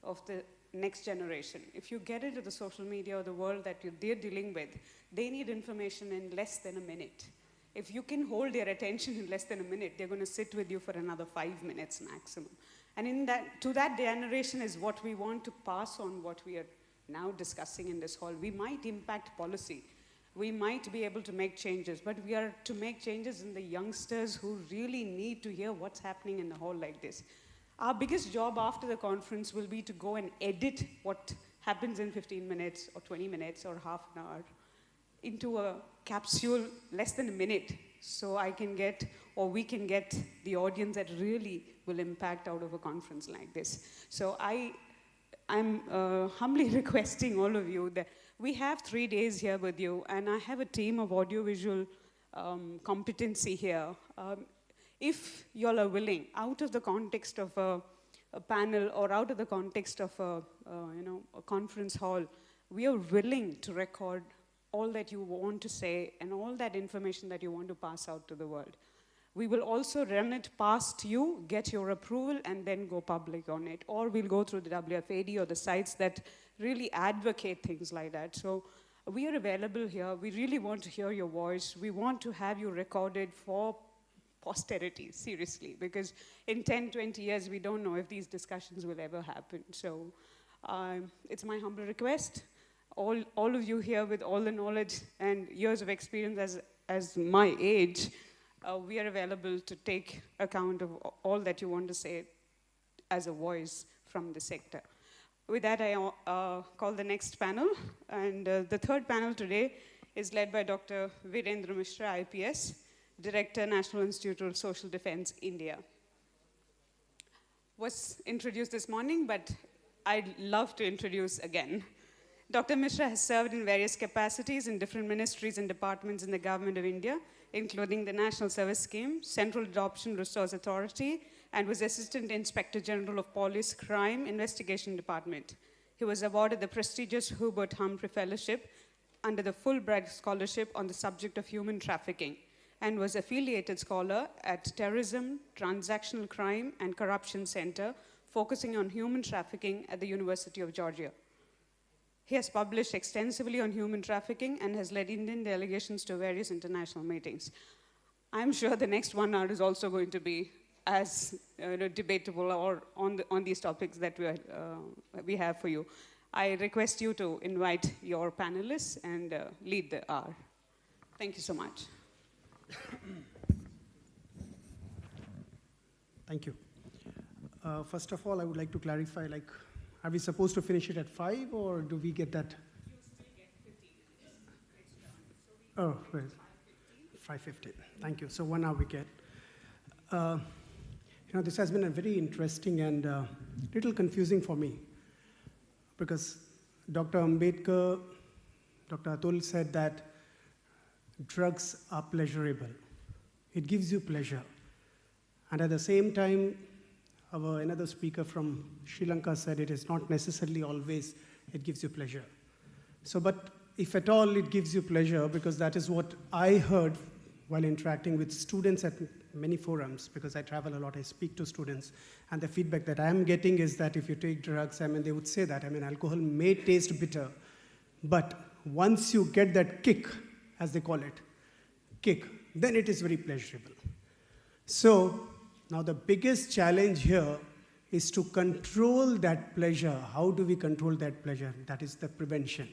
of the next generation. If you get into the social media or the world that they're dealing with, they need information in less than a minute. If you can hold their attention in less than a minute, they're going to sit with you for another 5 minutes maximum. And to that generation is what we want to pass on, what we are now discussing in this hall. We might impact policy. We might be able to make changes, but we are to make changes in the youngsters who really need to hear what's happening in the hall like this. Our biggest job after the conference will be to go and edit what happens in 15 minutes or 20 minutes or half an hour into a capsule less than a minute, so I can get, or we can get, the audience that really will impact out of a conference like this. So I'm humbly requesting all of you that we have 3 days here with you, and I have a team of audiovisual competency here. If y'all are willing, out of the context of a panel or out of the context of a conference hall, we are willing to record all that you want to say and all that information that you want to pass out to the world. We will also run it past you, get your approval, and then go public on it. Or we'll go through the WFAD or the sites that really advocate things like that. So we are available here. We really want to hear your voice. We want to have you recorded for posterity, seriously, because in 10, 20 years, we don't know if these discussions will ever happen. So it's my humble request. All of you here with all the knowledge and years of experience as my age, we are available to take account of all that you want to say as a voice from the sector. With that, I call the next panel. And the third panel today is led by Dr. Virendra Mishra, IPS, Director, National Institute of Social Defense, India. Was introduced this morning, but I'd love to introduce again. Dr. Mishra has served in various capacities in different ministries and departments in the Government of India, including the National Service Scheme, Central Adoption Resource Authority, and was Assistant Inspector General of Police Crime Investigation Department. He was awarded the prestigious Hubert Humphrey Fellowship under the Fulbright Scholarship on the subject of human trafficking, and was affiliated scholar at Terrorism, Transactional Crime, and Corruption Center, focusing on human trafficking at the University of Georgia. He has published extensively on human trafficking and has led Indian delegations to various international meetings. I'm sure the next 1 hour is also going to be as debatable or on these topics that we have for you. I request you to invite your panelists and lead the hour. Thank you so much. Thank you. First of all, I would like to clarify, are we supposed to finish it at 5, or do we get that? You still get 15 minutes. Oh, right. 5:15. Thank you. So 1 hour we get. This has been a very interesting and little confusing for me, because Dr. Ambedkar, Dr. Atul said that drugs are pleasurable. It gives you pleasure. And at the same time, another speaker from Sri Lanka said it is not necessarily always it gives you pleasure. So, but if at all it gives you pleasure, because that is what I heard while interacting with students at many forums, because I travel a lot, I speak to students, and the feedback that I'm getting is that if you take drugs, they would say that, alcohol may taste bitter, but once you get that kick, as they call it, kick, then it is very pleasurable. So, now the biggest challenge here is to control that pleasure. How do we control that pleasure? That is the prevention.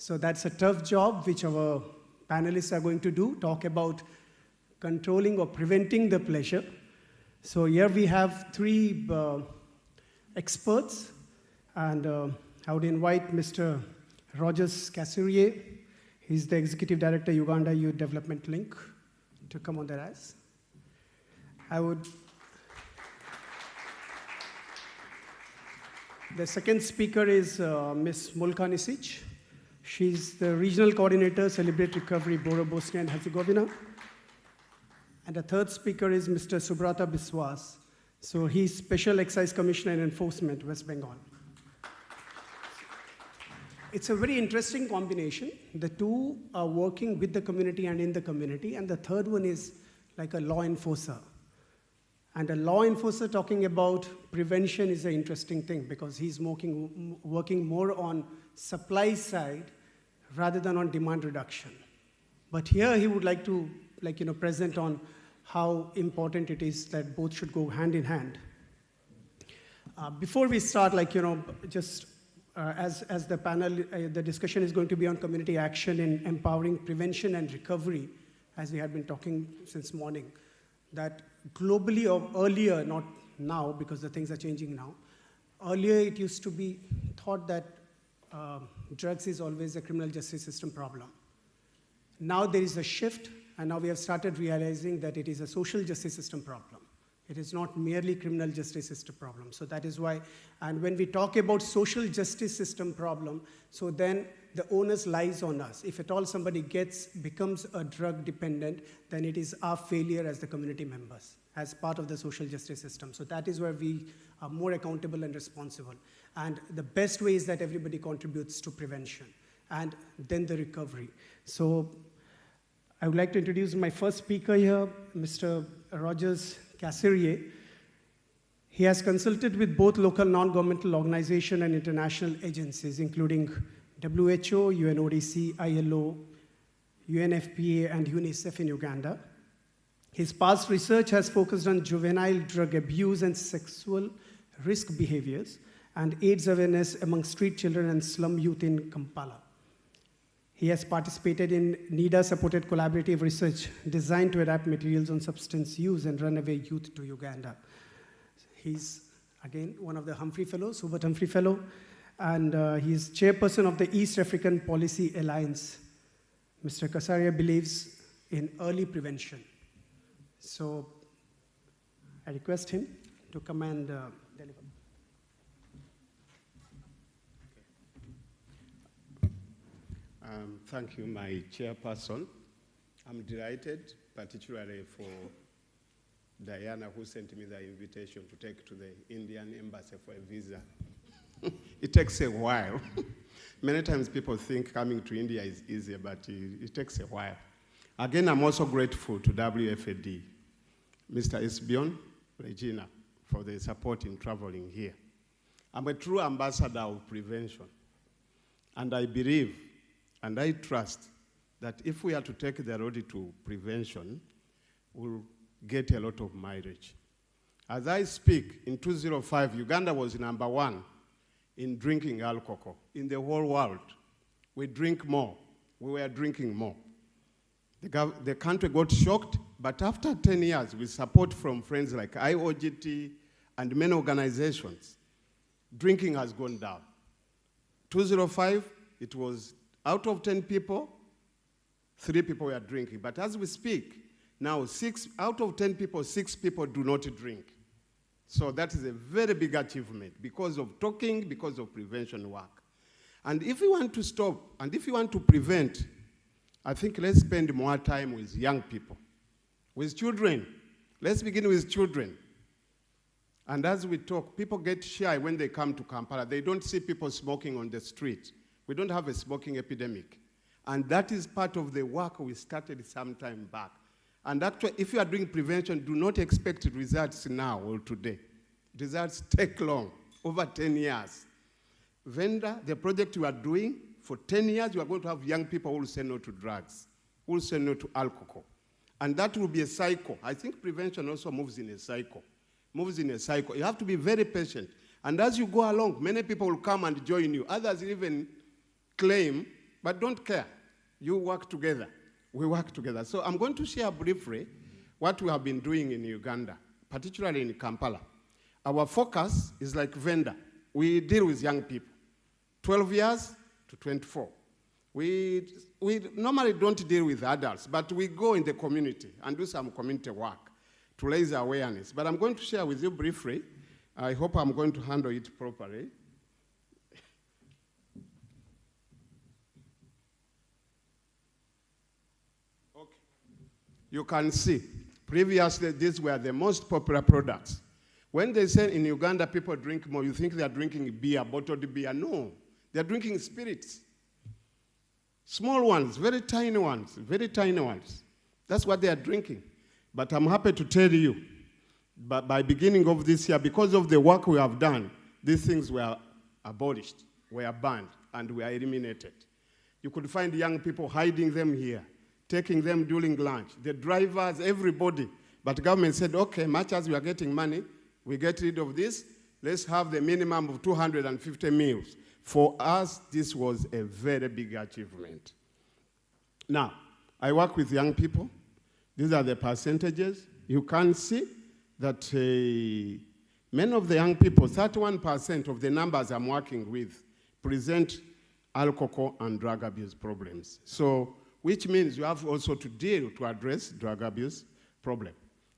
So that's a tough job which our panelists are going to do, talk about controlling or preventing the pleasure. So here we have three experts, and I would invite Mr. Rogers Kasirye. He's the Executive Director, Uganda Youth Development Link, to come on the rise. The second speaker is Ms. Mulka Nisic. She's the Regional Coordinator, Celebrate Recovery, Boro, Bosnia and Herzegovina. And the third speaker is Mr. Subrata Biswas. So he's Special Excise Commissioner in Enforcement, West Bengal. It's a very interesting combination. The two are working with the community and in the community, and the third one is like a law enforcer. And a law enforcer talking about prevention is an interesting thing because he's working more on supply side rather than on demand reduction. But here he would like to present on how important it is that both should go hand in hand. Before we start, as the panel, the discussion is going to be on community action in empowering prevention and recovery, as we had been talking since morning, that globally or earlier, not now because the things are changing now, earlier it used to be thought that drugs is always a criminal justice system problem. Now there is a shift, and now we have started realizing that it is a social justice system problem. It is not merely criminal justice system problem. So that is why, and when we talk about social justice system problem, so then the onus lies on us. If at all somebody becomes a drug dependent, then it is our failure as the community members, as part of the social justice system. So that is where we are more accountable and responsible. And the best way is that everybody contributes to prevention and then the recovery. So I would like to introduce my first speaker here, Mr. Rogers Kasirye. He has consulted with both local non-governmental organizations and international agencies, including WHO, UNODC, ILO, UNFPA, and UNICEF in Uganda. His past research has focused on juvenile drug abuse and sexual risk behaviors and AIDS awareness among street children and slum youth in Kampala. He has participated in NIDA-supported collaborative research designed to adapt materials on substance use and runaway youth to Uganda. He's, again, one of the Humphrey Fellows, Hubert Humphrey Fellow, and he's chairperson of the East African Policy Alliance. Mr. Kasirye believes in early prevention. So I request him to come and deliver. Thank you, my chairperson. I'm delighted, particularly for Diana, who sent me the invitation to take to the Indian embassy for a visa. It takes a while. Many times people think coming to India is easy, but it takes a while. Again, I'm also grateful to WFAD, Mr. Esbion, Regina, for the support in traveling here. I'm a true ambassador of prevention, and I believe and I trust that if we are to take the road to prevention, we'll get a lot of mileage. As I speak, in 2005, Uganda was #1 in drinking alcohol in the whole world. We drink more. We were drinking more. The country got shocked, but after 10 years, with support from friends like IOGT and many organizations, drinking has gone down. 2005, it was out of 10 people, 3 people were drinking. But as we speak, now out of 10 people, 6 people do not drink. So that is a very big achievement because of talking, because of prevention work. And if we want to stop, and if we want to prevent, I think let's spend more time with young people, with children. Let's begin with children. And as we talk, people get shy when they come to Kampala. They don't see people smoking on the street. We don't have a smoking epidemic. And that is part of the work we started some time back. And actually, if you are doing prevention, do not expect results now or today. Results take long, over 10 years. Venda, the project you are doing, for 10 years, you are going to have young people who will say no to drugs, who will say no to alcohol. And that will be a cycle. I think prevention also moves in a cycle. You have to be very patient. And as you go along, many people will come and join you. Others even claim, but don't care. You work together. we work together. So I'm going to share briefly what we have been doing in Uganda, particularly in Kampala. Our focus is like vendor. We deal with young people, 12 years to 24. We normally don't deal with adults, but we go in the community and do some community work to raise awareness. But I'm going to share with you briefly. I hope I'm going to handle it properly. Okay. You can see, previously these were the most popular products. When they say in Uganda people drink more, you think they are drinking beer, bottled beer. No, they are drinking spirits. Small ones, very tiny ones, very tiny ones. That's what they are drinking. But I'm happy to tell you, by beginning of this year, because of the work we have done, these things were abolished, were banned, and were eliminated. You could find young people hiding them here, taking them during lunch, the drivers, everybody. But the government said, okay, much as we are getting money, we get rid of this, let's have the minimum of 250 meals. For us, this was a very big achievement. Now, I work with young people. These are the percentages. You can see that many of the young people, 31% of the numbers I'm working with, present alcohol and drug abuse problems. So, which means you have also to deal to address drug abuse problem.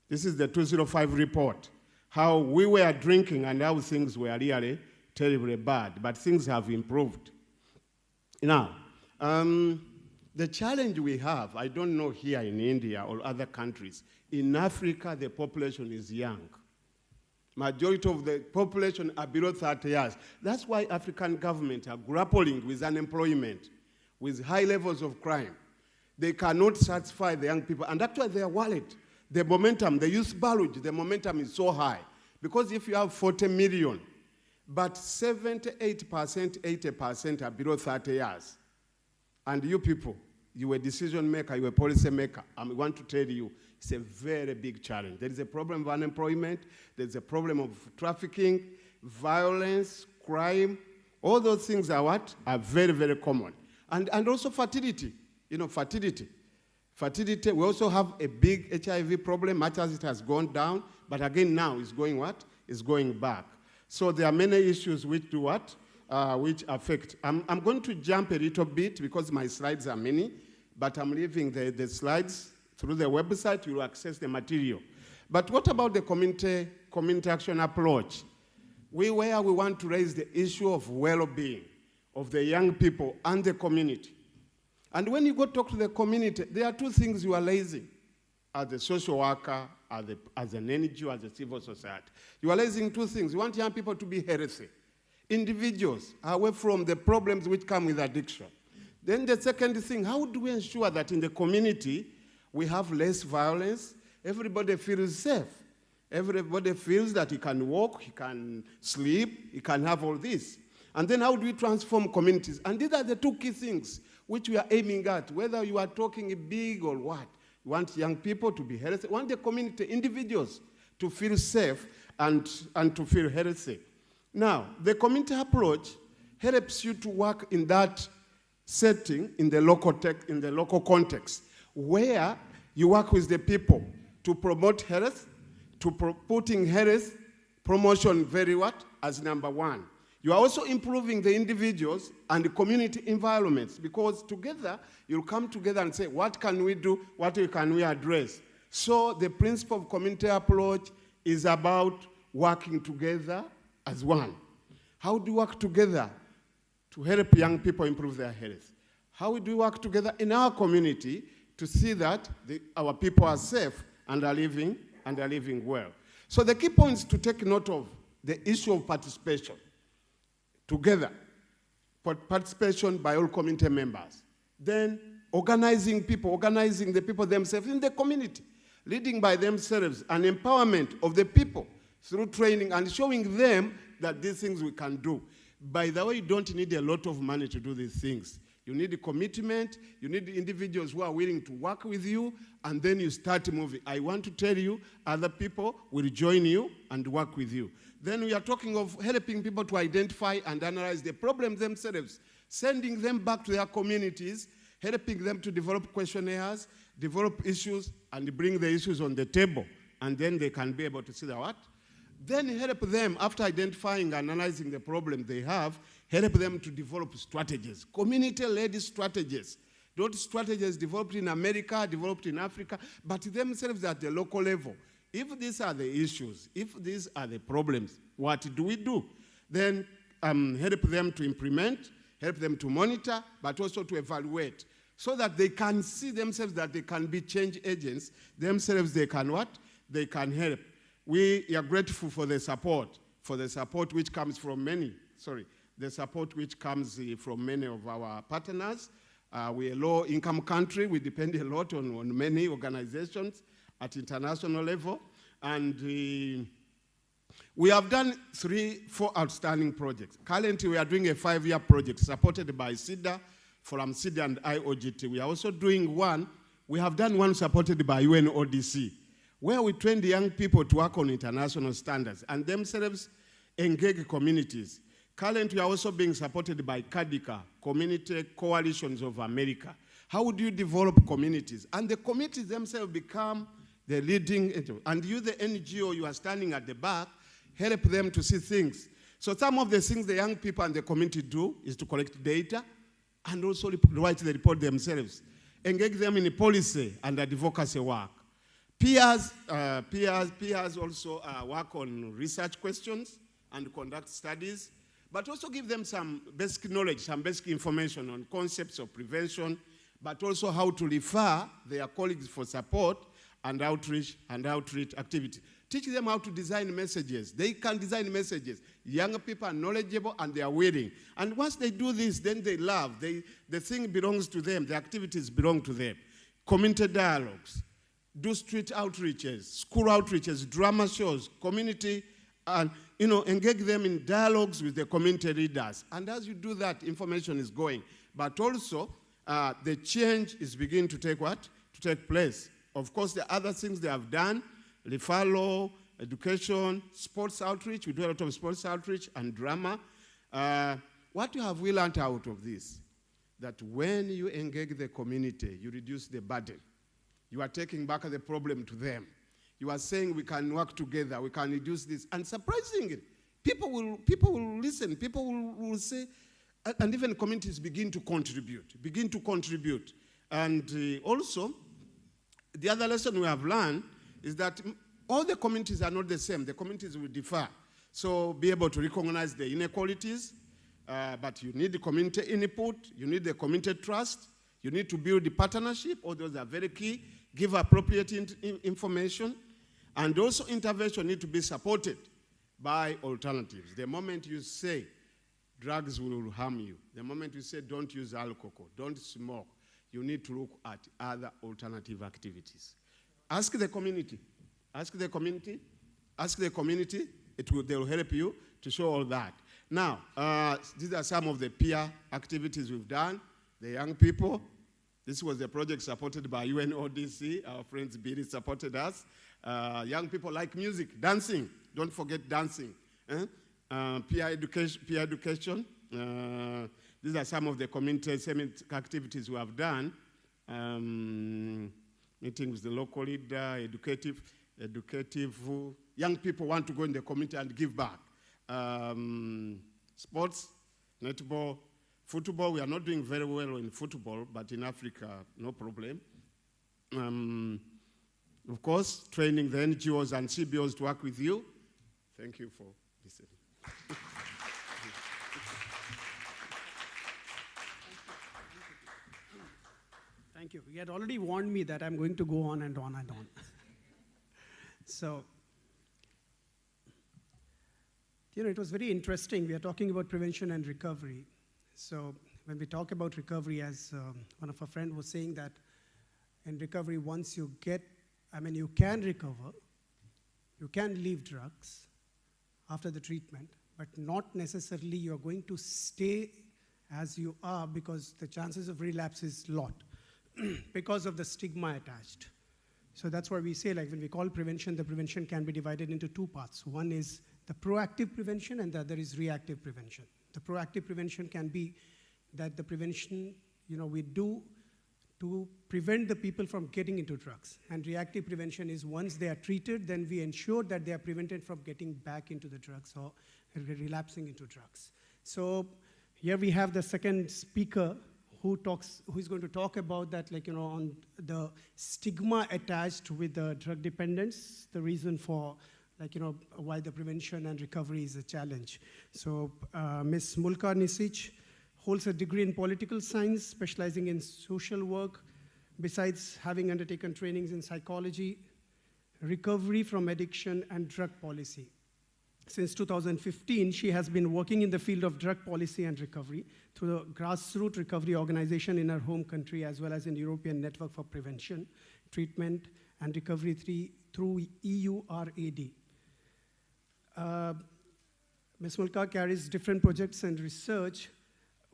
This is the 205 report, how we were drinking and how things were really terribly bad, but things have improved. Now, the challenge we have, I don't know here in India or other countries, in Africa the population is young. Majority of the population are below 30 years. That's why African governments are grappling with unemployment, with high levels of crime. They cannot satisfy the young people, and actually they are worried. The momentum, the youth bulge, the momentum is so high. Because if you have 40 million, but 78%, 80% are below 30 years. And you people, you are a decision maker, you are a policy maker. I want to tell you, it's a very big challenge. There is a problem of unemployment, there's a problem of trafficking, violence, crime. All those things are what? Are very, very common. And also fertility, fertility. Fertility, we also have a big HIV problem, much as it has gone down, but again now it's going what? It's going back. So there are many issues which do what? Which affect. I'm going to jump a little bit because my slides are many, but I'm leaving the slides through the website. You will access the material. But what about the community action approach? We want to raise the issue of well-being of the young people and the community. And when you go talk to the community, there are two things you are raising as a social worker, as an NGO, as a civil society. You are raising two things. You want young people to be healthy. Individuals, away from the problems which come with addiction. Then the second thing, how do we ensure that in the community we have less violence? Everybody feels safe. Everybody feels that he can walk, he can sleep, he can have all this. And then how do we transform communities? And these are the two key things which we are aiming at, whether you are talking big or what. We want young people to be healthy. We want the community, individuals, to feel safe and to feel healthy. Now, the community approach helps you to work in that setting, in the local context, where you work with the people to promote health, to putting health promotion very what? As number one. You are also improving the individuals and the community environments, because together, you'll come together and say, what can we do? What can we address? So the principle of community approach is about working together as one. How do we work together to help young people improve their health? How do we work together in our community to see that our people are safe and are living well? So the key points to take note of, the issue of participation. Together, participation by all community members. Then organizing the people themselves in the community, leading by themselves, and empowerment of the people through training and showing them that these things we can do. By the way, you don't need a lot of money to do these things. You need a commitment, you need individuals who are willing to work with you, and then you start moving. I want to tell you, other people will join you and work with you. Then we are talking of helping people to identify and analyze the problems themselves, sending them back to their communities, helping them to develop questionnaires, develop issues, and bring the issues on the table. And then they can be able to see the what? Then help them, after identifying and analyzing the problem they have, help them to develop strategies, community-led strategies. Not strategies developed in America, developed in Africa, but themselves at the local level. If these are the issues, if these are the problems, what do we do? Then help them to implement, help them to monitor, but also to evaluate, so that they can see themselves that they can be change agents. Themselves, they can what? They can help. We are grateful for the support which comes from many, the support which comes from many of our partners. We're a low-income country. We depend a lot on many organizations at international level. And we have done 4 outstanding projects. Currently, we are doing a 5-year project supported by SIDA, from SIDA and IOGT. We are also doing one. We have done one supported by UNODC, where we train the young people to work on international standards and themselves engage communities. Currently, we are also being supported by CADICA, Community Coalitions of America. How would you develop communities? And the communities themselves become the leading, and you, the NGO, you are standing at the back, help them to see things. So some of the things the young people and the community do is to collect data and also write the report themselves. Engage them in policy and advocacy work. Peers also work on research questions and conduct studies, but also give them some basic knowledge, some basic information on concepts of prevention, but also how to refer their colleagues for support and outreach activity. Teach them how to design messages. They can design messages. Young people are knowledgeable and they are willing. And once they do this, then they love. The thing belongs to them. The activities belong to them. Community dialogues. Do street outreaches, school outreaches, drama shows, community, and engage them in dialogues with the community leaders. And as you do that, information is going. But also, the change is beginning to take what? To take place. Of course, the other things they have done, referral, education, sports outreach. We do a lot of sports outreach and drama. What have we learned out of this? That when you engage the community, you reduce the burden. You are taking back the problem to them. You are saying we can work together, we can reduce this. And surprisingly, people will listen, people will say, and even communities begin to contribute. And also, the other lesson we have learned is that all the communities are not the same. The communities will differ. So be able to recognize the inequalities, but you need the community input, you need the community trust, you need to build the partnership. All those are very key. Give appropriate information. And also intervention need to be supported by alternatives. The moment you say drugs will harm you, the moment you say don't use alcohol, don't smoke, you need to look at other alternative activities. Ask the community. Ask the community. Ask the community. They will help you to show all that. Now, these are some of the peer activities we've done. The young people. This was a project supported by UNODC. Our friends Billy supported us. Young people like music, dancing. Don't forget dancing. Peer education. These are some of the community activities we have done. Meetings with the local leader, educative. Young people want to go in the community and give back. Sports, netball, football. We are not doing very well in football, but in Africa, no problem. Of course, training the NGOs and CBOs to work with you. Thank you for listening. Thank you. You had already warned me that I'm going to go on and on and on. So, it was very interesting. We are talking about prevention and recovery. So, when we talk about recovery, as one of our friends was saying that in recovery, once you you can recover, you can leave drugs after the treatment, but not necessarily you're going to stay as you are, because the chances of relapse is a lot because of the stigma attached. So that's why we say, like when we call prevention, the prevention can be divided into 2 parts. One is the proactive prevention and the other is reactive prevention. The proactive prevention can be that the prevention, we do to prevent the people from getting into drugs. And reactive prevention is once they are treated, then we ensure that they are prevented from getting back into the drugs or relapsing into drugs. So here we have the second speaker who is going to talk about that, on the stigma attached with the drug dependence, the reason for, why the prevention and recovery is a challenge. So Ms. Mulka Nisic holds a degree in political science, specializing in social work, besides having undertaken trainings in psychology, recovery from addiction, and drug policy. Since 2015, she has been working in the field of drug policy and recovery through the grassroots recovery organization in her home country, as well as in the European Network for Prevention, Treatment, and Recovery through EURAD. Ms. Mulka carries different projects and research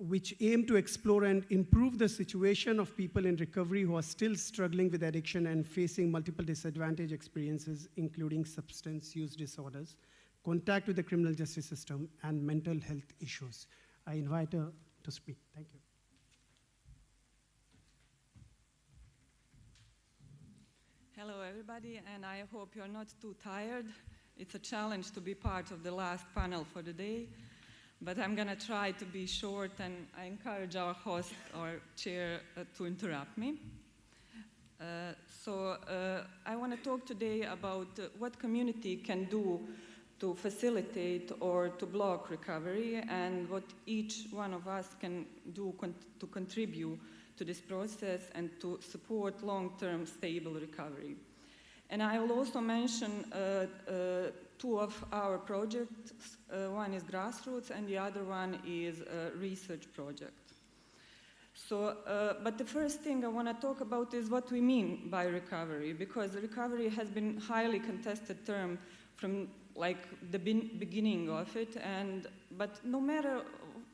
which aim to explore and improve the situation of people in recovery who are still struggling with addiction and facing multiple disadvantage experiences, including substance use disorders, contact with the criminal justice system, and mental health issues. I invite her to speak. Thank you. Hello, everybody, and I hope you're not too tired. It's a challenge to be part of the last panel for the day, but I'm going to try to be short, and I encourage our host or chair to interrupt me. I want to talk today about what community can do to facilitate or to block recovery, and what each one of us can do to contribute to this process and to support long-term stable recovery. And I will also mention two of our projects. One is grassroots and the other one is a research project. But the first thing I want to talk about is what we mean by recovery, because recovery has been a highly contested term from the beginning of it, but no matter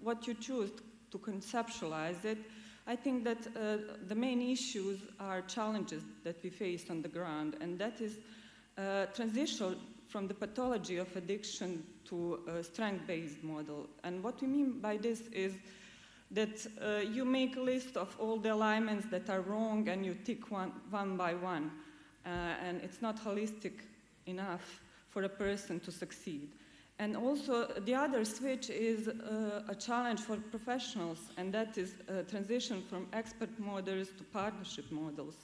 what you choose to conceptualize it, I think that the main issues are challenges that we face on the ground, and that is transition from the pathology of addiction to a strength-based model. And what we mean by this is that you make a list of all the alignments that are wrong and you tick one by one, and it's not holistic enough for a person to succeed. And also the other switch is a challenge for professionals, and that is a transition from expert models to partnership models.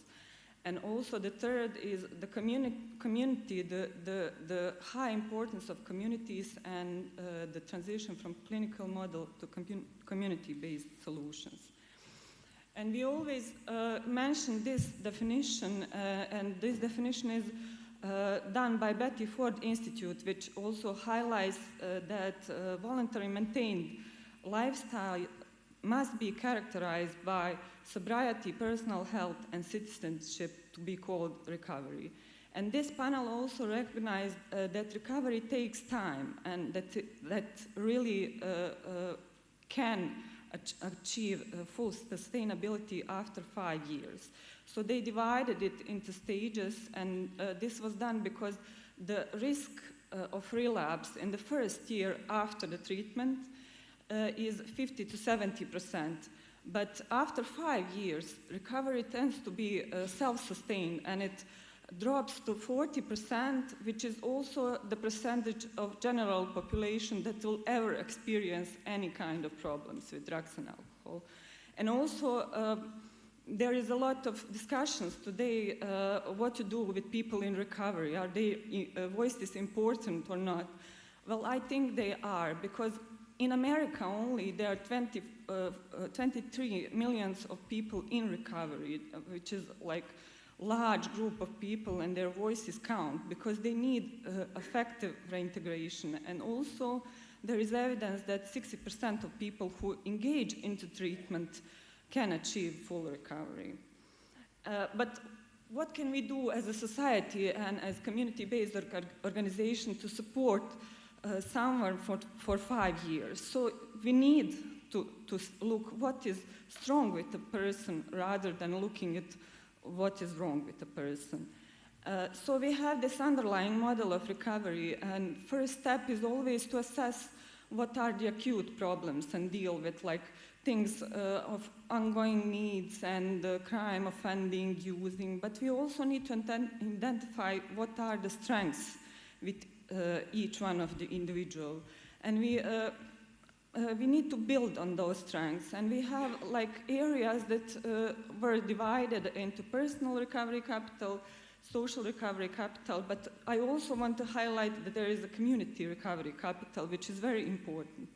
And also the third is the community, the high importance of communities, and the transition from clinical model to community-based solutions. And we always mention this definition, and this definition is done by Betty Ford Institute, which also highlights that voluntary maintained lifestyle must be characterized by sobriety, personal health, and citizenship to be called recovery. And this panel also recognized that recovery takes time, and that really can achieve full sustainability after 5 years. So they divided it into stages, and this was done because the risk of relapse in the first year after the treatment is 50 to 70%. But after 5 years, recovery tends to be self-sustained, and it drops to 40%, which is also the percentage of general population that will ever experience any kind of problems with drugs and alcohol. And also, there is a lot of discussions today what to do with people in recovery. Are their voices important or not? Well, I think they are, because in America only there are 23 million of people in recovery, which is like large group of people, and their voices count because they need effective reintegration. And also there is evidence that 60% of people who engage into treatment can achieve full recovery. But what can we do as a society and as community-based organization to support someone for 5 years? So we need to look what is strong with the person rather than looking at what is wrong with the person. So we have this underlying model of recovery, and first step is always to assess what are the acute problems and deal with like things of ongoing needs and crime, offending, using, but we also need to identify what are the strengths with each one of the individual. And we need to build on those strengths. And we have like areas that were divided into personal recovery capital, social recovery capital, but I also want to highlight that there is a community recovery capital, which is very important.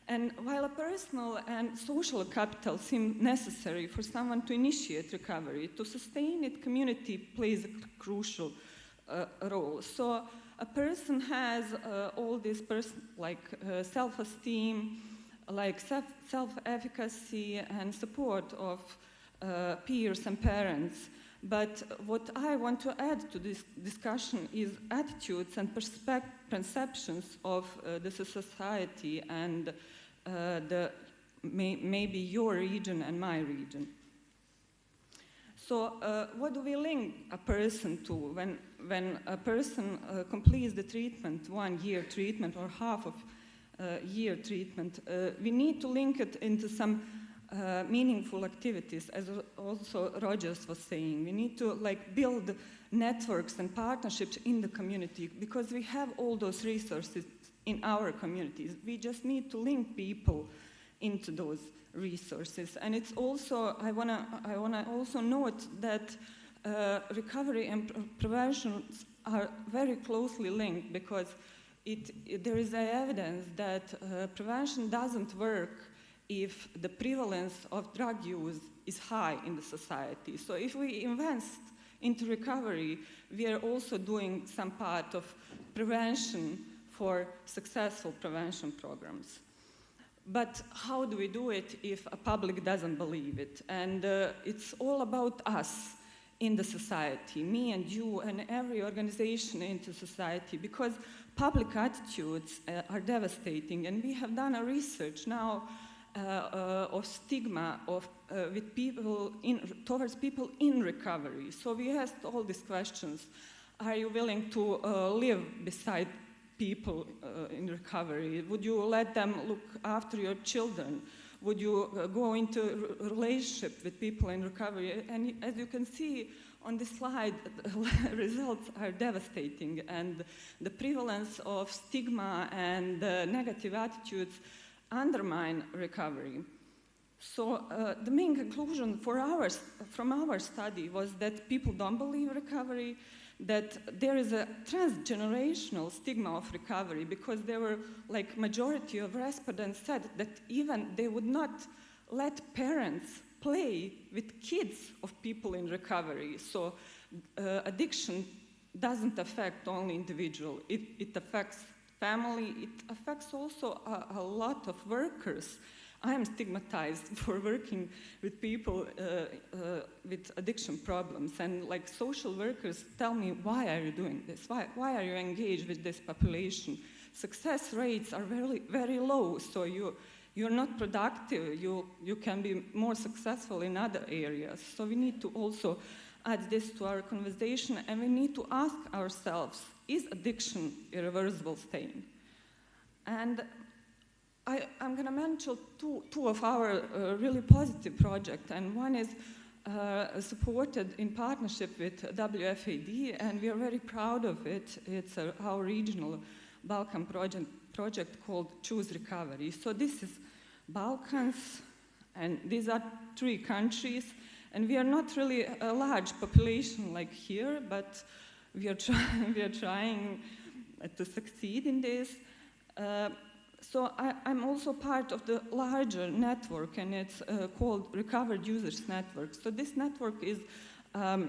And while a personal and social capital seem necessary for someone to initiate recovery, to sustain it, community plays a crucial role. So a person has all this self-esteem, like self-efficacy and support of peers and parents. But what I want to add to this discussion is attitudes and perceptions of the society and maybe your region and my region. So what do we link a person to when a person completes the treatment, 1 year treatment or half of year treatment? We need to link it into some meaningful activities, as also Rogers was saying. We need to build networks and partnerships in the community because we have all those resources in our communities. We just need to link people into those resources. And it's also, I wanna also note that recovery and prevention are very closely linked because there is evidence that prevention doesn't work if the prevalence of drug use is high in the society. So if we invest into recovery, we are also doing some part of prevention for successful prevention programs. But how do we do it if a public doesn't believe it? And it's all about us in the society, me and you and every organization in the society, because public attitudes are devastating. And we have done a research now of stigma with people towards people in recovery. So we asked all these questions. Are you willing to live beside people in recovery? Would you let them look after your children? Would you go into a relationship with people in recovery? And as you can see on this slide, the results are devastating, and the prevalence of stigma and negative attitudes undermine recovery. So the main conclusion from our study was that people don't believe recovery, that there is a transgenerational stigma of recovery, because there were majority of respondents said that even they would not let parents play with kids of people in recovery. So addiction doesn't affect only individual, it affects family, it affects also a lot of workers. I am stigmatized for working with people with addiction problems, and social workers tell me, why are you doing this? Why are you engaged with this population? Success rates are very, very low, so you're not productive, you can be more successful in other areas. So we need to also add this to our conversation, and we need to ask ourselves, is addiction irreversible stain? And I'm going to mention two of our really positive projects, and one is supported in partnership with WFAD, and we are very proud of it. It's our regional Balkan project called Choose Recovery. So this is Balkans, and these are 3 countries, and we are not really a large population like here, but we are trying to succeed in this. So I'm also part of the larger network, and it's called Recovered Users Network. So this network is a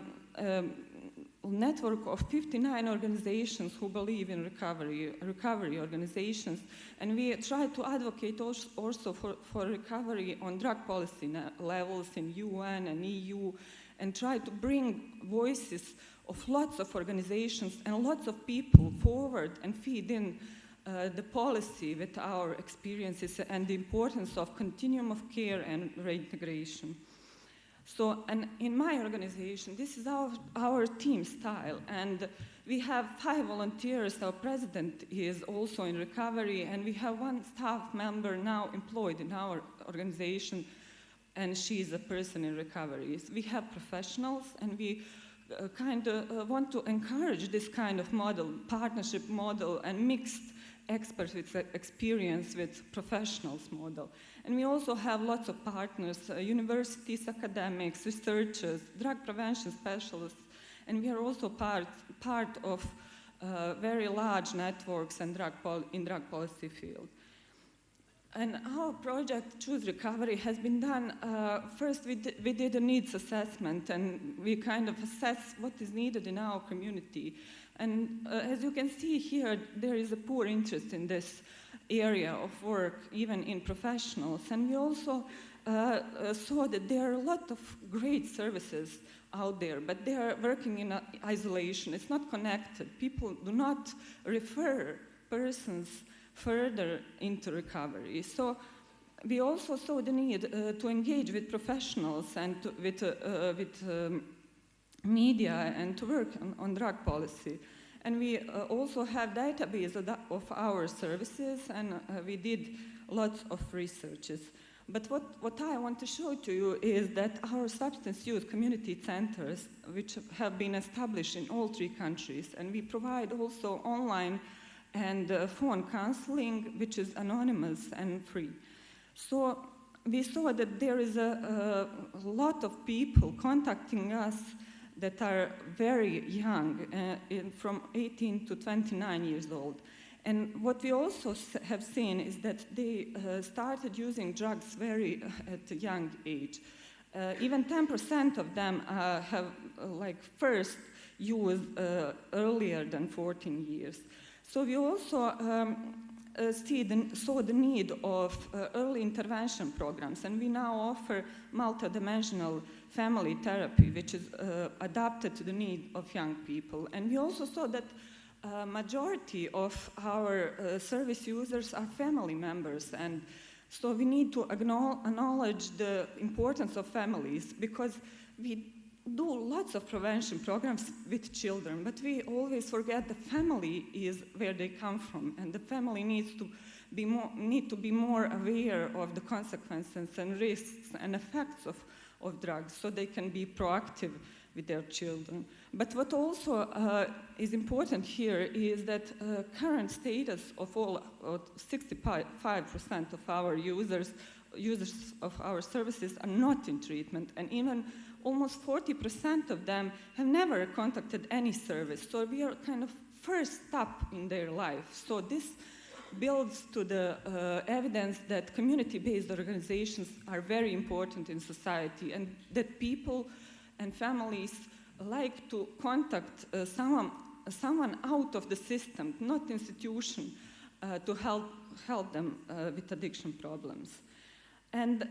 network of 59 organizations who believe in recovery organizations, and we try to advocate also for recovery on drug policy levels in UN and EU, and try to bring voices of lots of organizations and lots of people forward and feed in the policy with our experiences and the importance of continuum of care and reintegration. So, and in my organization, this is our team style, and We have 5 volunteers. Our president is also in recovery, and we have 1 staff member now employed in our organization, and she is a person in recovery. We have professionals, and we want to encourage this kind of model, partnership model, and mixed experts with experience with professionals model. And we also have lots of partners, universities, academics, researchers, drug prevention specialists, and we are also part of very large networks and in drug policy field. And our project, Choose Recovery, has been done, first we did a needs assessment, and we kind of assess what is needed in our community. And as you can see here, there is a poor interest in this area of work, even in professionals. And we also saw that there are a lot of great services out there, but they are working in isolation. It's not connected. People do not refer persons further into recovery. So we also saw the need to engage with professionals and with media and to work on drug policy. And we also have database of our services, and we did lots of researches. But what I want to show to you is that our substance use community centers, which have been established in all 3 countries, and we provide also online and phone counseling, which is anonymous and free. So we saw that there is a lot of people contacting us that are very young, from 18 to 29 years old. And what we also have seen is that they started using drugs at a young age. Even 10% of them have first used earlier than 14 years. So we also saw the need of early intervention programs, and we now offer multidimensional family therapy, which is adapted to the need of young people. And we also saw that majority of our service users are family members, and so we need to acknowledge the importance of families, because we do lots of prevention programs with children, but we always forget the family is where they come from, and the family needs to be more aware of the consequences and risks and effects of drugs, so they can be proactive with their children. But what also is important here is that current status of all 65% of our users of our services are not in treatment, and even almost 40% of them have never contacted any service. So we are kind of first stop in their life. So this builds to the evidence that community-based organizations are very important in society, and that people and families like to contact someone out of the system, not institution, to help them with addiction problems. And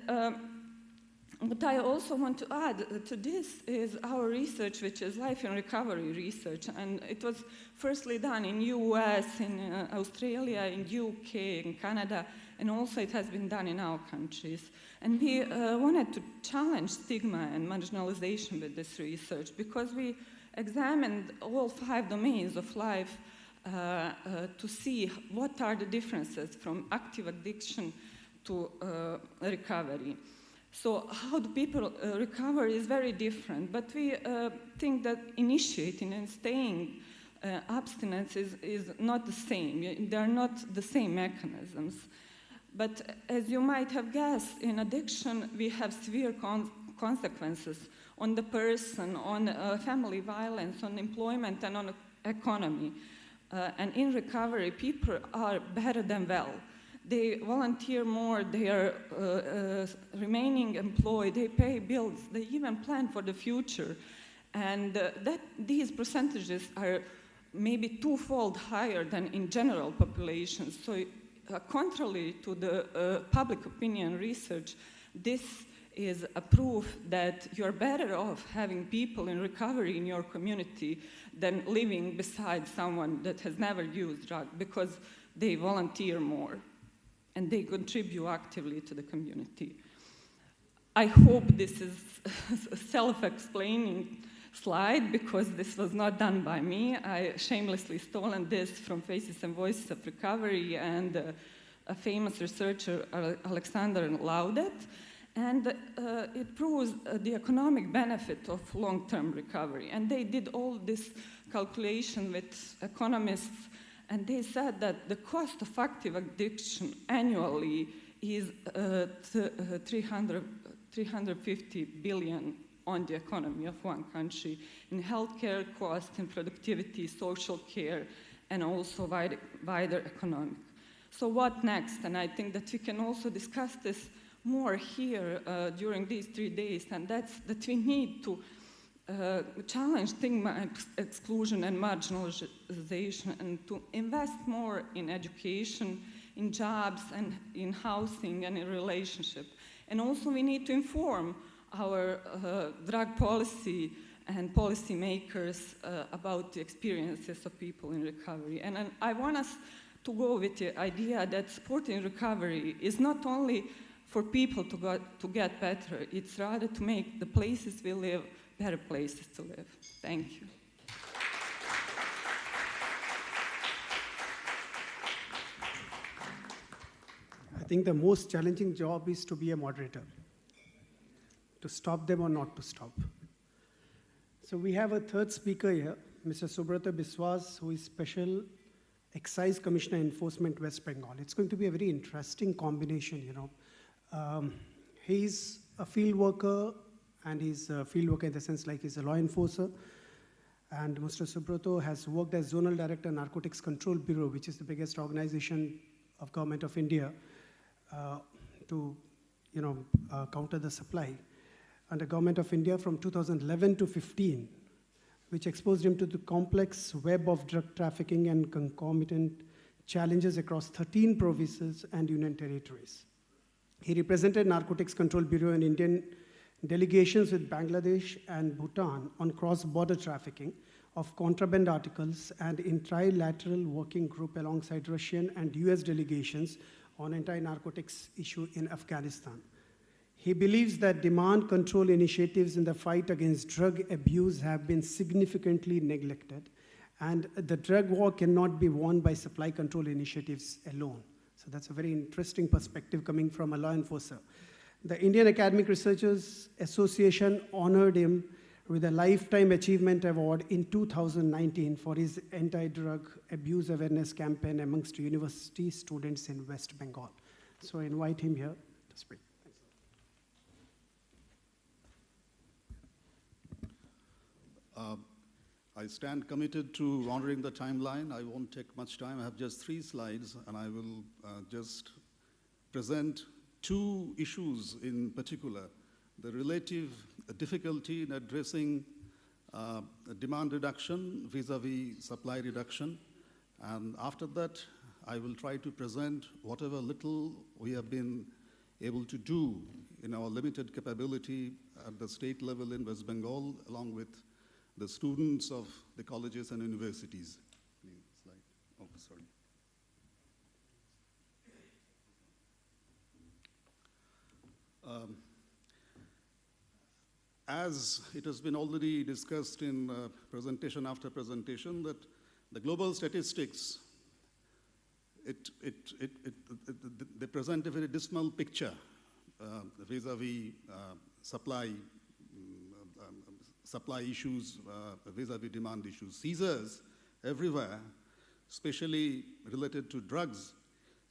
what I also want to add to this is our research, which is life in recovery research, and it was firstly done in US, in Australia, in UK, in Canada, and also it has been done in our countries. And we wanted to challenge stigma and marginalization with this research, because we examined all 5 domains of life to see what are the differences from active addiction to recovery. So how do people recover is very different, but we think that initiating and staying abstinence is not the same. They are not the same mechanisms. But as you might have guessed, in addiction, we have severe consequences on the person, on family violence, on employment, and on economy. And in recovery, people are better than well. They volunteer more, they are remaining employed, they pay bills, they even plan for the future. And these percentages are maybe 2-fold higher than in general population. So contrary to the public opinion research, this is a proof that you're better off having people in recovery in your community than living beside someone that has never used drugs, because they volunteer more and they contribute actively to the community. I hope this is self-explaining slide because this was not done by me. I shamelessly stolen this from Faces and Voices of Recovery and a famous researcher, Alexander Laudet. And it proves the economic benefit of long-term recovery. And they did all this calculation with economists, and they said that the cost of active addiction annually is 350 billion on the economy of one country, in healthcare costs, in productivity, social care, and also wider economic. So what next? And I think that we can also discuss this more here during these 3 days, and that's that we need to challenge stigma, exclusion, and marginalization, and to invest more in education, in jobs, and in housing, and in relationship. And also we need to inform our drug policy and policymakers about the experiences of people in recovery. And I want us to go with the idea that supporting recovery is not only for people to get better, it's rather to make the places we live better places to live. Thank you. I think the most challenging job is to be a moderator, to stop them or not to stop. So we have a third speaker here, Mr. Subrata Biswas, who is Special Excise Commissioner Enforcement, West Bengal. It's going to be a very interesting combination, you know. He's a field worker, and he's a field worker in the sense like he's a law enforcer. And Mr. Subrata has worked as Zonal Director, Narcotics Control Bureau, which is the biggest organization of Government of India to, you know, counter the supply under Government of India from 2011 to 15, which exposed him to the complex web of drug trafficking and concomitant challenges across 13 provinces and union territories. He represented Narcotics Control Bureau in Indian delegations with Bangladesh and Bhutan on cross-border trafficking of contraband articles, and in trilateral working group alongside Russian and US delegations on anti-narcotics issue in Afghanistan. He believes that demand control initiatives in the fight against drug abuse have been significantly neglected, and the drug war cannot be won by supply control initiatives alone. So that's a very interesting perspective coming from a law enforcer. The Indian Academic Researchers Association honored him with a Lifetime Achievement Award in 2019 for his anti-drug abuse awareness campaign amongst university students in West Bengal. So I invite him here to speak. I stand committed to honoring the timeline. I won't take much time. I have just 3 slides, and I will just present 2 issues in particular: the relative difficulty in addressing demand reduction vis-a-vis supply reduction. And after that, I will try to present whatever little we have been able to do in our limited capability at the state level in West Bengal, along with the students of the colleges and universities. Slide. Oh, sorry. As it has been already discussed in presentation after presentation, that the global statistics, they present a very dismal picture vis-a-vis supply issues, vis-a-vis demand issues. Seizures everywhere, especially related to drugs,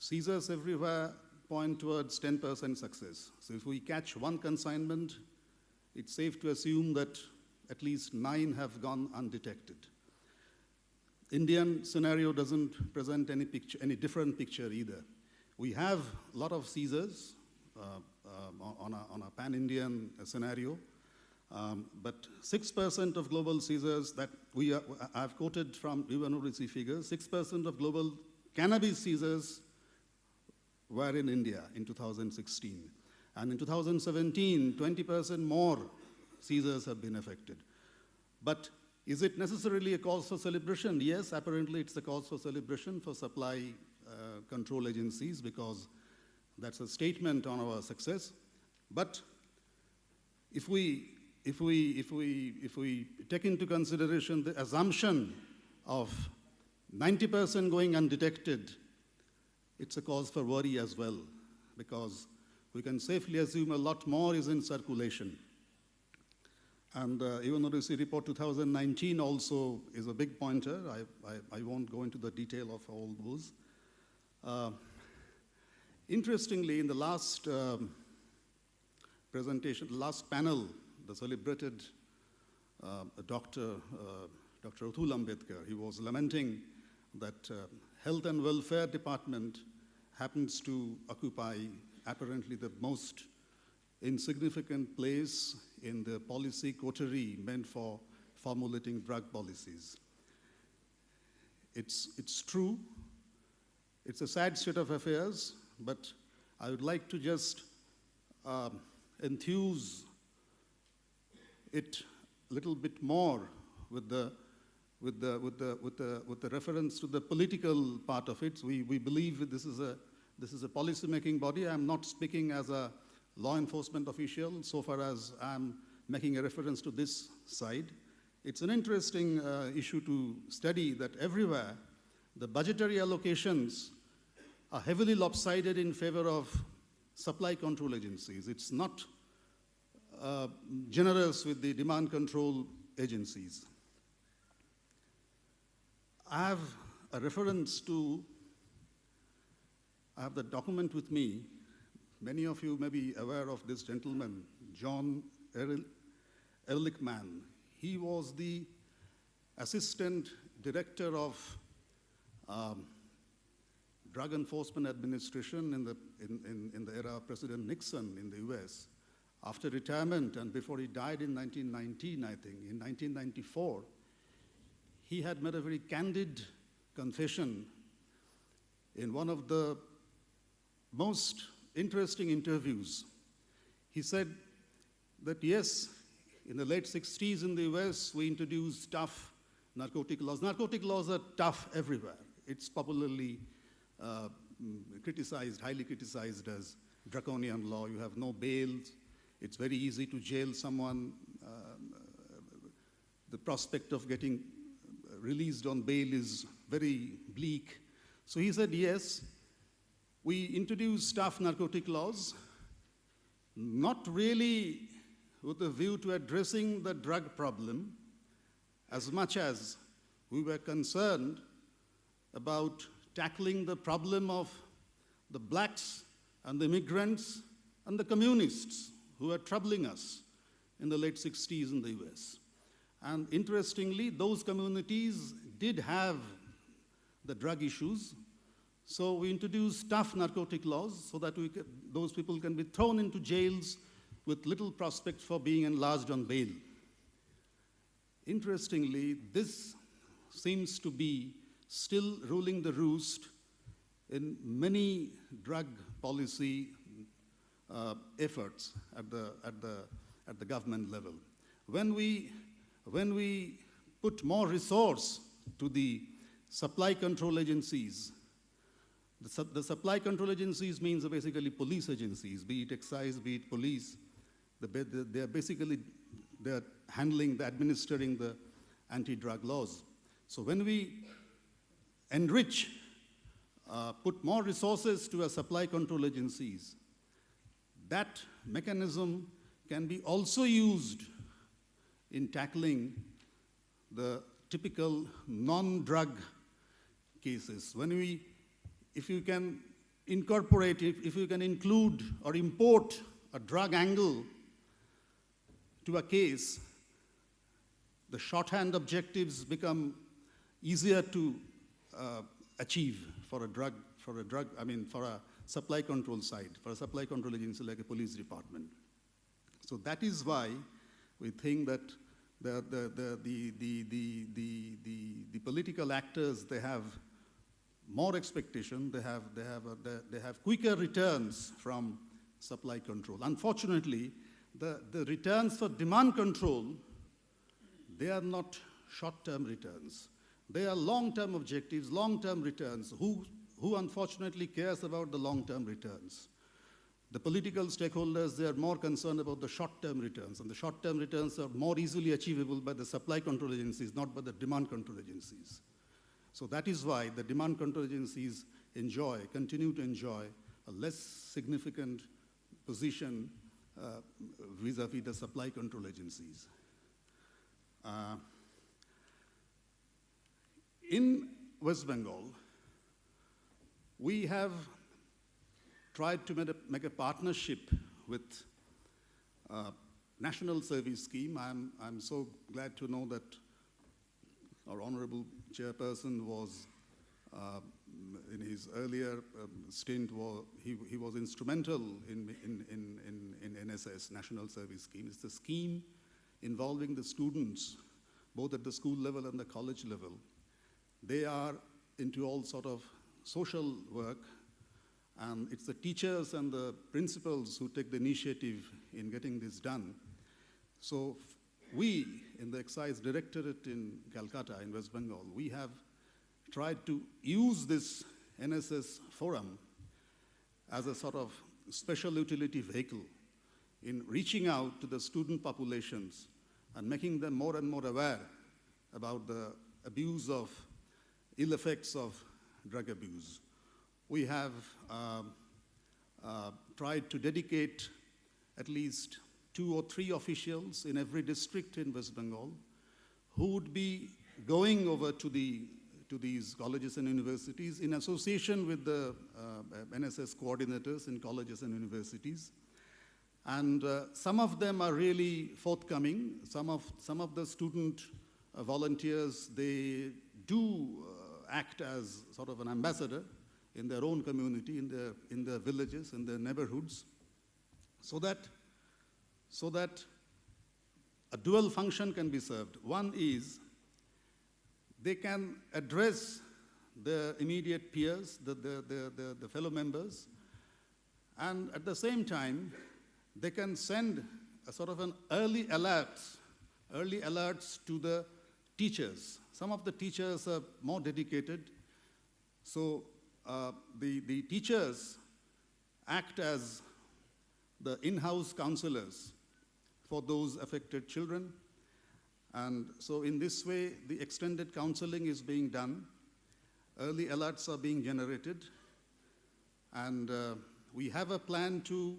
seizures everywhere point towards 10% success. So if we catch 1 consignment, it's safe to assume that at least 9 have gone undetected. Indian scenario doesn't present any different picture either. We have a lot of seizures on a pan-Indian scenario, but 6% of global seizures that I've quoted from UNODC figures, 6% of global cannabis seizures were in India in 2016. And in 2017, 20% more seizures have been affected. But is it necessarily a cause for celebration? Yes, apparently it's a cause for celebration for supply control agencies, because that's a statement on our success. But if we if we take into consideration the assumption of 90% going undetected, it's a cause for worry as well, because we can safely assume a lot more is in circulation. And even though the report 2019 also is a big pointer, I won't go into the detail of all those. Interestingly, in the last presentation, last panel, the celebrated Dr. Atul Ambedkar, he was lamenting that Health and Welfare Department happens to occupy apparently the most insignificant place in the policy coterie meant for formulating drug policies. It's true. It's a sad state of affairs, but I would like to just enthuse it a little bit more with the reference to the political part of it. We believe that this is a policy-making body. I'm not speaking as a law enforcement official so far as I'm making a reference to this side. It's an interesting issue to study that everywhere the budgetary allocations are heavily lopsided in favor of supply control agencies. It's not generous with the demand control agencies. I have a reference to, I have the document with me. Many of you may be aware of this gentleman, John Ehrlichman. He was the assistant director of Drug Enforcement Administration in the era of President Nixon in the US. After retirement and before he died in 1919, I think, in 1994, he had made a very candid confession in one of the most interesting interviews. He said that yes, in the late 60s in the US, we introduced tough narcotic laws. Narcotic laws are tough everywhere. It's popularly criticized, highly criticized as draconian law. You have no bails. It's very easy to jail someone. The prospect of getting released on bail is very bleak. So he said, yes, we introduced tough narcotic laws, not really with a view to addressing the drug problem, as much as we were concerned about tackling the problem of the blacks and the immigrants and the communists who were troubling us in the late 60s in the US. And interestingly, those communities did have the drug issues, so we introduced tough narcotic laws so that those people can be thrown into jails with little prospect for being enlarged on bail. Interestingly, this seems to be still ruling the roost in many drug policy efforts at the government level. When we put more resource to the supply control agencies, the supply control agencies means basically police agencies, be it excise, be it police. They're basically handling, administering the anti-drug laws. So when we enrich, put more resources to our supply control agencies, that mechanism can be also used in tackling the typical non-drug cases. If you can incorporate, if you can include or import a drug angle to a case, the shorthand objectives become easier to achieve for a supply control side, for a supply control agency like a police department. So that is why we think that the political actors, they have more expectation, they have quicker returns from supply control. Unfortunately, the returns for demand control, they are not short-term returns. They are long-term objectives, long-term returns. Who unfortunately cares about the long-term returns? The political stakeholders, they are more concerned about the short-term returns, and the short-term returns are more easily achievable by the supply control agencies, not by the demand control agencies. So that is why the demand control agencies continue to enjoy a less significant position vis-a-vis the supply control agencies. In West Bengal, we have tried to make a partnership with National Service Scheme. I'm so glad to know that our honorable chairperson was, in his earlier stint, he was instrumental in NSS, National Service Scheme. It's a scheme involving the students, both at the school level and the college level. They are into all sort of social work, and it's the teachers and the principals who take the initiative in getting this done. So we, in the Excise Directorate in Calcutta, in West Bengal, we have tried to use this NSS forum as a sort of special utility vehicle in reaching out to the student populations and making them more and more aware about the abuse of, ill effects of drug abuse. We have tried to dedicate at least 2 or 3 officials in every district in West Bengal who would be going over to these colleges and universities in association with the NSS coordinators in colleges and universities. And some of them are really forthcoming. Some of the student volunteers, they do act as sort of an ambassador in their own community, in their villages, in their neighborhoods, so that a dual function can be served. One is they can address their immediate peers, the fellow members, and at the same time, they can send a sort of an early alerts to the teachers. Some of the teachers are more dedicated, so the teachers act as the in-house counselors for those affected children. And so in this way, the extended counseling is being done. Early alerts are being generated. And we have a plan to,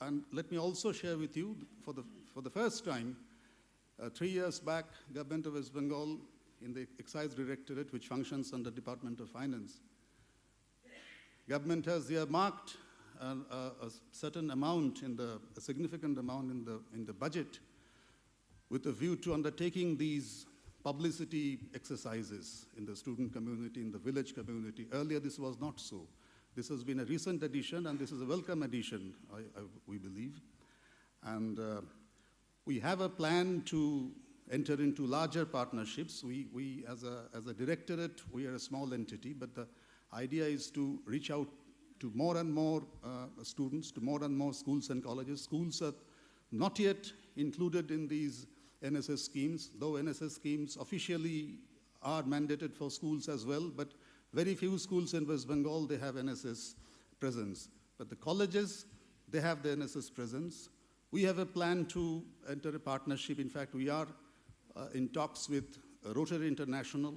and let me also share with you, for the first time, 3 years back, Government of West Bengal, in the Excise Directorate, which functions under Department of Finance, government has earmarked a certain amount, a significant amount in the budget, with a view to undertaking these publicity exercises in the student community, in the village community. Earlier, this was not so. This has been a recent addition, and this is a welcome addition, we believe. And we have a plan to enter into larger partnerships. We as a directorate, we are a small entity, but the idea is to reach out to more and more students, to more and more schools and colleges. Schools are not yet included in these NSS schemes, though NSS schemes officially are mandated for schools as well, but very few schools in West Bengal, they have NSS presence. But the colleges, they have the NSS presence. We have a plan to enter a partnership. In fact, we are in talks with Rotary International.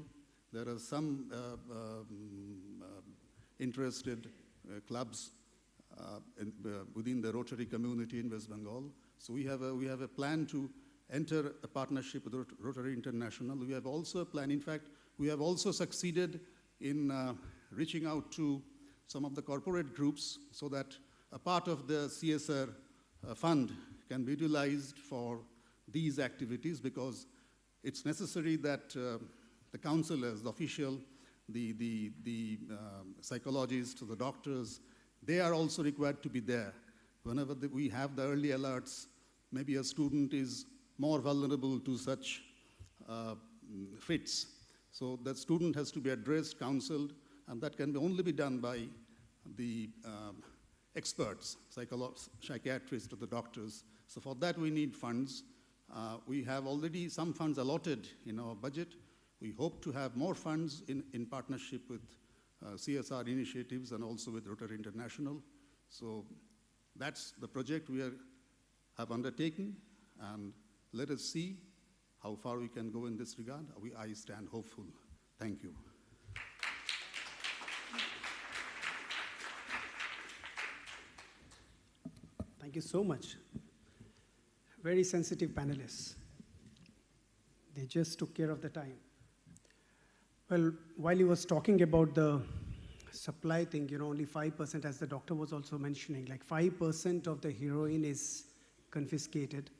There are some interested clubs within the Rotary community in West Bengal. So we have a plan to enter a partnership with Rotary International. We have also a plan. In fact, we have also succeeded in reaching out to some of the corporate groups so that a part of the CSR fund can be utilized for these activities, because it's necessary that the counselors, the official, the psychologists, the doctors, they are also required to be there. Whenever we have the early alerts, maybe a student is more vulnerable to such fits. So that student has to be addressed, counseled, and that can only be done by the experts, psychiatrists or the doctors. So for that we need funds. We have already some funds allotted in our budget. We hope to have more funds in partnership with CSR initiatives and also with Rotary International. So That's the project we have undertaken, and let us see how far we can go in this regard. I stand hopeful. Thank you. Thank you so much. Very sensitive panelists. They just took care of the time. Well, while he was talking about the supply thing, only 5%, as the doctor was also mentioning, like 5% of the heroin is confiscated,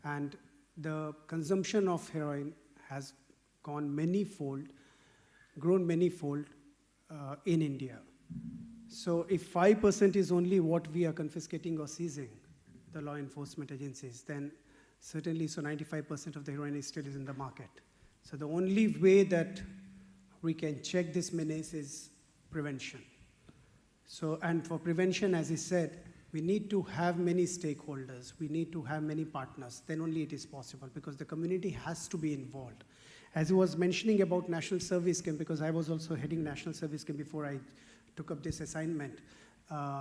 and the consumption of heroin has grown many-fold in India. So if 5% is only what we are confiscating or seizing, the law enforcement agencies, then certainly, 95% of the heroin is still in the market. So the only way that we can check this menace is prevention. So, and for prevention, as he said, we need to have many stakeholders. We need to have many partners. Then only it is possible, because the community has to be involved. As he was mentioning about National Service Scheme, because I was also heading National Service Scheme before I took up this assignment.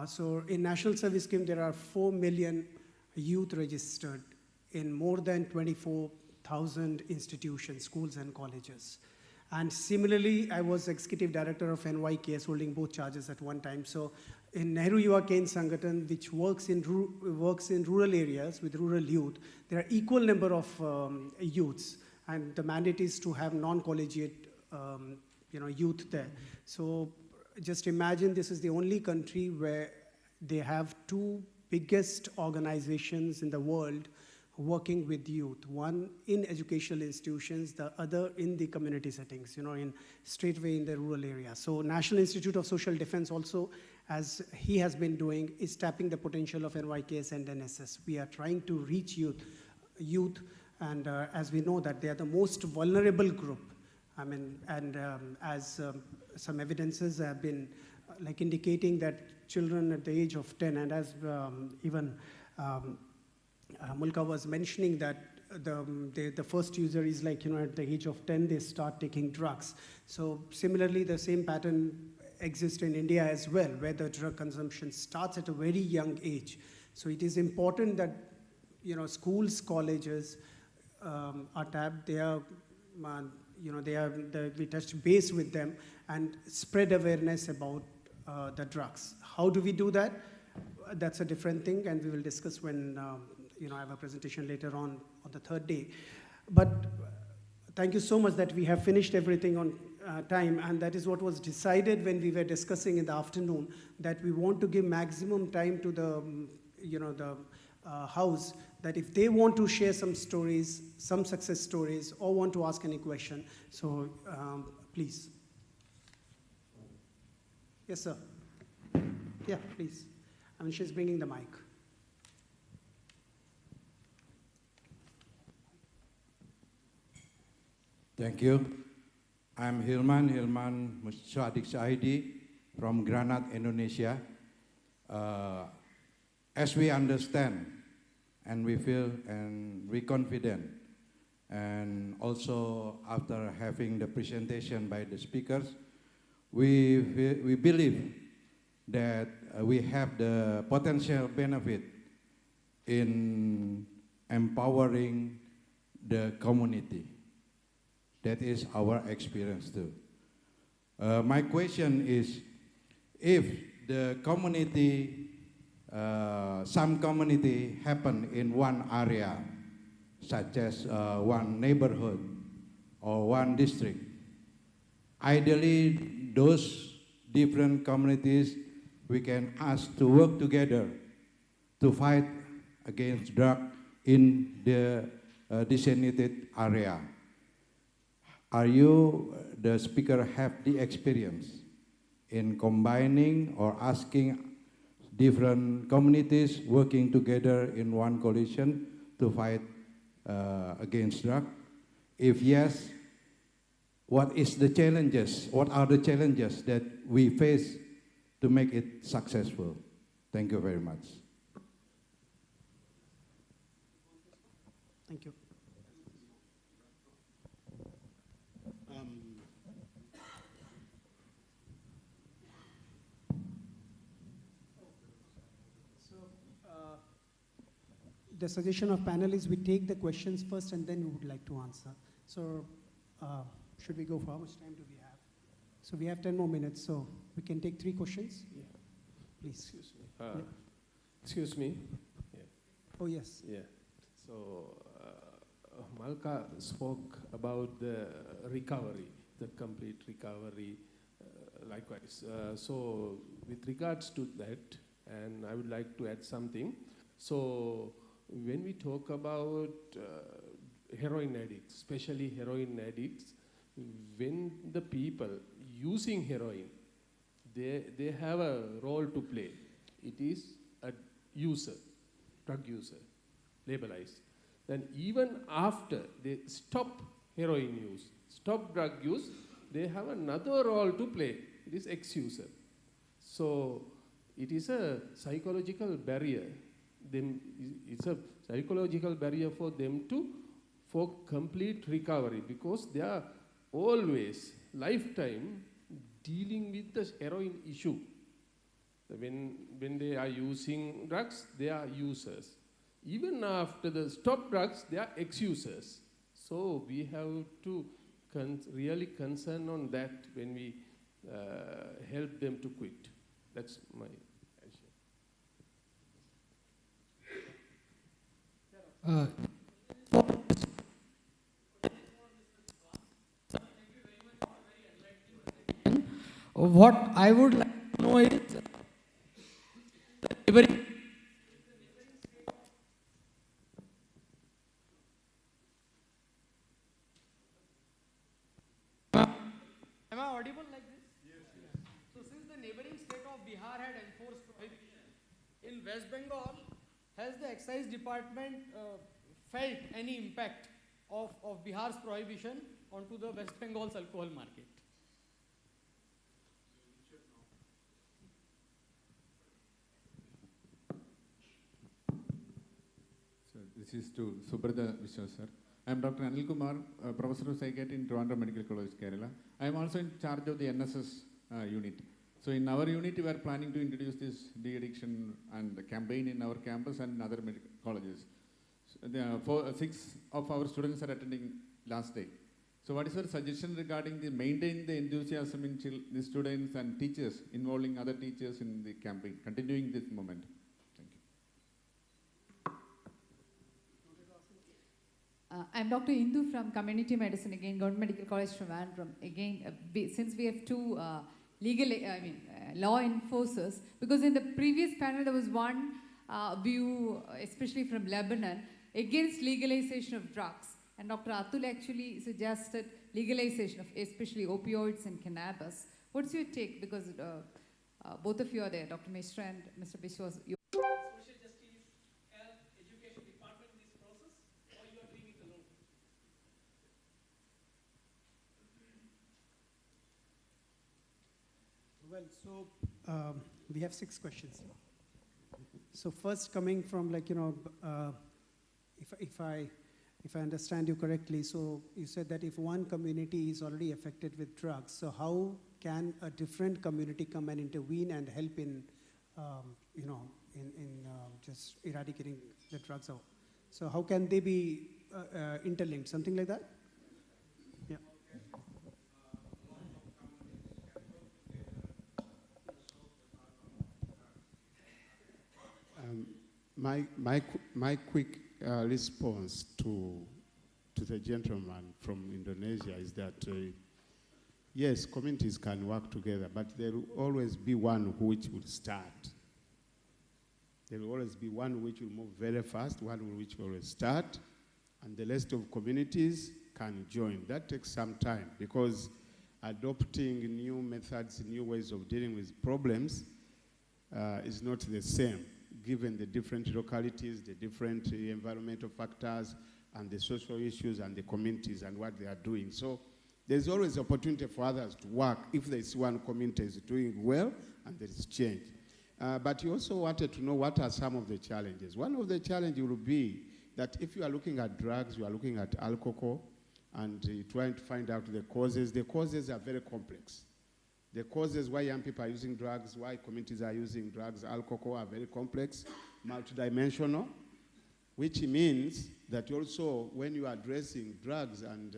So in National Service Scheme, there are 4 million youth registered in more than 24,000 institutions, schools and colleges. And similarly, I was executive director of NYKS, holding both charges at one time. So in Nehru Yuva Kendra Sangathan, which works in rural areas with rural youth, there are equal number of youths, and the mandate is to have non-collegiate youth there. So just imagine, this is the only country where they have two biggest organizations in the world working with youth, one in educational institutions, the other in the community settings, straightway in the rural area. So National Institute of Social Defense also, as he has been doing, is tapping the potential of NYKS and NSS. We are trying to reach youth, and as we know that they are the most vulnerable group. As some evidences have been indicating that children at the age of 10, and as even Mulka was mentioning that the first user is at the age of 10, they start taking drugs. So similarly, the same pattern exists in India as well, where the drug consumption starts at a very young age. So it is important that schools, colleges are tapped. We touch base with them and spread awareness about the drugs. How do we do that? That's a different thing, and we will discuss when I have a presentation later on the third day. But thank you so much that we have finished everything on time, and that is what was decided when we were discussing in the afternoon, that we want to give maximum time to the house, that if they want to share some stories, some success stories, or want to ask any question, so please. Yes, sir. Yeah, please. She's bringing the mic. Thank you. I'm Hilman Musyadik Saidi from Granat, Indonesia. As we understand, and we feel, and we confident, and also after having the presentation by the speakers, we believe that we have the potential benefit in empowering the community. That is our experience too. My question is, if the community, some community happen in one area, such as one neighborhood or one district, ideally those different communities we can ask to work together to fight against drug in the designated area. Are you, the speaker, have the experience in combining or asking different communities working together in one coalition to fight against drug? If yes, what is the challenges? What are the challenges that we face to make it successful? Thank you very much. Thank you. the suggestion of panel is we take the questions first and then we would like to answer. So should we go for how much time do we have? So we have 10 more minutes, so we can take 3 questions. Yeah. Please. Excuse me. Excuse me. Yeah. Oh, yes. Yeah. So Malka spoke about the recovery, the complete recovery, likewise. So with regards to that, and I would like to add something. So when we talk about heroin addicts, especially heroin addicts, when the people using heroin, they have a role to play. It is a user, drug user, labelized. Then even after they stop heroin use, stop drug use, they have another role to play. It is ex-user. So it is a psychological barrier. It's a psychological barrier for them for complete recovery, because they are always, lifetime, dealing with the heroin issue. When they are using drugs, they are users. Even after the stop drugs, they are ex-users. So we have to really concern on that when we help them to quit. That's my answer. What I would like to know is Am I audible like this? Yes. So since the neighboring state of Bihar had enforced prohibition, in West Bengal, has the excise department felt any impact of Bihar's prohibition onto the West Bengal's alcohol market? So this is to Subrata Vishwa sir. I am Dr. Anil Kumar, Professor of Psychiatry in Trivandrum Medical College, Kerala. I am also in charge of the NSS unit. So in our unit, we are planning to introduce this de-addiction and campaign in our campus and in other medical colleges. So 6 of our students are attending last day. So what is your suggestion regarding the maintaining the enthusiasm in the students and teachers, involving other teachers in the campaign, continuing this moment? I'm Dr. Indu from Community Medicine, again, Government Medical College Trivandrum. Again, since we have 2 law enforcers, because in the previous panel there was one view, especially from Lebanon, against legalization of drugs. And Dr. Atul actually suggested legalization of especially opioids and cannabis. What's your take? Because both of you are there, Dr. Mishra and Mr. Biswas. Social justice and education department in this process, or you are doing it alone? Well, so we have 6 questions. So first, coming from if I understand you correctly, so you said that if one community is already affected with drugs, so how can a different community come and intervene and help in just eradicating the drugs out? So how can they be interlinked? Something like that? Yeah. My quick response to the gentleman from Indonesia is that yes, communities can work together, but there will always be one which will start. There will always be one which will move very fast, one which will start, and the rest of communities can join. That takes some time because adopting new methods, new ways of dealing with problems is not the same, given the different localities, the different environmental factors, and the social issues and the communities and what they are doing. So there's always opportunity for others to work if there is one community is doing well and there is change. But you also wanted to know what are some of the challenges. One of the challenges will be that if you are looking at drugs, you are looking at alcohol, and trying to find out the causes. The causes are very complex. The causes why young people are using drugs, why communities are using drugs, alcohol are very complex, multidimensional. which means that also when you are addressing drugs and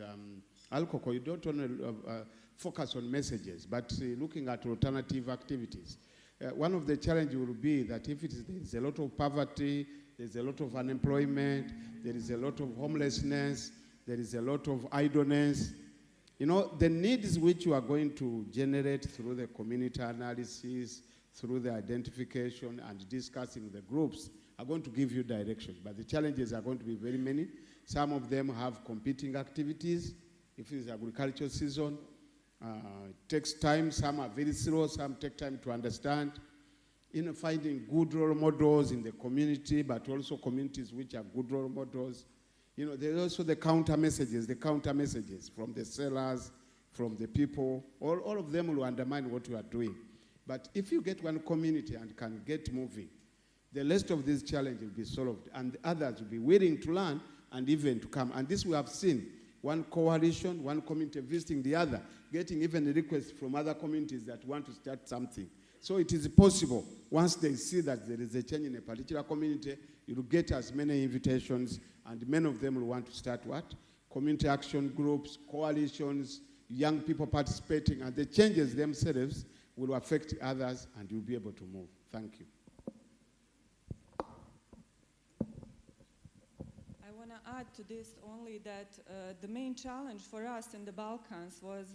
alcohol, you don't only focus on messages, but looking at alternative activities. One of the challenges will be that if there's a lot of poverty, there's a lot of unemployment, there is a lot of homelessness, there is a lot of idleness. You know, the needs which you are going to generate through the community analysis, through the identification and discussing the groups are going to give you direction. But the challenges are going to be very many. Some of them have competing activities. If it's agricultural season, it takes time. Some are very slow, some take time to understand. Finding good role models in the community, but also communities which are good role models. There's also the counter messages from the sellers, from the people. All of them will undermine what you are doing. But if you get one community and can get moving, the rest of these challenges will be solved, and the others will be willing to learn and even to come. And this we have seen. One coalition, one community visiting the other, getting even requests from other communities that want to start something. So it is possible, once they see that there is a change in a particular community, you will get as many invitations, and many of them will want to start what? Community action groups, coalitions, young people participating, and the changes themselves will affect others, and you'll be able to move. Thank you. I want to add to this only that the main challenge for us in the Balkans was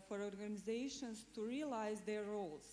for organizations to realize their roles,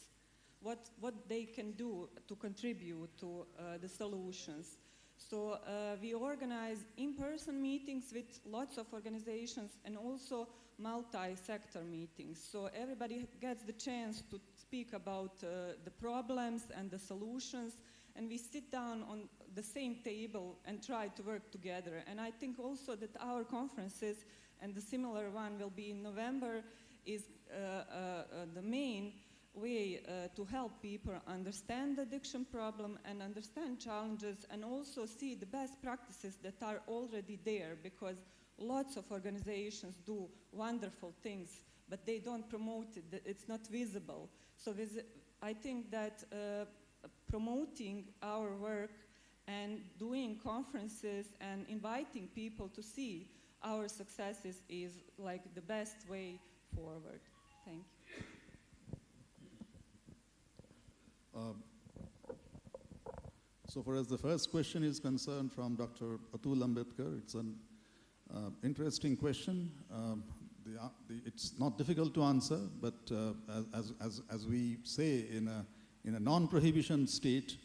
what they can do to contribute to the solutions. So we organize in-person meetings with lots of organizations and also multi-sector meetings. So everybody gets the chance to speak about the problems and the solutions, and we sit down on the same table and try to work together. And I think also that our conferences, and the similar one will be in November, is the main way to help people understand the addiction problem and understand challenges, and also see the best practices that are already there, because lots of organizations do wonderful things, but they don't promote it, it's not visible. So I think that promoting our work and doing conferences and inviting people to see our successes is like the best way forward. Thank you. So far as the first question is concerned from Dr. Atul Ambedkar, it's an interesting question. It's not difficult to answer, but as we say in a non-prohibition state,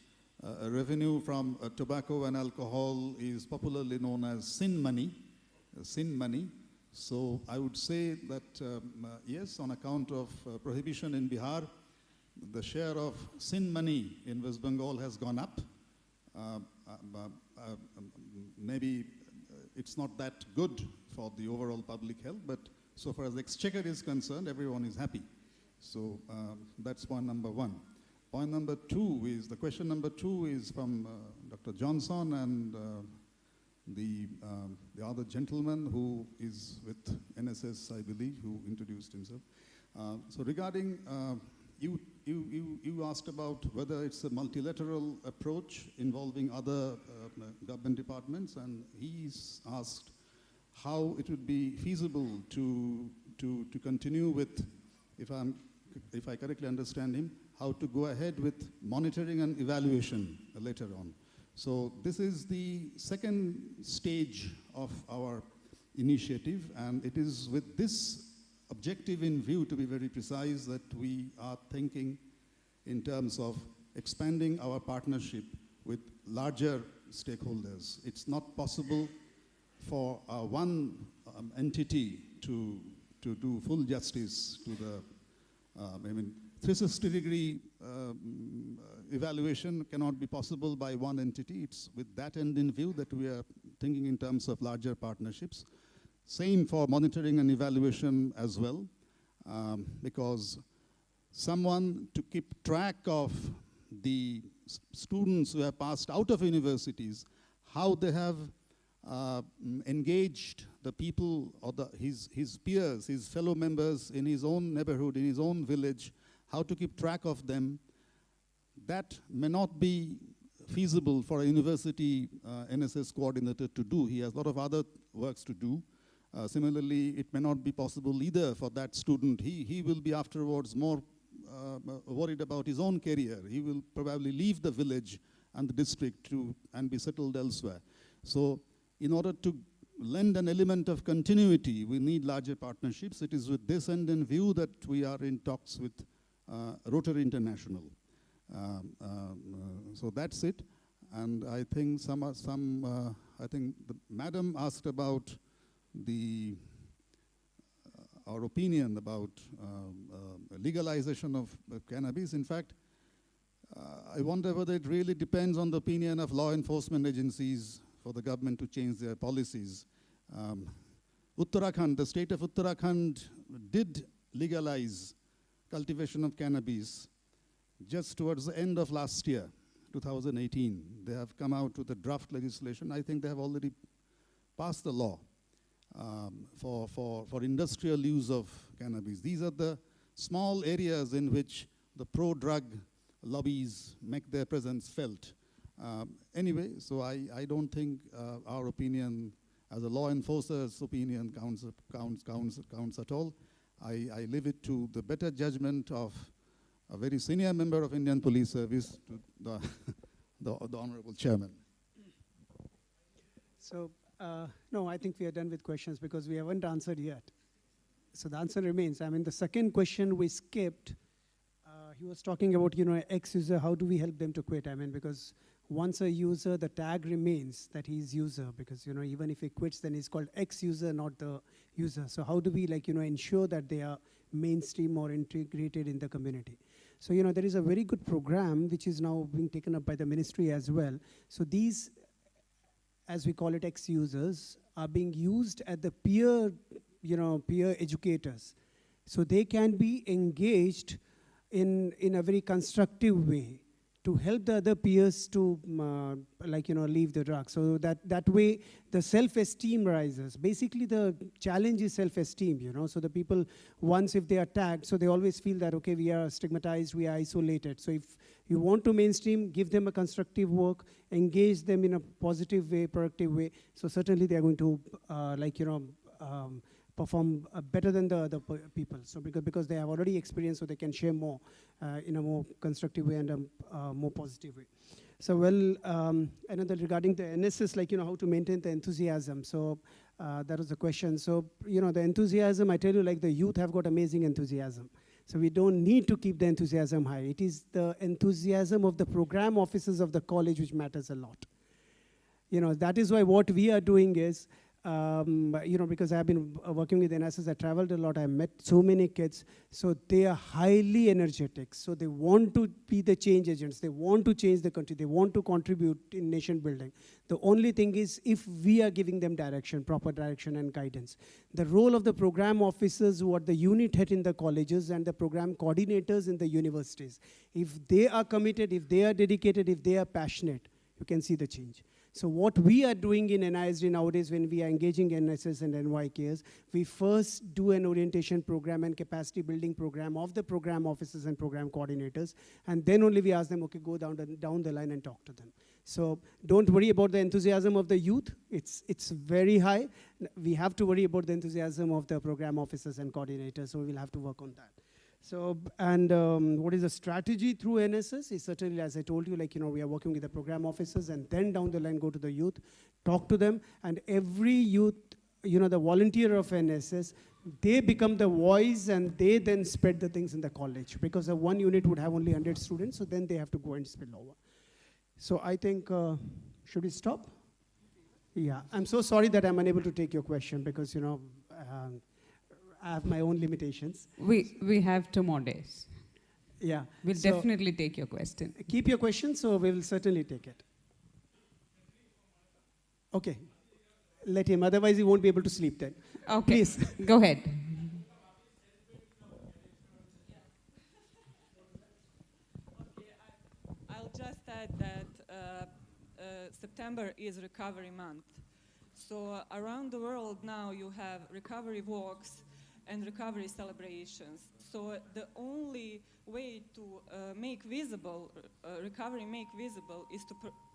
revenue from tobacco and alcohol is popularly known as sin money. So I would say that yes, on account of prohibition in Bihar, the share of sin money in West Bengal has gone up. Maybe it's not that good for the overall public health, but so far as the exchequer is concerned, everyone is happy. So that's point number one. Point number two is, the question number two is from Dr. Johnson and the other gentleman who is with NSS, I believe, who introduced himself. So regarding, you asked about whether it's a multilateral approach involving other government departments, and he's asked how it would be feasible to continue with, if I correctly understand him, how to go ahead with monitoring and evaluation later on. So this is the second stage of our initiative, and it is with this objective in view, to be very precise, that we are thinking in terms of expanding our partnership with larger stakeholders. It's not possible for one entity to do full justice to the, 360-degree evaluation cannot be possible by one entity. It's with that end in view that we are thinking in terms of larger partnerships. Same for monitoring and evaluation as well, because someone to keep track of the students who have passed out of universities, how they have engaged the people or his peers, his fellow members in his own neighborhood, in his own village, how to keep track of them, that may not be feasible for a university NSS coordinator to do. He has a lot of other works to do. Similarly, it may not be possible either for that student. He will be afterwards more worried about his own career. He will probably leave the village and the district and be settled elsewhere. So in order to lend an element of continuity, we need larger partnerships. It is with this end in view that we are in talks with Rotary International. So that's it. And I think I think the madam asked about our opinion about legalization of cannabis. In fact, I wonder whether it really depends on the opinion of law enforcement agencies for the government to change their policies. Uttarakhand, the state of Uttarakhand did legalize cultivation of cannabis just towards the end of last year, 2018. They have come out with a draft legislation. I think they have already passed the law for industrial use of cannabis. These are the small areas in which the pro-drug lobbies make their presence felt. Anyway, so I don't think our opinion as a law enforcer's opinion counts at all. I leave it to the better judgment of a very senior member of Indian Police Service, to the Honorable Chairman. So, no, I think we are done with questions because we haven't answered yet. So the answer remains. I mean, the second question we skipped, he was talking about, ex-user, how do we help them to quit? I mean, because once a user, the tag remains that he's user, because, even if he quits, then he's called ex-user, not the user. So how do we, ensure that they are mainstream or integrated in the community? So, there is a very good program which is now being taken up by the ministry as well. So these, as we call it, ex-users, are being used at the peer educators. So they can be engaged in a very constructive way to help the other peers to, leave the drug. So that way, the self-esteem rises. Basically, the challenge is self-esteem, So the people, once if they are tagged, so they always feel that, okay, we are stigmatized, we are isolated. So if you want to mainstream, give them a constructive work, engage them in a positive way, productive way. So certainly they are going to, perform better than the other people. So because they have already experienced, so they can share more in a more constructive way and a more positive way. So another regarding the NSS, how to maintain the enthusiasm. So that was the question. So, the enthusiasm, I tell you, the youth have got amazing enthusiasm. So we don't need to keep the enthusiasm high. It is the enthusiasm of the program officers of the college which matters a lot. That is why what we are doing is, because I've been working with NSS, I traveled a lot, I met so many kids, so they are highly energetic, so they want to be the change agents, they want to change the country, they want to contribute in nation building. The only thing is, if we are giving them direction, proper direction and guidance. The role of the program officers who are the unit head in the colleges and the program coordinators in the universities, if they are committed, if they are dedicated, if they are passionate, you can see the change. So what we are doing in NISD nowadays when we are engaging NSS and NYKs, we first do an orientation program and capacity building program of the program officers and program coordinators, and then only we ask them, okay, go down the line and talk to them. So don't worry about the enthusiasm of the youth. It's very high. We have to worry about the enthusiasm of the program officers and coordinators, so we'll have to work on that. So, and what is the strategy through NSS is certainly, as I told you, we are working with the program officers and then down the line go to the youth, talk to them, and every youth, the volunteer of NSS, they become the voice and they then spread the things in the college because one unit would have only 100 students, so then they have to go and spill over. So I think, should we stop? Yeah, I'm so sorry that I'm unable to take your question because, I have my own limitations. We have 2 more days. Yeah. We'll definitely take your question. Keep your question, so we will certainly take it. Okay. Let him, otherwise he won't be able to sleep then. Okay. Please. Go ahead. I'll just add that September is Recovery Month. So around the world now you have recovery walks, and recovery celebrations. So the only way to make visible, recovery make visible, is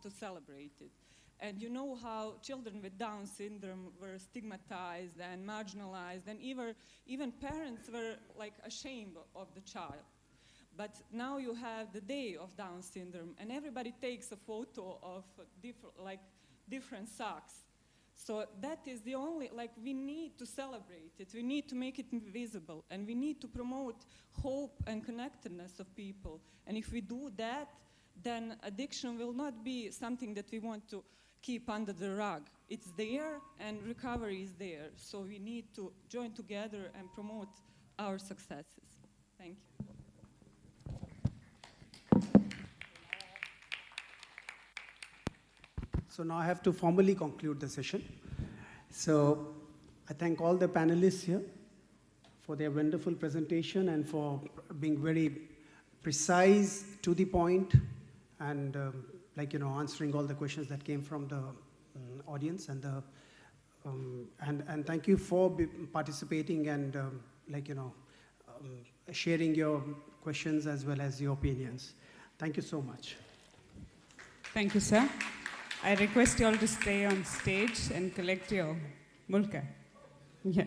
to celebrate it. And you know how children with Down syndrome were stigmatized and marginalized, and even parents were like ashamed of the child. But now you have the day of Down syndrome, and everybody takes a photo of different socks. So that is the only, we need to celebrate it, we need to make it visible, and we need to promote hope and connectedness of people. And if we do that, then addiction will not be something that we want to keep under the rug. It's there, and recovery is there. So we need to join together and promote our successes. Thank you. So now I have to formally conclude the session. So I thank all the panelists here for their wonderful presentation and for being very precise, to the point, and answering all the questions that came from the audience, and thank you for participating and sharing your questions as well as your opinions. Thank you so much. Thank you, sir. I request you all to stay on stage and collect your mulka. Yeah.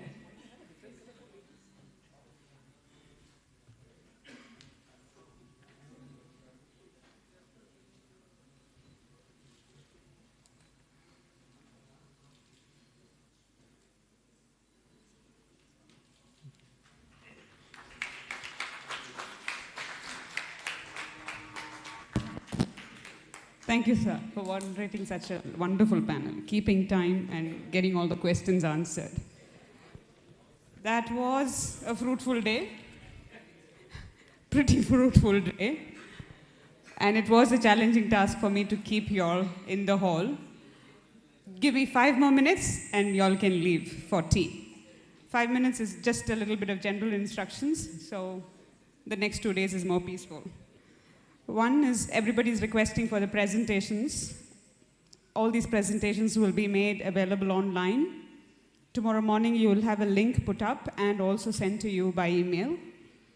Thank you, sir, for moderating such a wonderful panel, keeping time and getting all the questions answered. That was a fruitful day, pretty fruitful day. And it was a challenging task for me to keep y'all in the hall. Give me 5 more minutes and y'all can leave for tea. 5 minutes is just a little bit of general instructions, so the next 2 days is more peaceful. One is everybody's requesting for the presentations. All these presentations will be made available online. Tomorrow morning you will have a link put up and also sent to you by email.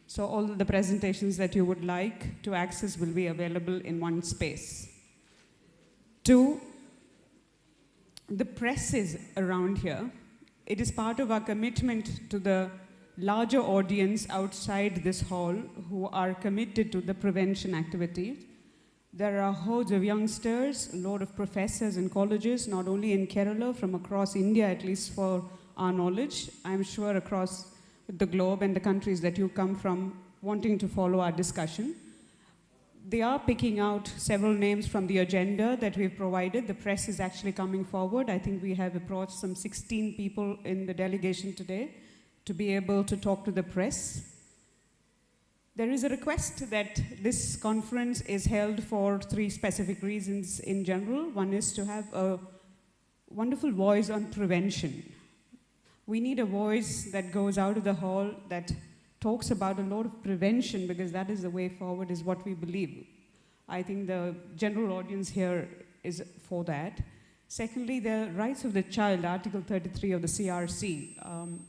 So all the presentations that you would like to access will be available in one space. 2, the press is around here. It is part of our commitment to the larger audience outside this hall who are committed to the prevention activity. There are hordes of youngsters, a lot of professors in colleges, not only in Kerala, from across India, at least for our knowledge. I'm sure across the globe and the countries that you come from, wanting to follow our discussion. They are picking out several names from the agenda that we've provided. The press is actually coming forward. I think we have approached some 16 people in the delegation today to be able to talk to the press. There is a request that this conference is held for 3 specific reasons in general. One is to have a wonderful voice on prevention. We need a voice that goes out of the hall that talks about a lot of prevention, because that is the way forward, is what we believe. I think the general audience here is for that. Secondly, the rights of the child, Article 33 of the CRC.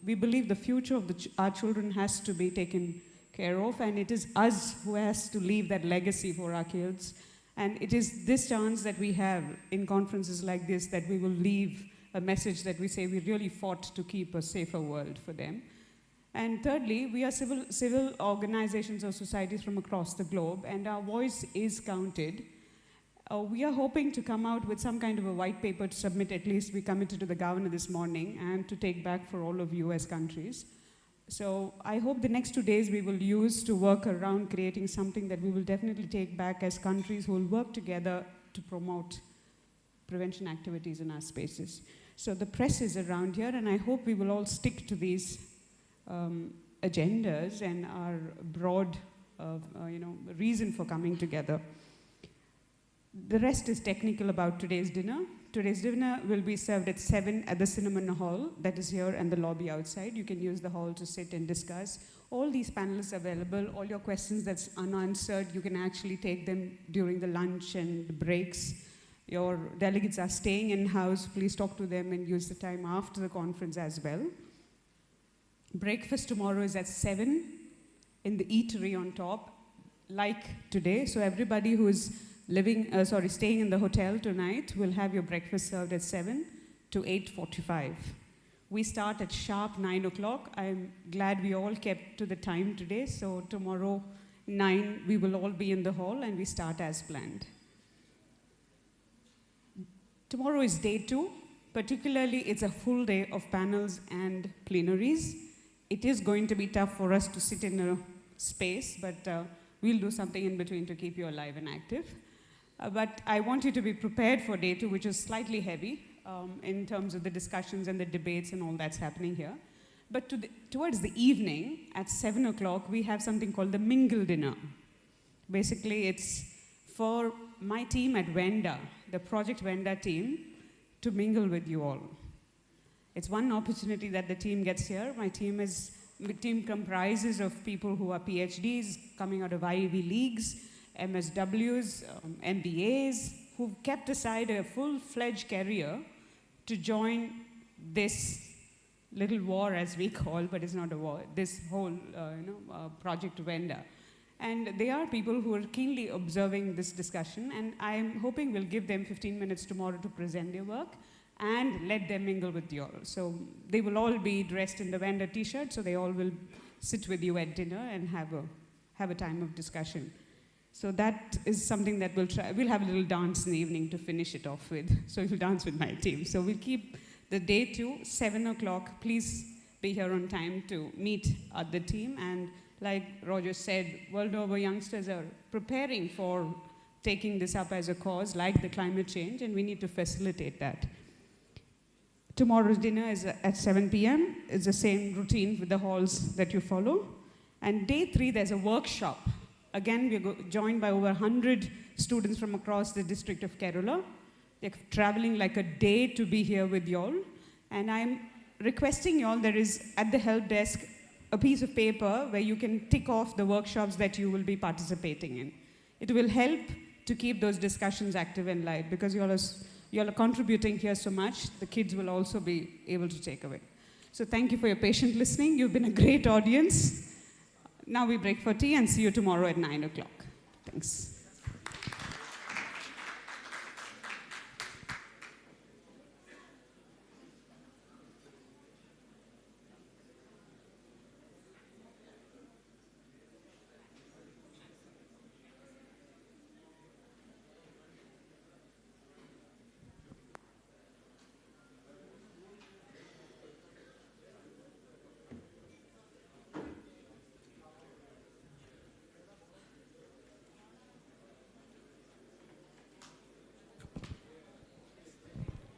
We believe the future of our children has to be taken care of, and it is us who has to leave that legacy for our kids. And it is this chance that we have in conferences like this that we will leave a message that we say we really fought to keep a safer world for them. And thirdly, we are civil organizations or societies from across the globe, and our voice is counted. We are hoping to come out with some kind of a white paper to submit, at least we committed to the governor this morning, and to take back for all of you as countries. So I hope the next 2 days we will use to work around creating something that we will definitely take back as countries who will work together to promote prevention activities in our spaces. So the press is around here, and I hope we will all stick to these agendas and our broad reason for coming together. The rest is technical about today's dinner. Today's dinner will be served at 7 at the Cinnamon Hall, that is here, and the lobby outside. You can use the hall to sit and discuss. All these panels are available. All your questions that's unanswered, you can actually take them during the lunch and the breaks. Your delegates are staying in-house. Please talk to them and use the time after the conference as well. Breakfast tomorrow is at 7 in the eatery on top, like today. So everybody who is staying in the hotel tonight will have your breakfast served at 7 to 8:45. We start at sharp 9 o'clock. I'm glad we all kept to the time today. So tomorrow, 9, we will all be in the hall and we start as planned. Tomorrow is day 2. Particularly, it's a full day of panels and plenaries. It is going to be tough for us to sit in a space, but we'll do something in between to keep you alive and active. But I want you to be prepared for day 2, which is slightly heavy in terms of the discussions and the debates and all that's happening here. But towards the evening, at 7 o'clock, we have something called the mingle dinner. Basically, it's for my team at Venda, the Project Venda team, to mingle with you all. It's one opportunity that the team gets here. My team comprises of people who are PhDs coming out of Ivy Leagues, MSWs, MBAs, who've kept aside a full-fledged career to join this little war, as we call, but it's not a war, this whole Project Venda. And they are people who are keenly observing this discussion, and I'm hoping we'll give them 15 minutes tomorrow to present their work and let them mingle with you all. So they will all be dressed in the Venda t-shirt, so they all will sit with you at dinner and have a time of discussion. So that is something that we'll try. We'll have a little dance in the evening to finish it off with. So you'll dance with my team. So we'll keep the day 2, 7 o'clock. Please be here on time to meet the team. And like Roger said, world over youngsters are preparing for taking this up as a cause, like the climate change, and we need to facilitate that. Tomorrow's dinner is at 7 p.m. It's the same routine with the halls that you follow. And day 3, there's a workshop. Again, we're joined by over 100 students from across the district of Kerala. They're traveling like a day to be here with y'all. And I'm requesting y'all, there is at the help desk a piece of paper where you can tick off the workshops that you will be participating in. It will help to keep those discussions active and live, because y'all are contributing here so much, the kids will also be able to take away. So thank you for your patient listening. You've been a great audience. Now we break for tea and see you tomorrow at 9 o'clock. Thanks.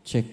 Check.